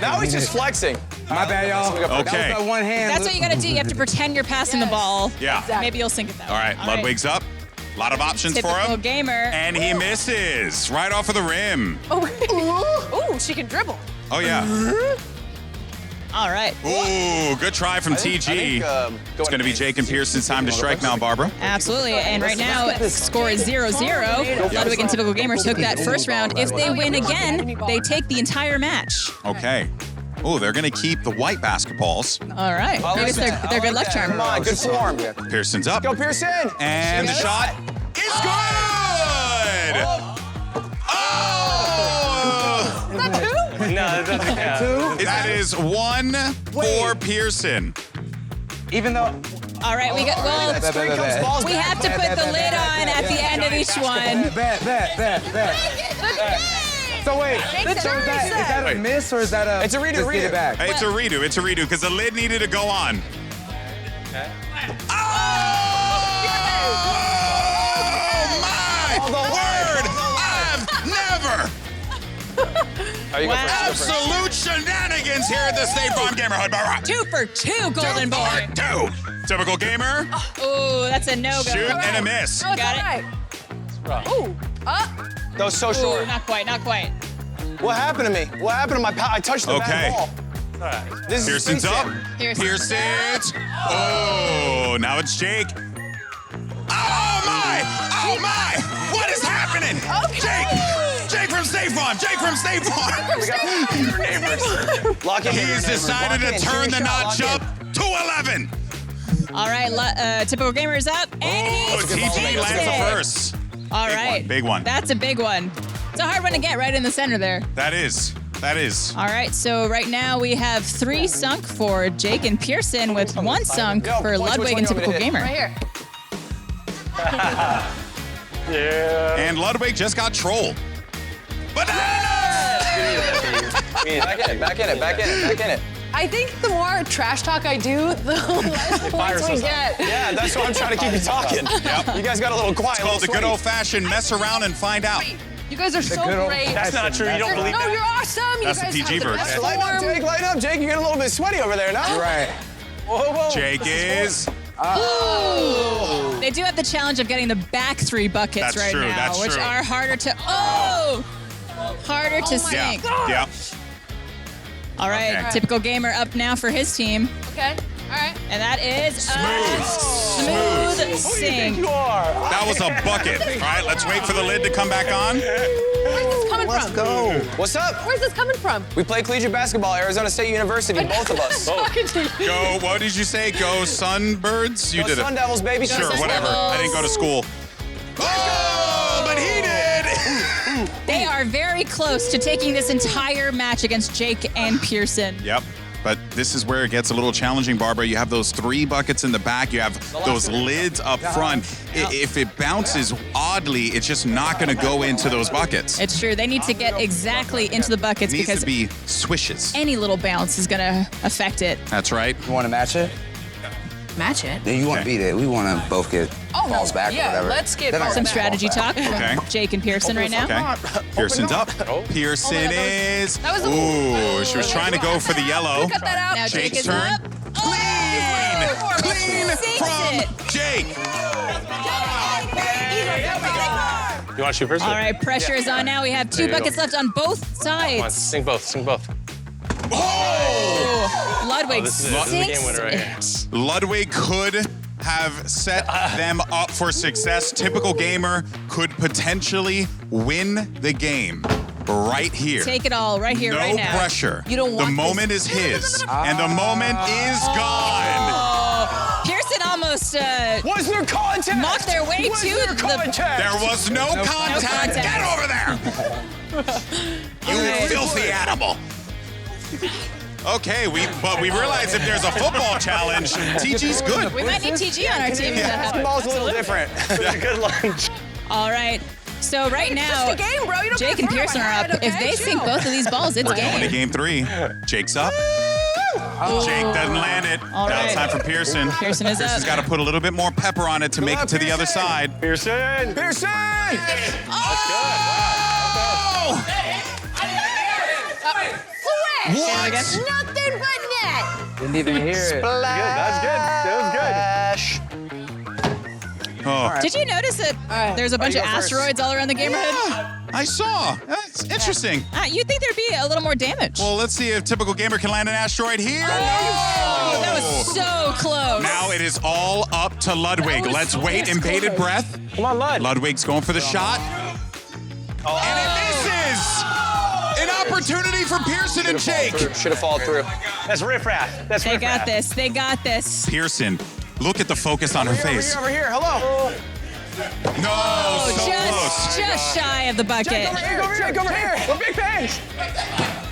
Now he's just flexing. My bad, y'all. Okay. That was that one hand. That's what you got to do. You have to pretend you're passing the ball. Yeah. Maybe you'll sink it that All way. right, Ludwig's up. A lot of options for Typical him. Gamer. And he misses right off of the rim. Ooh, she can dribble. Oh, yeah. All right. Ooh, good try from TG. It's going to be Jake and Pearson's time to strike now, Barbara. Absolutely. And right now, the score is 0-0. Ludwig and Typical Gamer took that first round. If they win again, they take the entire match. Okay. Oh, they're going to keep the white basketballs. All right. Maybe it's their good luck charm. Come on, good form. Pearson's up. Go, Pearson. And the shot is good! Oh! No, that doesn't count. That is 1 for Pearson. Even though. All right, we got, well, we have to put the lid on at the end of each one. Bet. So wait, so is that a miss or is that a? It's a redo, just get it back? It's a redo because the lid needed to go on. Oh my word! I've never absolute shenanigans here at the State Farm Gamerhood Bar. 2 for 2, Golden Boy. 2. Typical Gamer. Oh, that's a no-go. Shoot and a miss. Oh, it's Got all it. right. Ooh, That was so Ooh, short. not quite, not quite. What happened to me? What happened to my power? I touched the Okay. bad ball. This is Pearson's up. Pearson. Pearson. Oh, now it's Jake. Oh my! Oh my! What is happening? Jake from State Farm. Jake from State Farm. Lock it in. He's decided to turn the notch up to 11. All right, Typical Gamer is up, and he TG lands the first. All right. Big one. That's a big one. It's a hard one to get right in the center there. That is. That is. All right, so right now we have 3 sunk for Jake and Pearson with 1 sunk for Ludwig and Typical Gamer. Right here. Yeah. And Ludwig just got trolled. Back in it. I think the more trash talk I do, the less points we get. Yeah, that's why I'm trying to keep you talking. Yep. You guys got a little quiet. It's called the good old-fashioned mess around and find out. You guys are so great. That's not true. You don't believe that? No, you're awesome. That's you guys the PG have the version. best Light up, form. Jake. Light up, Jake. You're getting a little bit sweaty over there, no? Right. Whoa. Jake is. Ooh. They do have the challenge of getting the back 3 buckets That's true, now, that's which true. are harder to. Harder to sink. Yeah. All right, Okay. Typical Gamer up now for his team. Okay. All right. And that is Smooth. sink. That was a bucket. All right, let's wait for the lid to come back on. Where's this coming from? Go. What's up? Where's this coming from? We play collegiate basketball, Arizona State University, both of us. Go, what did you say? Go Sunbirds? You Go did it. Sun Devils, baby. Go Sure, Sun whatever. Devils. I didn't go to school. Oh, but he did. They are very close to taking this entire match against Jake and Pearson. Yep. But this is where it gets a little challenging, Barbara. You have those 3 buckets in the back. You have those lids up front. If it bounces oddly, it's just not going to go into those buckets. It's true. They need to get exactly into the buckets It needs because to be swishes. any little bounce is going to affect it. That's right. You want to match it? Match it. Yeah, you want to beat it. We want to both get balls back or Yeah, whatever. let's get Then I balls Some got strategy balls talk back. from Okay. Jake and Pearson right now. Okay. Pearson's up. Pearson is. that was a- Ooh, she was trying to go for the yellow. Cut that out. Now Jake Jake's is turn. up. Clean from Jake. You want to shoot first? All right, pressure is on now. We have 2 There you go. buckets left on both Come on, sides. sing both. Oh! Ludwig This is the game winner right here. Ludwig could have set them up for success. Typical Gamer could potentially win the game right here. Take it all right here, No right now. pressure. You don't the want moment is his, and the moment is gone. Oh, Pearson almost Was there contact? mocked their way Was to there the. contact? There was no contact. contact. Get over there, you right. filthy animal. Okay, but we realize if there's a football challenge, TG's good. We might need TG on our team. Basketball's a little different. Good lunch. All right. So right now, Just a game, bro. You don't Jake gotta and throw Pearson my are head, up. If okay? they sink Chill. both of these balls, it's We're going to game. game 3. Jake's up. Jake doesn't land it. All Now right. it's time for Pearson. Pearson is Pearson's up. got to put a little bit more pepper on it to make it to the other side. Pearson! Pearson! Oh! What? Nothing but net. Didn't even hear it. That's good. That Oh. Did you notice that there's a bunch of asteroids all around the neighborhood? I saw. That's interesting. You'd think there'd be a little more damage. Well, let's see if Typical Gamer can land an asteroid here. Oh, that was so close. Now it is all up to Ludwig. Let's wait in bated breath. Come on, Lud. Ludwig's going for the shot. And it misses! An opportunity for Pearson and Jake. Should have followed through. That's riffraff. That's They riffraff. got this. They got this. Pearson, look at the focus on her face. Over here. Hello. No, so close. Just shy of the bucket. Jake, over here. We're big fans.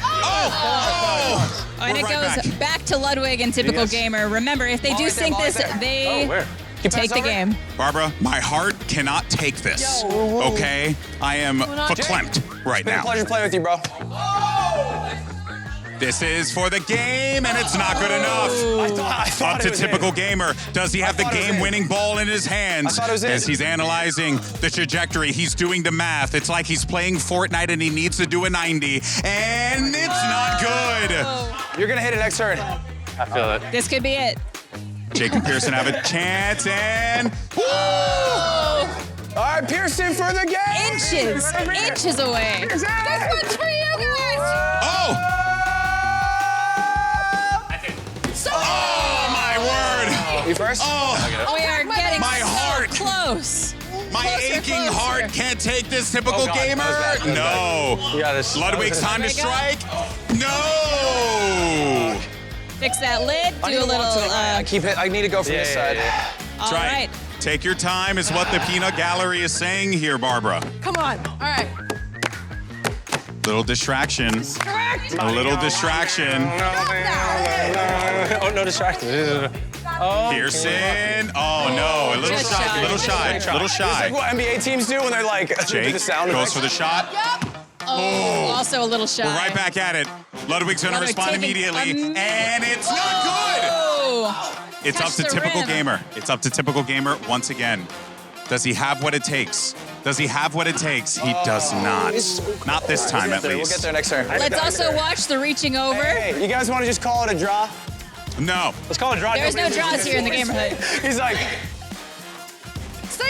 Oh! And it We're right goes back to Ludwig and Typical Yes. Gamer. Remember, if they do Ball right there, sink ball right this, there. they where? take the over? game. Barbara, my heart cannot take this. Okay? I am verklempt right Been a now. pleasure playing with you, bro. This is for the game, and it's not good enough. I thought Up it to was Typical in. Gamer. Does he have the thought it was in. game-winning ball in his hands? I thought it was in. As he's analyzing the trajectory, he's doing the math. It's like he's playing Fortnite and he needs to do a 90, and it's not good. You're gonna hit it next turn. I feel it. This could be it. Jake and Pearson have a chance, and All right, Pearson for the game. Inches away. This one's for you guys. oh! Oh my word! You first? Oh, We are getting My so heart. close. my Closer, aching closer. heart can't take this Typical Oh, God. Gamer. That was bad. No. You got this. Ludwig's time to There you go. strike. No. Fix that lid. I need Do a to walk little. to the right. I keep it. I need to go from this side. All Try it. right. Take your time is what the peanut gallery is saying here, Barbara. Come on. All right. Little distraction. A little distraction. Oh, no distraction. Oh, Pearson. Oh no, a little shy. Little shy. Little It's shy. like what NBA teams do when they're like, Jake the sound goes for the shot. Oh, also a little shy. We're right back at it. Ludwig's gonna Ludwig respond taking immediately, and it's not good. It's up to Catch the typical rim. gamer. It's up to typical gamer once again. Does he have what it takes? Does he have what it takes? He does not. Not this time, at We'll least. get there next turn. Let's also watch the reaching over. Hey, you guys want to just call it a draw? No. Let's call it a draw. There's no draws here in the neighborhood. He's like,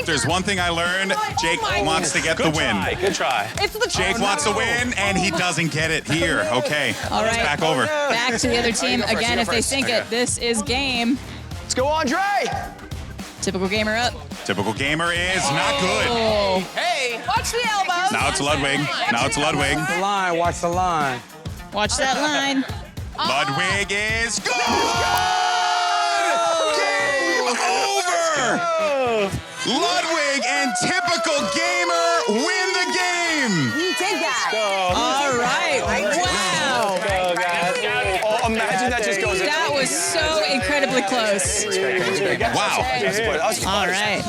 There's one thing I learned. Jake wants to get the win. Good try. It's the Jake wants to win, and he doesn't get it here. Okay. All right. Back over. Back to the other team. Again, if they sink it, this is game. Let's go, Andre. Typical gamer up. Typical gamer is not good. Oh. Hey, watch the elbows. Now it's Ludwig. Now it's Ludwig. The line, watch the line. Watch that line. Ludwig is good! Game over! Ludwig and typical gamer win the game! You did that. All right. Wow. Oh, imagine that just goes in. That was so incredibly close. Wow. All right.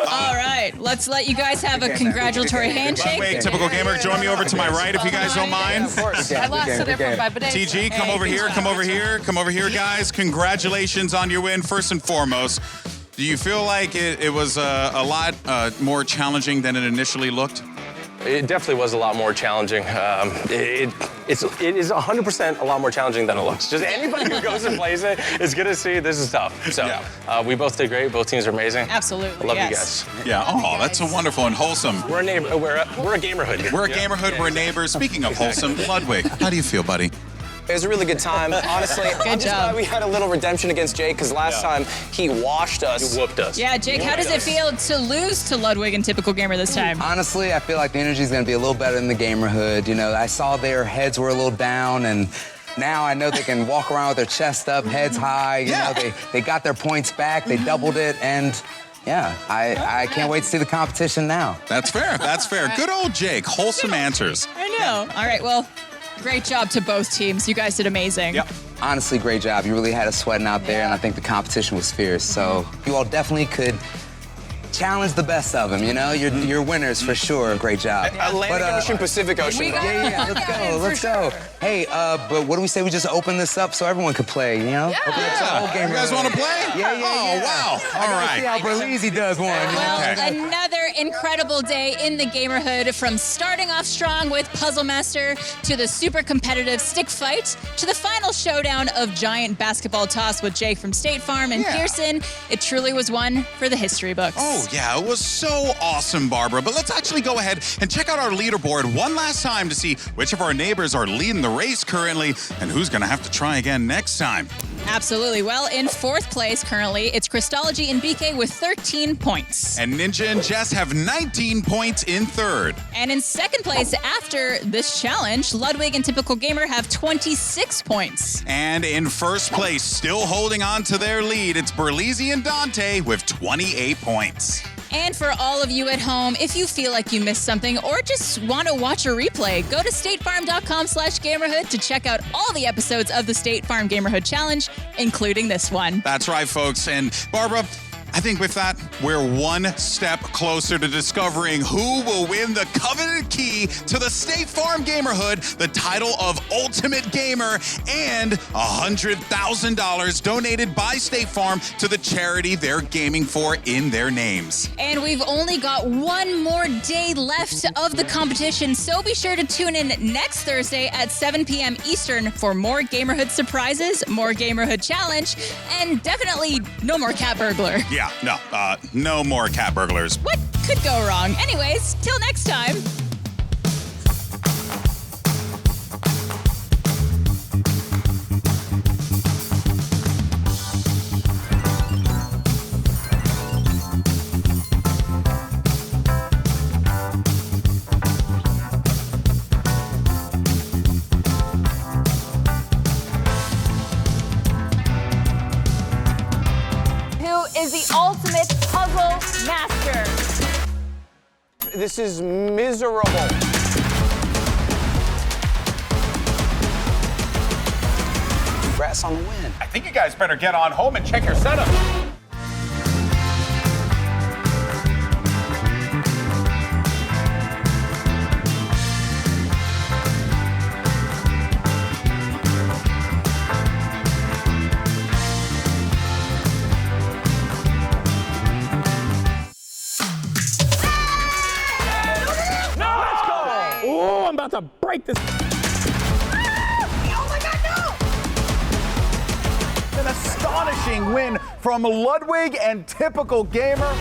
All right. Let's let you guys have a congratulatory handshake. Ludwig, typical gamer, join me over to my right if you guys don't mind. I lost it from my banana. TG, come over here, come over here, come over here, guys. Congratulations on your win, first and foremost. Do you feel like it was a lot more challenging than it initially looked? It definitely was a lot more challenging. It is 100% a lot more challenging than it looks. Just anybody who goes and plays it is gonna see this is tough. So we both did great. Both teams are amazing. Absolutely. I love yes. you guys. Yeah. Oh, that's so wonderful and wholesome. We're a neighbor. We're a gamerhood here. We're a gamerhood. We're neighbors. Speaking of wholesome, Ludwig, how do you feel, buddy? It was a really good time. Honestly, I'm just glad we had a little redemption against Jake because last time he washed us. He whooped us. Yeah, Jake, how does it feel to lose to Ludwig and typical gamer this time? Honestly, I feel like the energy is going to be a little better in the gamerhood. You know, I saw their heads were a little down, and now I know they can walk around with their chest up, heads high. You know, they got their points back, they doubled it, and yeah, I can't wait to see the competition now. That's fair. That's fair. Good old Jake. Wholesome answers. I know. All right, well, great job to both teams. You guys did amazing. Yep. Honestly, great job. You really had us sweating out there, and I think the competition was fierce. So you all definitely could challenge the best of them, you know? You're winners for sure. Great job. Atlantic Ocean, Pacific Ocean. Yeah, let's go. Hey, but what do we say we just open this up so everyone could play, you know? Open up the whole game. You guys want to play? Yeah. Oh, wow. All right. See how Berlizzi does one. Well, another incredible day in the gamerhood, from starting off strong with Puzzle Master to the super competitive stick fight to the final showdown of giant basketball toss with Jake from State Farm and Pearson. It truly was one for the history books. Oh, yeah, it was so awesome, Barbara. But let's actually go ahead and check out our leaderboard one last time to see which of our neighbors are leading the race currently and who's going to have to try again next time. Absolutely. Well, in fourth place currently, it's Christology and BK with 13 points. And Ninja and Jess have 19 points in third. And in second place, after this challenge, Ludwig and Typical Gamer have 26 points. And in first place, still holding on to their lead, it's Berlizzi and Dante with 28 points. And for all of you at home, if you feel like you missed something or just want to watch a replay, go to statefarm.com/gamerhood to check out all the episodes of the State Farm Gamerhood Challenge, including this one. That's right, folks. And Barbara, I think with that, we're one step closer to discovering who will win the coveted key to the State Farm Gamerhood, the title of Ultimate Gamer, and $100,000 donated by State Farm to the charity they're gaming for in their names. And we've only got one more day left of the competition, so be sure to tune in next Thursday at 7 p.m. Eastern for more Gamerhood surprises, more Gamerhood challenge, and definitely no more cat burglar. Yeah, no more cat burglars. What could go wrong? Anyways, till next time. Is the ultimate puzzle master. This is miserable. Congrats on the win. I think you guys better get on home and check your setup. Oh, I'm about to break this. Oh my God, no! An astonishing win from Ludwig and typical gamer.